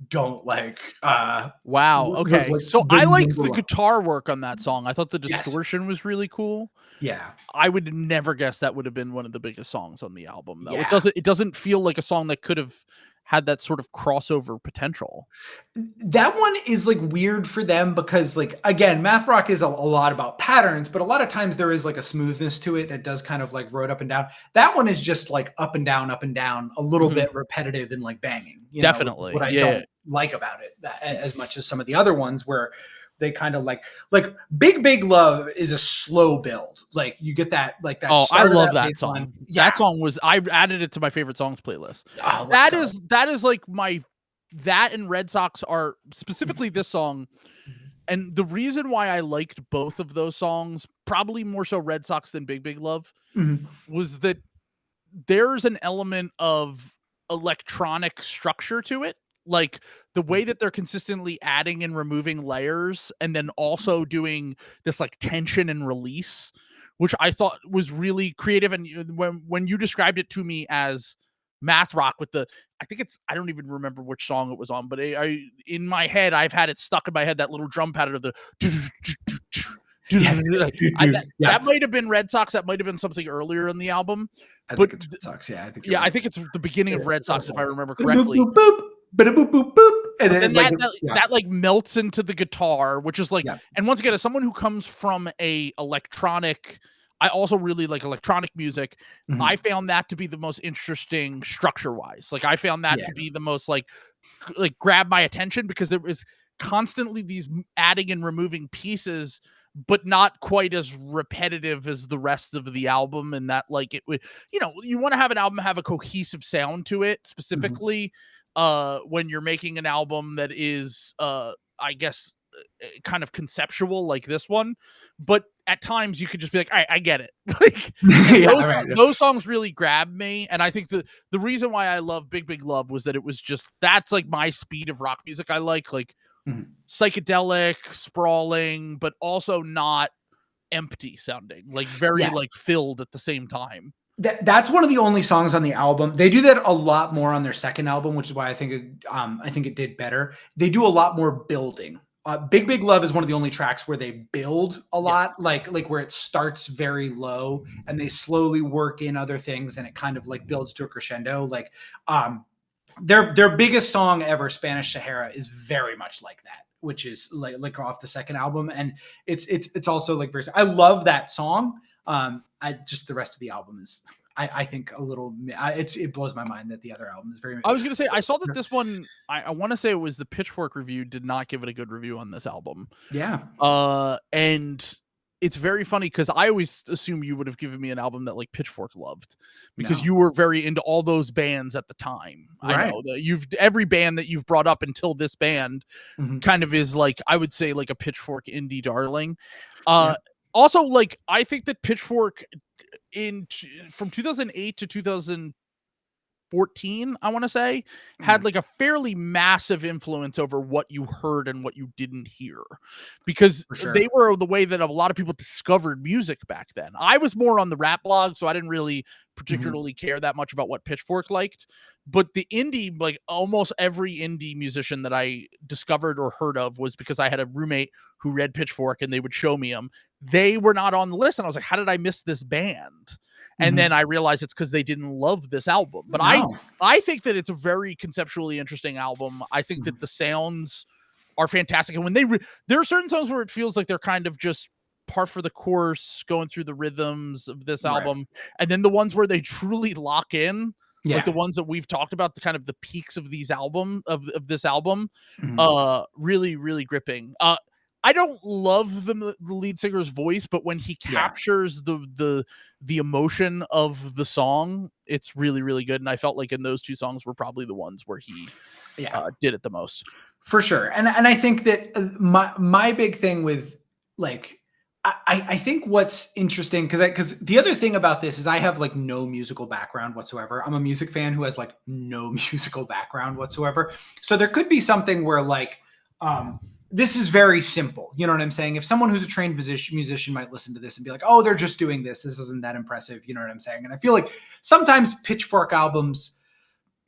don't like. Wow. Okay. Like so I liked the guitar work on that song. I thought the distortion was really cool. Yeah. I would never guess that would have been one of the biggest songs on the album, though. Yeah. It doesn't feel like a song that could have had that sort of crossover potential. That one is like weird for them because like, again, math rock is a lot about patterns, but a lot of times there is like a smoothness to it that does kind of like road up and down. That one is just like up and down, a little bit repetitive and like banging. Definitely. What I don't like about it as much as some of the other ones where they kind of like Big Love is a slow build. Like you get that like that. Oh, I love that song. Line. Yeah. That song was, I added it to my favorite songs playlist. Oh, that is like that and Red Sox are specifically this song. And the reason why I liked both of those songs, probably more so Red Sox than Big Love, was that there's an element of electronic structure to it. Like the way that they're consistently adding and removing layers and then also doing this like tension and release, which I thought was really creative. And when you described it to me as math rock with I don't even remember which song it was on, but in my head, I've had it stuck in my head, that little drum pattern of the that might have been Red Sox. That might have been something earlier in the album. I think it's Red Sox. Yeah, I think it's the beginning of Red Sox, if I remember correctly. Boop, boop, boop, boop, boop, boop. And then that like melts into the guitar, which is like, and once again, as someone who comes from a electronic, I also really like electronic music. I found that to be the most interesting structure wise. Like I found that to be the most like grab my attention because there was constantly these adding and removing pieces, but not quite as repetitive as the rest of the album. And that like it would, you want to have an album have a cohesive sound to it specifically. When you're making an album that is, I guess, kind of conceptual like this one, but at times you could just be like, all right, I get it. Like those songs really grabbed me. And I think the reason why I love Big Love was that it was just, that's like my speed of rock music. I like psychedelic, sprawling, but also not empty sounding, like very like filled at the same time. That's one of the only songs on the album. They do that a lot more on their second album, which is why I think it did better. They do a lot more building. Big Love is one of the only tracks where they build a lot, like where it starts very low and they slowly work in other things and it kind of like builds to a crescendo. Like their biggest song ever, Spanish Sahara, is very much like that, which is like off the second album, and it's also like very. I love that song. The rest of the album is, I think, a little. It blows my mind that the other album is very. I was gonna say I saw that this one. I want to say it was the Pitchfork review did not give it a good review on this album. Yeah. And it's very funny because I always assume you would have given me an album that like Pitchfork loved because you were very into all those bands at the time. Right. I know that every band that you've brought up until this band kind of is like, I would say like a Pitchfork indie darling. Also, like, I think that Pitchfork from 2008 to 2014, I want to say, had like a fairly massive influence over what you heard and what you didn't hear, because they were the way that a lot of people discovered music back then. I was more on the rap blog, so I didn't really particularly care that much about what Pitchfork liked, but the indie, like almost every indie musician that I discovered or heard of was because I had a roommate who read Pitchfork and they would show me them. They were not on the list and I was like, how did I miss this band? And then I realized it's because they didn't love this album. But I think that it's a very conceptually interesting album. I think that the sounds are fantastic, and when there are certain songs where it feels like they're kind of just par for the course, going through the rhythms of this album, and then the ones where they truly lock in, like the ones that we've talked about, the kind of the peaks of these this album, really, really gripping. I don't love the lead singer's voice, but when he captures the emotion of the song, it's really, really good. And I felt like in those two songs were probably the ones where he did it the most. For sure. And I think that my big thing with like, I think what's interesting, because the other thing about this is I have like no musical background whatsoever. I'm a music fan who has like no musical background whatsoever. So there could be something where like, this is very simple. You know what I'm saying? If someone who's a trained musician might listen to this and be like, oh, they're just doing this. This isn't that impressive. You know what I'm saying? And I feel like sometimes Pitchfork albums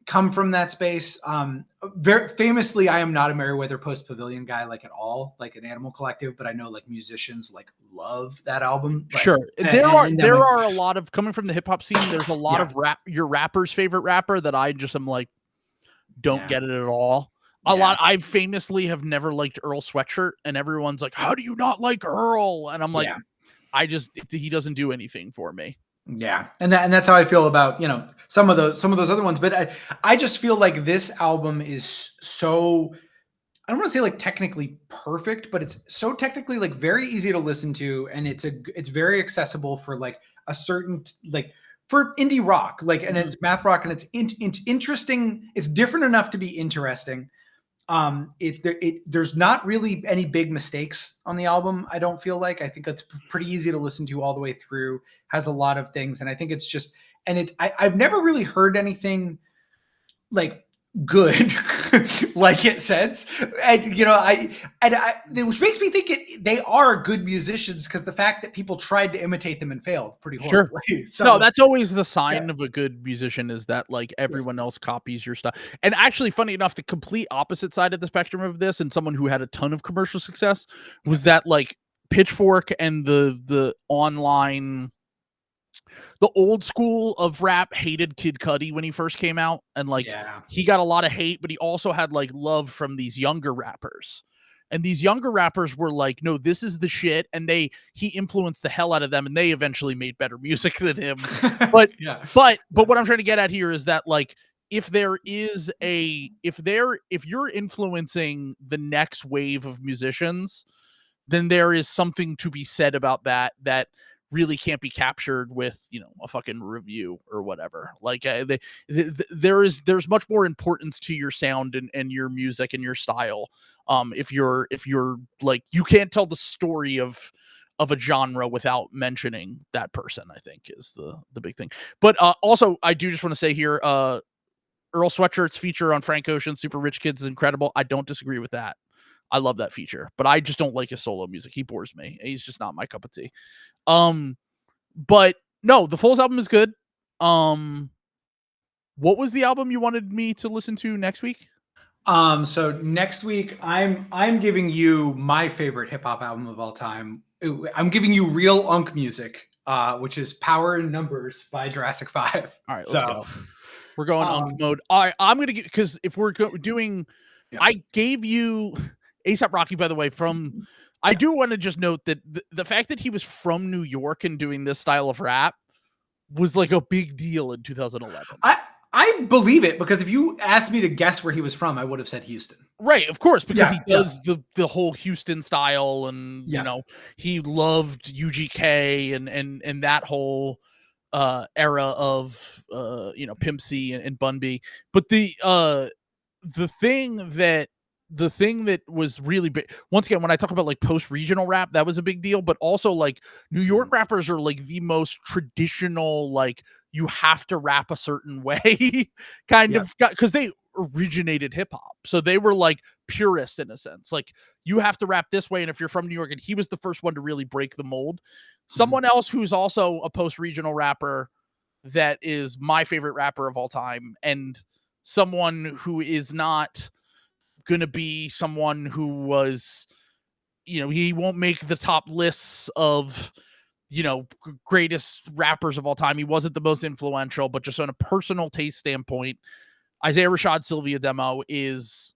come from that space. Very famously, I am not a Merriweather Post Pavilion guy, like at all, like an Animal Collective, but I know like musicians like love that album. Like, sure. There are a lot of, coming from the hip hop scene, there's a lot of your rapper's favorite rapper that I just am like, don't get it at all. I famously have never liked Earl Sweatshirt, and everyone's like, how do you not like Earl? And I'm like, he doesn't do anything for me. Yeah. And that's how I feel about, you know, some of those other ones. But I just feel like this album is so, I don't want to say like technically perfect, but it's so technically like very easy to listen to. And it's very accessible for like a certain, like for indie rock, like, and it's math rock, and it's interesting. It's different enough to be interesting. There's not really any big mistakes on the album. I don't feel like. I think that's pretty easy to listen to all the way through. Has a lot of things, and I think it's just, and I've never really heard anything like good like it since. And you know, which makes me think they are good musicians, because the fact that people tried to imitate them and failed pretty horribly. Sure. So, no, that's always the sign of a good musician, is that like everyone else copies your stuff. And actually, funny enough, the complete opposite side of the spectrum of this, and someone who had a ton of commercial success, was that like Pitchfork and the online, the old school of rap hated Kid Cudi when he first came out, and like he got a lot of hate, but he also had like love from these younger rappers, and these younger rappers were like, no, this is the shit, and he influenced the hell out of them, and they eventually made better music than him. But but what I'm trying to get at here is that like, if you're influencing the next wave of musicians, then there is something to be said about that really can't be captured with, you know, a fucking review or whatever. Like there's much more importance to your sound and your music and your style. If you're like, you can't tell the story of a genre without mentioning that person, I think is the big thing. But also I do just want to say here, Earl Sweatshirt's feature on Frank Ocean's Super Rich Kids is incredible. I don't disagree with that. I love that feature, but I just don't like his solo music. He bores me. He's just not my cup of tea. But no, the Foals album is good. What was the album you wanted me to listen to next week? So next week I'm giving you my favorite hip hop album of all time. I'm giving you real unk music, which is Power in Numbers by Jurassic 5. All right, let's go. We're going unk mode. All right, I'm gonna get, because if we're doing, I gave you ASAP Rocky, by the way, from. I do want to just note that the fact that he was from New York and doing this style of rap was like a big deal in 2011. I believe it, because if you asked me to guess where he was from, I would have said Houston. Right, of course, because he does the whole Houston style, and you know, he loved UGK and that whole era of you know, Pimp C and Bun B. But the thing that was really big, once again, when I talk about like post-regional rap, that was a big deal, but also like New York rappers are like the most traditional, like you have to rap a certain way kind of, because they originated hip-hop. So they were like purists in a sense, like you have to rap this way. And if you're from New York, and he was the first one to really break the mold. Someone else who's also a post-regional rapper that is my favorite rapper of all time, and someone who is not going to be someone who was, you know, he won't make the top lists of, you know, greatest rappers of all time. He wasn't the most influential, but just on a personal taste standpoint, Isaiah Rashad's Sylvia demo is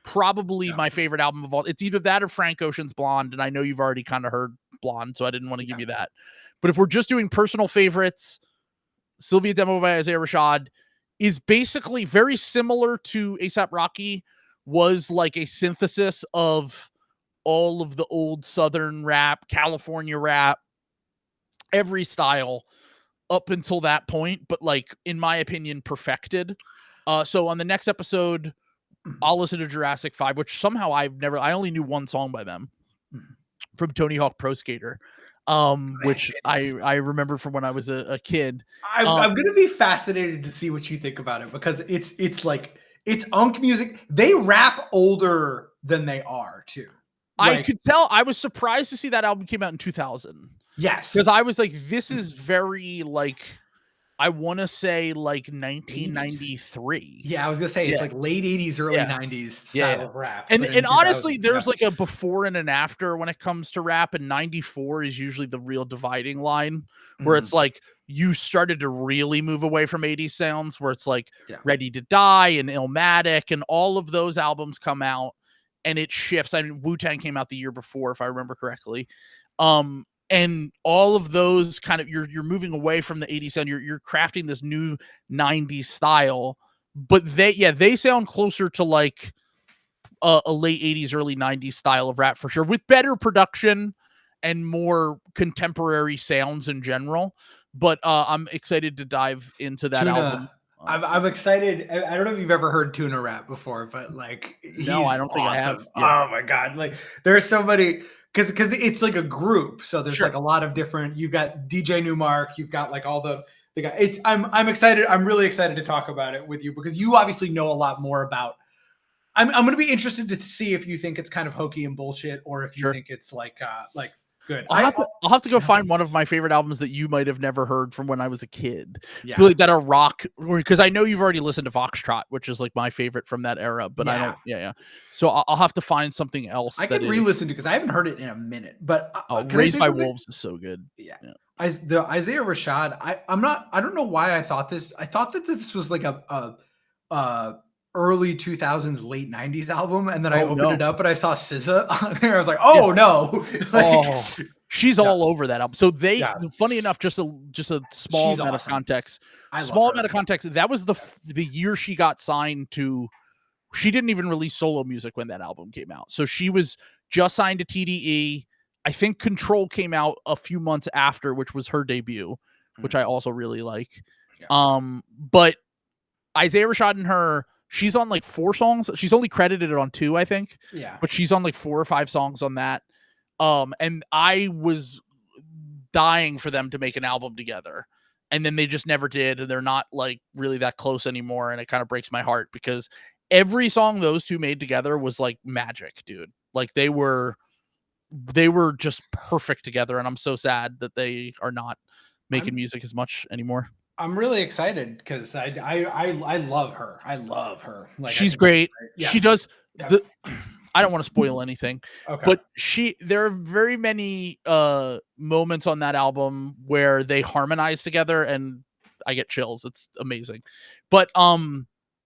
probably my favorite album of all. It's either that or Frank Ocean's Blonde, and I know you've already kind of heard Blonde, so I didn't want to give you that. But if we're just doing personal favorites, Sylvia demo by Isaiah Rashad is basically very similar to ASAP Rocky, was like a synthesis of all of the old Southern rap, California rap, every style up until that point, but like in my opinion, perfected. So on the next episode, I'll listen to Jurassic 5, which somehow I only knew one song by them from Tony Hawk Pro Skater, which I remember from when I was a kid. I'm going to be fascinated to see what you think about it, because it's like, it's unk music. They rap older than they are too. Like, I could tell. I was surprised to see that album came out in 2000. Yes. Because I was like, this is very like, I want to say like 1993. Yeah, I was gonna say it's like late 80s, early 90s style of rap. And honestly, there's like a before and an after when it comes to rap, and 94 is usually the real dividing line, where it's like you started to really move away from 80s sounds, where it's like Ready to Die and Illmatic and all of those albums come out and it shifts. I mean, Wu-Tang came out the year before, if I remember correctly. And all of those kind of, you're moving away from the 80s sound. You're crafting this new 90s style, but they sound closer to like a late 80s, early 90s style of rap for sure, with better production and more contemporary sounds in general. But I'm excited to dive into that album. I'm excited. I don't know if you've ever heard Tuna rap before, but like, no, I don't think I have. Yeah. Oh my God. Like, there's so many, because it's like a group, so there's like a lot of different. You've got DJ Newmark, you've got like all the guys. I'm excited. I'm really excited to talk about it with you, because you obviously know a lot more about. I'm going to be interested to see if you think it's kind of hokey and bullshit, or if you think it's like good. I'll have to go find one of my favorite albums that you might have never heard from when I was a kid. Like that are rock, because I know you've already listened to Foxtrot, which is like my favorite from that era, but I don't. Yeah. So I'll have to find something else. I can re-listen to, because I haven't heard it in a minute. But Raised by Wolves is so good. Yeah. The Isaiah Rashad. I don't know why I thought this. I thought that this was like a early 2000s, late 90s album, and then I opened it up and I saw SZA on there. I was like, no. She's all over that album. So funny enough, just a small amount of context. That was the year she got signed to. She didn't even release solo music when that album came out. So she was just signed to TDE. I think Control came out a few months after, which was her debut, which I also really like. But Isaiah Rashad and her, she's on like 4 songs. She's only credited on 2, I think. Yeah. But she's on like 4 or 5 songs on that. And I was dying for them to make an album together. And then they just never did. And they're not like really that close anymore. And it kind of breaks my heart, because every song those two made together was like magic, dude. Like they were just perfect together. And I'm so sad that they are not making music as much anymore. I'm really excited, because I love her. I love her. Like, she's great. Yeah. She does I don't want to spoil anything, but there are very many moments on that album where they harmonize together, and I get chills. It's amazing. But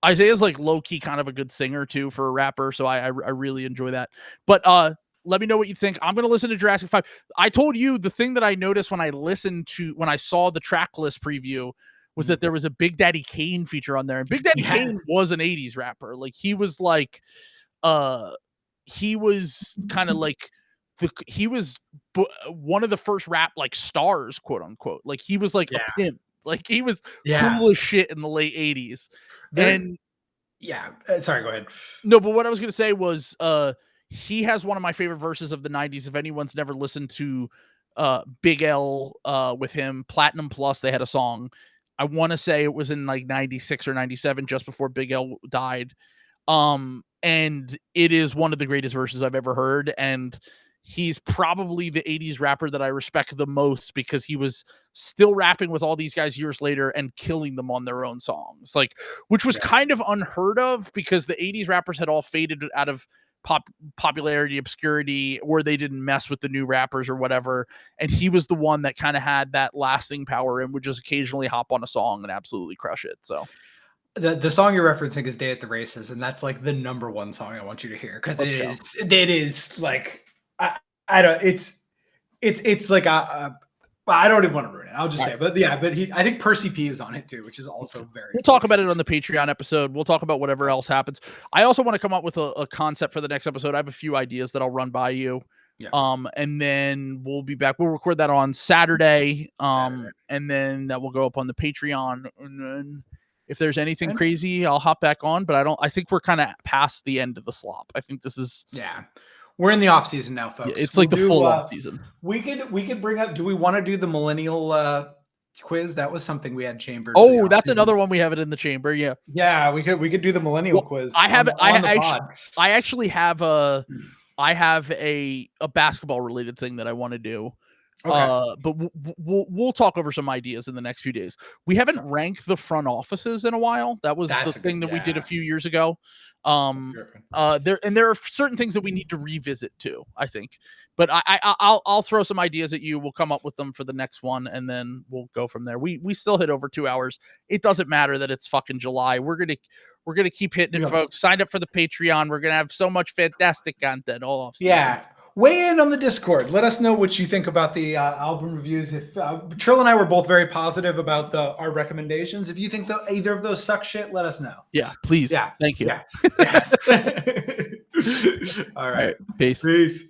Isaiah's like low key kind of a good singer too for a rapper, so I really enjoy that. But let me know what you think. I'm going to listen to Jurassic 5. I told you the thing that I noticed when I saw the track list preview was that there was a Big Daddy Kane feature on there. And Big Daddy Kane was an 80s rapper. Like he was kind of like he was one of the first rap like stars, quote unquote. Like he was like a pimp. Like he was cool as shit in the late 80s. Sorry, go ahead. No, but what I was going to say was he has one of my favorite verses of the 90s. If anyone's never listened to Big L with him, Platinum Plus, they had a song. I want to say it was in like 96 or 97, just before Big L died. And it is one of the greatest verses I've ever heard. And he's probably the 80s rapper that I respect the most, because he was still rapping with all these guys years later and killing them on their own songs, like, which was kind of unheard of, because the 80s rappers had all faded out of popularity, obscurity, or they didn't mess with the new rappers or whatever. And he was the one that kind of had that lasting power and would just occasionally hop on a song and absolutely crush it. So the song you're referencing is Day at the Races, and that's like the number one song I want you to hear, because it is like I don't, it's like Well, I don't even want to ruin it. I'll just say, but I think Percy P is on it too, which is also very. We'll talk about it on the Patreon episode. We'll talk about whatever else happens. I also want to come up with a concept for the next episode. I have a few ideas that I'll run by you. Yeah. And then we'll be back. We'll record that on Saturday. And then that will go up on the Patreon. And then if there's anything crazy, I'll hop back on. But I think we're kind of past the end of the slop. I think this is. Yeah. We're in the off season now, folks. It's like the full off season. We could bring up. Do we want to do the millennial quiz? That was something we had chambered. Oh, that's another one we have it in the chamber. Yeah. Yeah, we could do the millennial quiz. I have it. I actually have a basketball related thing that I want to do. Okay. But we'll talk over some ideas in the next few days. We haven't ranked the front offices in a while. That's the thing that we did a few years ago. There are certain things that we need to revisit too, I think. But I'll throw some ideas at you. We'll come up with them for the next one, and then we'll go from there. We still hit over 2 hours. It doesn't matter that it's fucking July. We're gonna keep hitting it, folks. Sign up for the Patreon. We're gonna have so much fantastic content all off season. Yeah. Weigh in on the Discord. Let us know what you think about the album reviews. If Trill and I were both very positive about our recommendations. If you think either of those suck shit, let us know. Yeah, please. Yeah. Thank you. Yeah. Yes. All right. Peace.